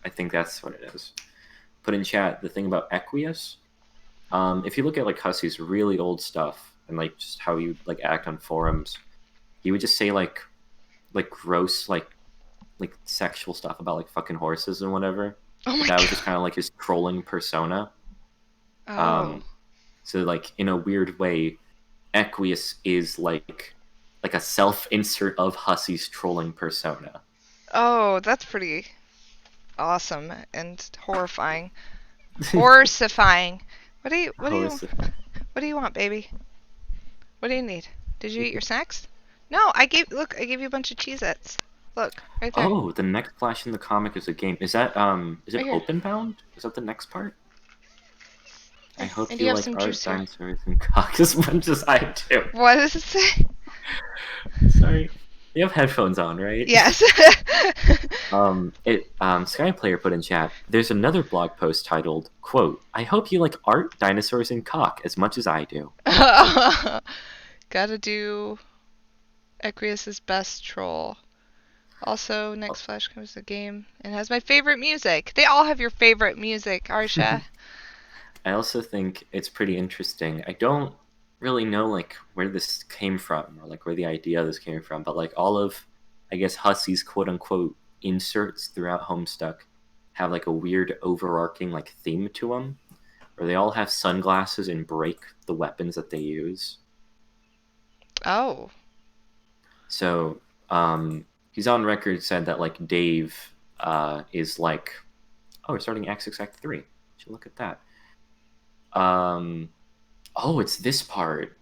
I think that's what it is. Put in chat the thing about Equius. If you look at like Hussey's really old stuff and like just how you like act on forums, he would just say like gross like sexual stuff about like fucking horses and whatever. Oh my That was just god. kind of like his trolling persona. Oh. Um, so like in a weird way, Equius is like a self-insert of Hussey's trolling persona. Oh, that's pretty awesome and horrifying. Horsifying. What do you want, baby? What do you need? Did you eat your snacks? No, I gave you a bunch of Cheez-Its. Look, right there. Oh, the next Flash in the comic is a game. Is it Right here. open bound? Is that the next part? I Here. hope And you you have like some juice art, here. dinosaurs, and cock as much as I do. What does it say? Sorry. You have headphones on, right? Yes. Sky Player put in chat, there's another blog post titled, quote, I hope you like art, dinosaurs, and cock as much as I do. Gotta do Equius's best troll. Also, next Flash comes the game and has my favorite music. They all have your favorite music, Arsha. I also think it's pretty interesting. I don't really know like where this came from or like where the idea of this came from, but like all of I guess Hussey's quote unquote inserts throughout Homestuck have like a weird overarching like theme to them, where they all have sunglasses and break the weapons that they use. Oh. So he's on record said that like Dave is like, oh, we're starting Act 6 Act 3. Should look at that. Um, oh, it's this part.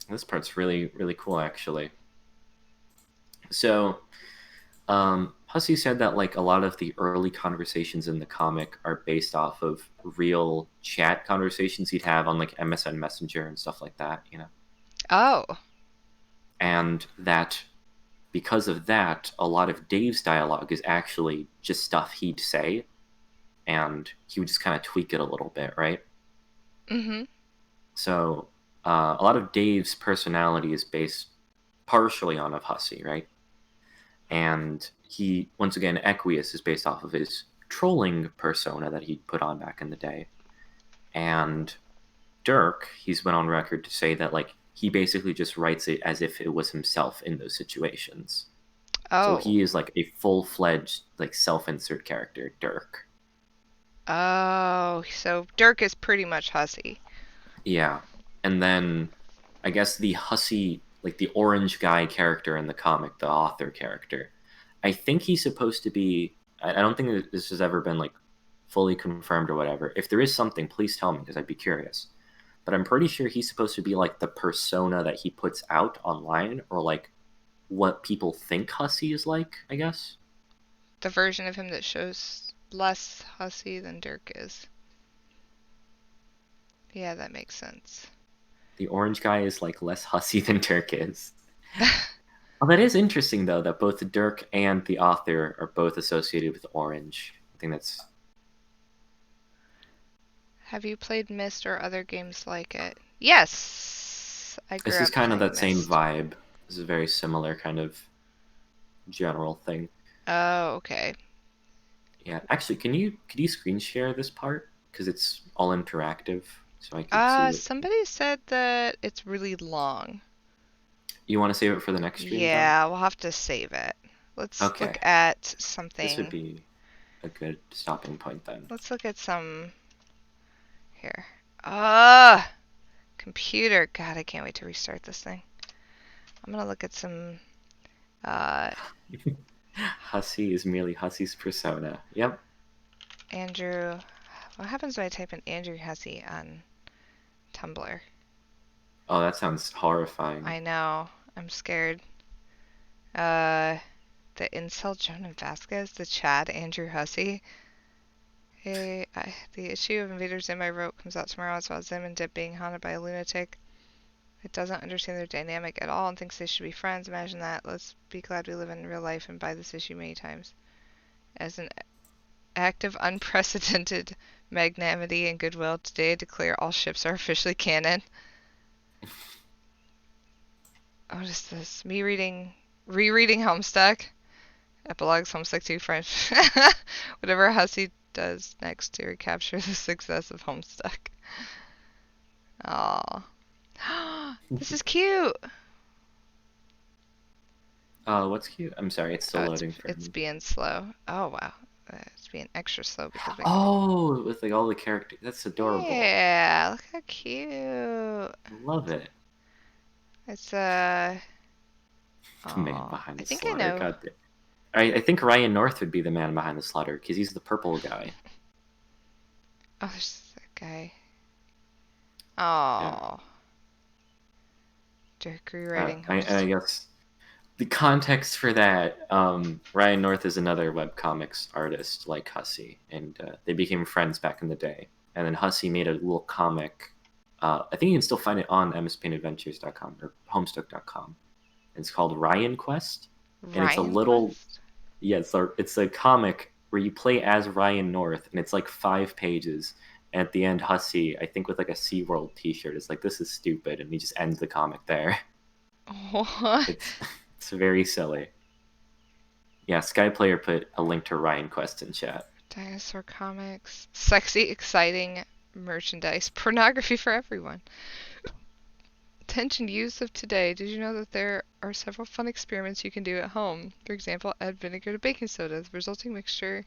This part's really, really cool, actually. So, Hussey said that like a lot of the early conversations in the comic are based off of real chat conversations he'd have on like MSN Messenger and stuff like that, you know, Oh. and that because of that, a lot of Dave's dialogue is actually just stuff he'd say, and he would just kind of tweak it a little bit, right? Mm-hmm. So, a lot of Dave's personality is based partially on of Hussey, right? And he, once again, Equius is based off of his trolling persona that he put on back in the day. And Dirk, he's went on record to say that like he basically just writes it as if it was himself in those situations. So Oh. he is like a full-fledged like self-insert character, Dirk. Oh. So Dirk is pretty much Hussey. Yeah. And then I guess the Hussey, like the orange guy character in the comic, the author character, I think he's supposed to be. I don't think that this has ever been like fully confirmed or whatever. If there is something, please tell me because I'd be curious. But I'm pretty sure he's supposed to be like the persona that he puts out online, or like what people think Hussey is like, I guess. The version of him that shows less Hussey than Dirk is. Yeah, that makes sense. The orange guy is like less Hussey than Dirk is. Well, that is interesting though that both Dirk and the author are both associated with orange. I think that's Have you played Myst or other games like it? Yes! I grew this is up kind of playing that same Myst. vibe. This is a very similar kind of general thing. Oh, okay. Yeah, actually, could you screen share this part because it's all interactive, so I could see what Somebody said that it's really long. you want to save it for the next stream then. Yeah, we'll have to save it. Let's look Okay, at this would something. be a good stopping point then. Let's look at some here. Ah, computer. God, I can't wait to restart this thing. I'm gonna look at some. Uh, Hussey is merely Hussey's persona. Yep. Andrew. What happens when I type in Andrew Hussey on Tumblr? Oh, that sounds horrifying. I know. I'm scared. Uh, the incel Jonah Vasquez, the Chad Andrew Hussey. Hey, the issue of Invaders Zim I wrote comes out tomorrow. It's about Zim and Dip being haunted by a lunatic. It doesn't understand their dynamic at all and thinks they should be friends. Imagine that. Let's be glad we live in real life and buy this issue many times. As an act of unprecedented magnanimity and goodwill, today I declare all ships are officially canon. What is this? Rereading Homestuck. Epilogues Homestuck 2 French. Whatever Hussey does next to recapture the success of Homestuck. Aww. This is cute. Oh, what's cute? I'm sorry, it's still Oh, loading for it's me. being slow. Oh wow. It's being extra slow because we. Oh, with like all the characters. That's adorable. Yeah, look how cute. Love it. It's The man oh, behind I the think I slaughter. know. God damn. I think Ryan North would be the man behind the slaughter because he's the purple guy. Oh, there's that guy. Yeah. Oh, Dirk rewriting I Homestuck. guess the context for that, Ryan North is another webcomics artist like Hussey, and they became friends back in the day. And then Hussey made a little comic. I think you can still find it on mspaintadventures.com or homestuck.com. It's called Ryan Quest, and it's a Ryan little Quest? yeah, it's a comic where you play as Ryan North, and it's like 5 pages. And at the end, Hussey, I think with like a SeaWorld T-shirt, is like, "This is stupid," and he just ends the comic there. What? It's it's very silly. Yeah, Skyplayer put a link to Ryan Quest in chat. Dinosaur comics. Sexy, exciting merchandise. Pornography for everyone. Attention youth of today. Did you know that there are several fun experiments you can do at home? For example, add vinegar to baking soda. The resulting mixture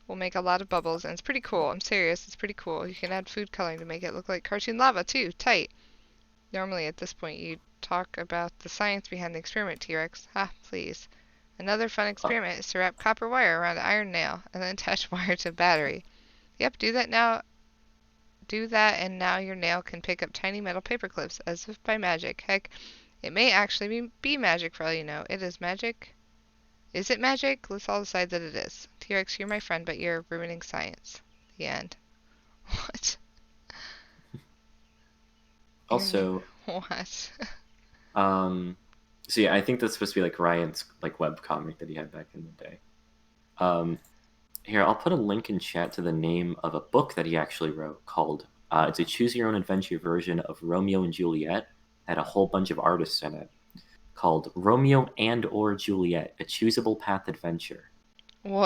will make a lot of bubbles, and it's pretty cool. I'm serious, it's pretty cool. You can add food coloring to make it look like cartoon lava, too. Tight. Normally, at this point, you'd talk about the science behind the experiment, T-Rex. Ha, please. Another fun Oh, experiment is to wrap copper wire around an iron nail and then attach wire to a battery. Yep, do that now. Do that, and now your nail can pick up tiny metal paper clips as if by magic. Heck, it may actually be magic for all you know. It is magic. Is it magic? Let's all decide that it is. T-Rex, you're my friend, but you're ruining science. The end. What? You're also, what? um, so yeah, I think that's supposed to be like Ryan's like web comic that he had back in the day. Um, Here, I'll put a link in chat to the name of a book that he actually wrote called. It's a choose your own adventure version of Romeo and Juliet. Had a whole bunch of artists in it called Romeo and or Juliet: A Choosable Path Adventure.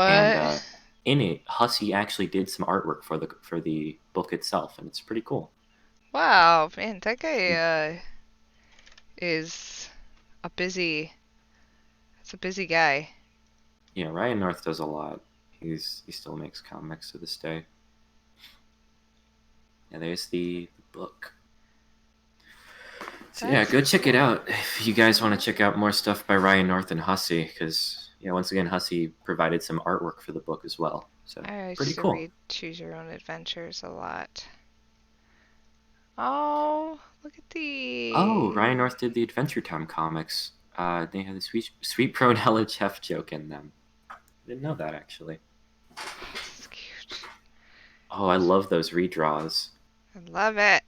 And What? in it, Hussey actually did some artwork for the book itself, and it's pretty cool. Wow, man, that guy And, is a busy. That's a busy guy. yeah, Ryan North does a lot. He still makes comics to this day. Yeah, there's the book. So yeah, That's go check it cool. out if you guys want to check out more stuff by Ryan North and Hussey, because yeah, once again, Hussey provided some artwork for the book as well. So I pretty used to cool. read Choose Your Own Adventures a lot. Oh, look at Oh, Ryan these. North did the Adventure Time comics. They had a sweet Pronella Chef joke in them. I didn't know that actually. This is cute. Oh, I love those redraws. I love it.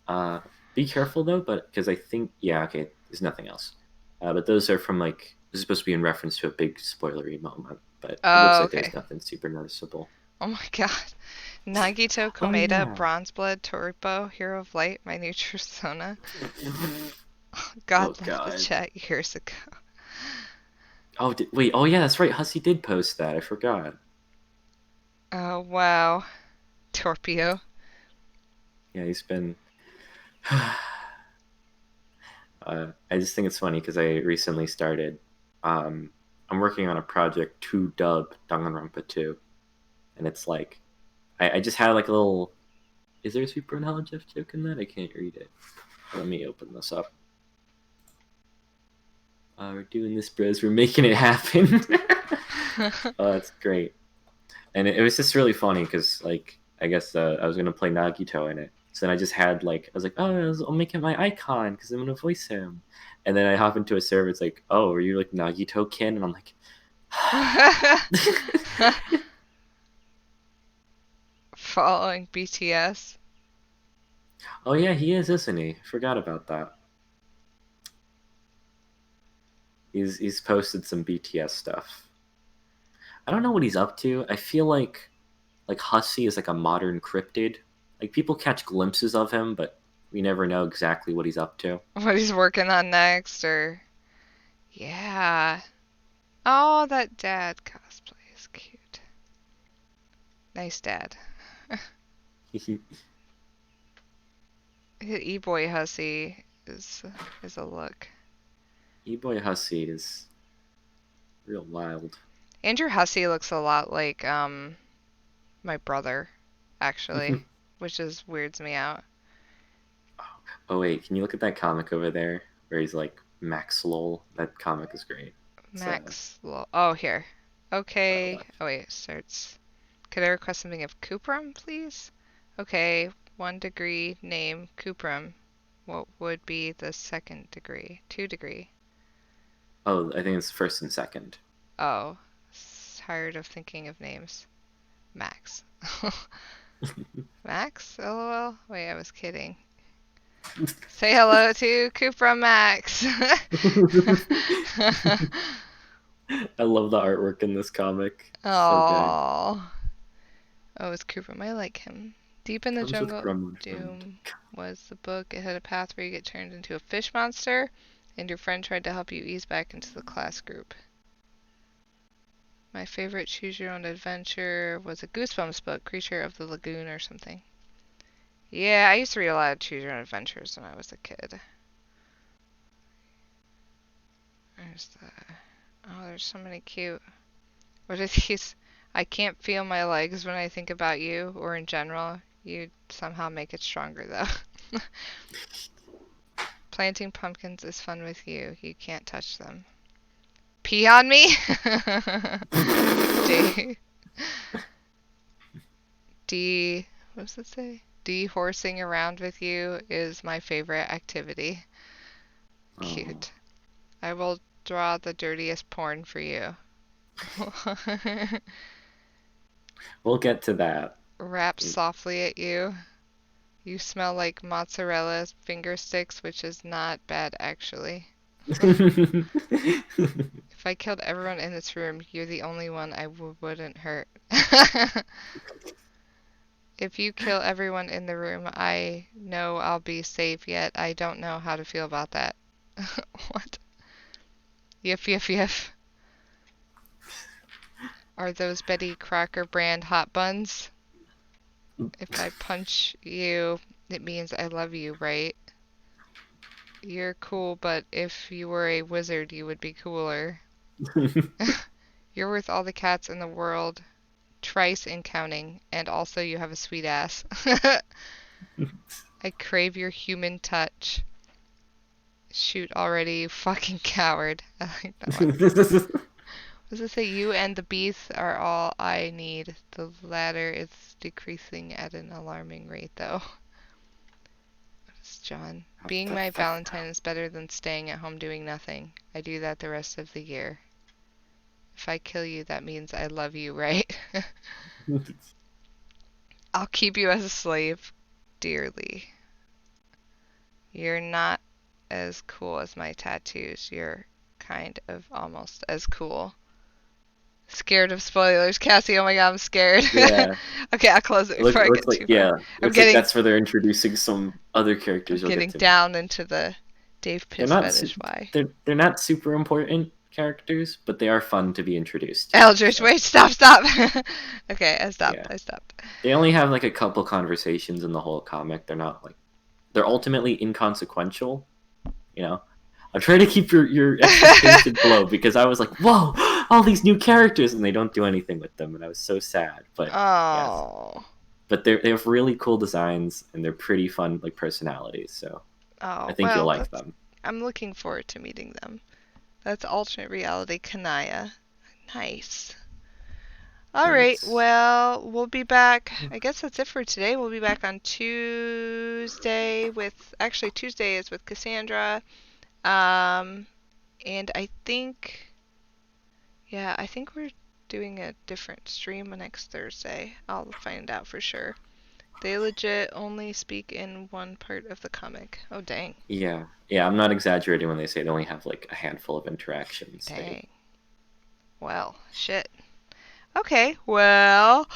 Uh, be careful though, but because I think yeah, okay, there's nothing else. But those are from like this is supposed to be in reference to a big spoilery moment, but it looks Oh, like there's okay. nothing super noticeable. Oh my god. Nagito Oh Komeda, yeah. Bronzeblood, Toripo, Hero of Light, My New Persona. Oh God left the god. chat years ago. Oh wait. Oh yeah, that's right. Hussey did post that. I forgot. Oh wow. Torpio. Yeah, he's been. I just think it's funny because I recently started. Um, I'm working on a project to dub Danganronpa 2, and it's like I just had like a little. Is there a super knowledge F joke in that? I can't read it. Let me open this up. We're doing this, bros. We're making it happen. Oh, that's great. And it was just really funny because like I guess I was gonna play Nagito in it, so then I just had like I was like, oh, I'll make it my icon because I'm gonna voice him, and then I hop into a server. It's like, oh, are you like Nagito Kin? And I'm like, Following BTS. oh yeah, he is, isn't he? Forgot about that. He's posted some BTS stuff. I don't know what he's up to. I feel like Hussey is like a modern cryptid. Like people catch glimpses of him, but we never know exactly what he's up to. What he's working on next, or yeah. Oh, that dad cosplay is cute. Nice dad. E-boy hussy is a look. E-boy Hussey is real wild. Andrew Hussey looks a lot like my brother, actually, which is weirds me out. Oh wait, can you look at that comic over there where he's like Max Lowell? That comic is great. It's Oh, here. wow, Okay. watch. Oh, wait, starts. Could I request something of Cuprum, please? Okay, 1 degree, name, Cuprum. What would be the second degree? 2 degree. Oh, I think it's first and second. Oh, tired of thinking of names. Max. Max? LOL? Wait, I was kidding. Say hello to Cuprum Max. I love the artwork in this comic. So good. Oh. Oh, it's Cuprum. I like him. Deep in the Comes with Jungle of Gremlin Friend. Doom was the book. It had a path where you get turned into a fish monster, and your friend tried to help you ease back into the class group. My favorite choose your own adventure was a Goosebumps book, Creature of the Lagoon or something. Yeah, I used to read a lot of choose your own adventures when I was a kid. There's the... Oh, there's so many cute... What are these? I can't feel my legs when I think about you, or in general. You somehow make it stronger, though. Planting pumpkins is fun with you. You can't touch them. Pee on me? D. D. What does it say? D-horsing around with you is my favorite activity. Oh. Cute. I will draw the dirtiest porn for you. We'll get to that. Rap softly at you. You smell like mozzarella finger sticks, which is not bad actually. If I killed everyone in this room, you're the only one I wouldn't hurt. If you kill everyone in the room, I know I'll be safe, yet I don't know how to feel about that. What? Yif yif yif. Are those Betty Crocker brand hot buns? If I punch you, it means I love you, right? You're cool, but if you were a wizard, you would be cooler. You're worth all the cats in the world, trice and counting, and also you have a sweet ass. I crave your human touch. Shoot already, you fucking coward. I like that one. Does it say you and the bees are all I need? The latter is decreasing at an alarming rate, though. It's John. Being my Valentine is better than staying at home doing nothing. I do that the rest of the year. If I kill you, that means I love you, right? I'll keep you as a slave dearly. You're not as cool as my tattoos. You're kind of almost as cool. Scared of spoilers, Cassie. Oh my god, I'm scared. Yeah. Okay, I'll close it before I Looks get like too far. looks like that's where they're introducing some other I'm characters you'll get getting to meet. down into the Dave They're Piss not fetish. Why? they're not super important characters, but they are fun to be introduced to. Eldritch, So wait, stop, stop. Okay, I stopped. yeah, I stopped. they only have like a couple conversations in the whole comic. They're not like they're ultimately inconsequential. You know, I'm trying to keep your expectations low because I was like, whoa, all these new characters, and they don't do anything with them, and I was so sad. But yes, Oh. but they have really cool designs and they're pretty fun like personalities. So I Oh, think you'll well, like that's. them. I'm looking forward to meeting them. That's alternate reality Kanaya. Nice. All right. Thanks. Well, we'll be back. I guess that's it for today. We'll be back on Tuesday with. Actually, Tuesday is with Cassandra. Um, and I think. Yeah, I think we're doing a different stream next Thursday. I'll find out for sure. They legit only speak in one part of the comic. Oh, dang. Yeah, yeah, I'm not exaggerating when they say they only have like a handful of interactions. They Dang. Well, shit. Okay, well,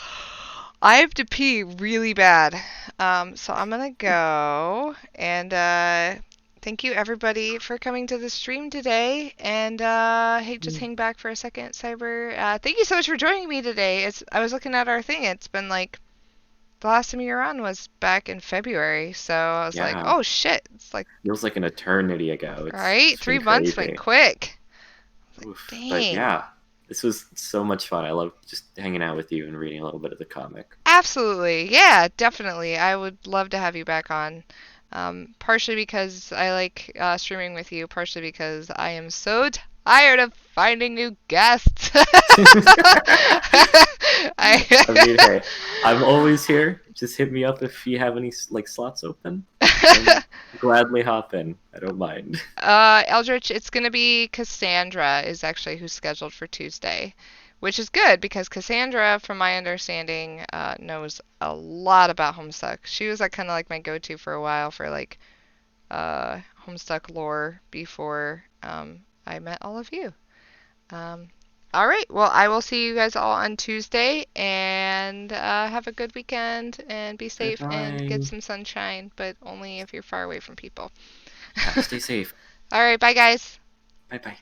I have to pee really bad. So I'm gonna go and thank you everybody for coming to the stream today. And hey, just hang back for a second, Cyber. Thank you so much for joining me today. I was looking at our thing. It's been like the last time you were on was back in February, so I was like, yeah, oh shit, it's like feels like an eternity ago. right, It's been 3 months went crazy. quick. Like, Oof. But dang. yeah, This was so much fun. I love just hanging out with you and reading a little bit of the comic. Absolutely. Yeah, definitely. I would love to have you back on. Partially because I like streaming with you, partially because I am so tired of finding new guests. I mean, I hey, I'm always here. Just hit me up if you have any like slots open, and gladly hop in. I don't mind. Eldritch, it's gonna be Cassandra is actually who's scheduled for Tuesday, which is good because Cassandra, from my understanding, knows a lot about Homestuck. She was like kind of like my go-to for a while for like Homestuck lore before I met all of you. Um, all right, well, I will see you guys all on Tuesday and have a good weekend and be Bye safe and get bye. some sunshine, but only if you're far away from people. Yeah, stay safe. All right, bye guys. Bye bye.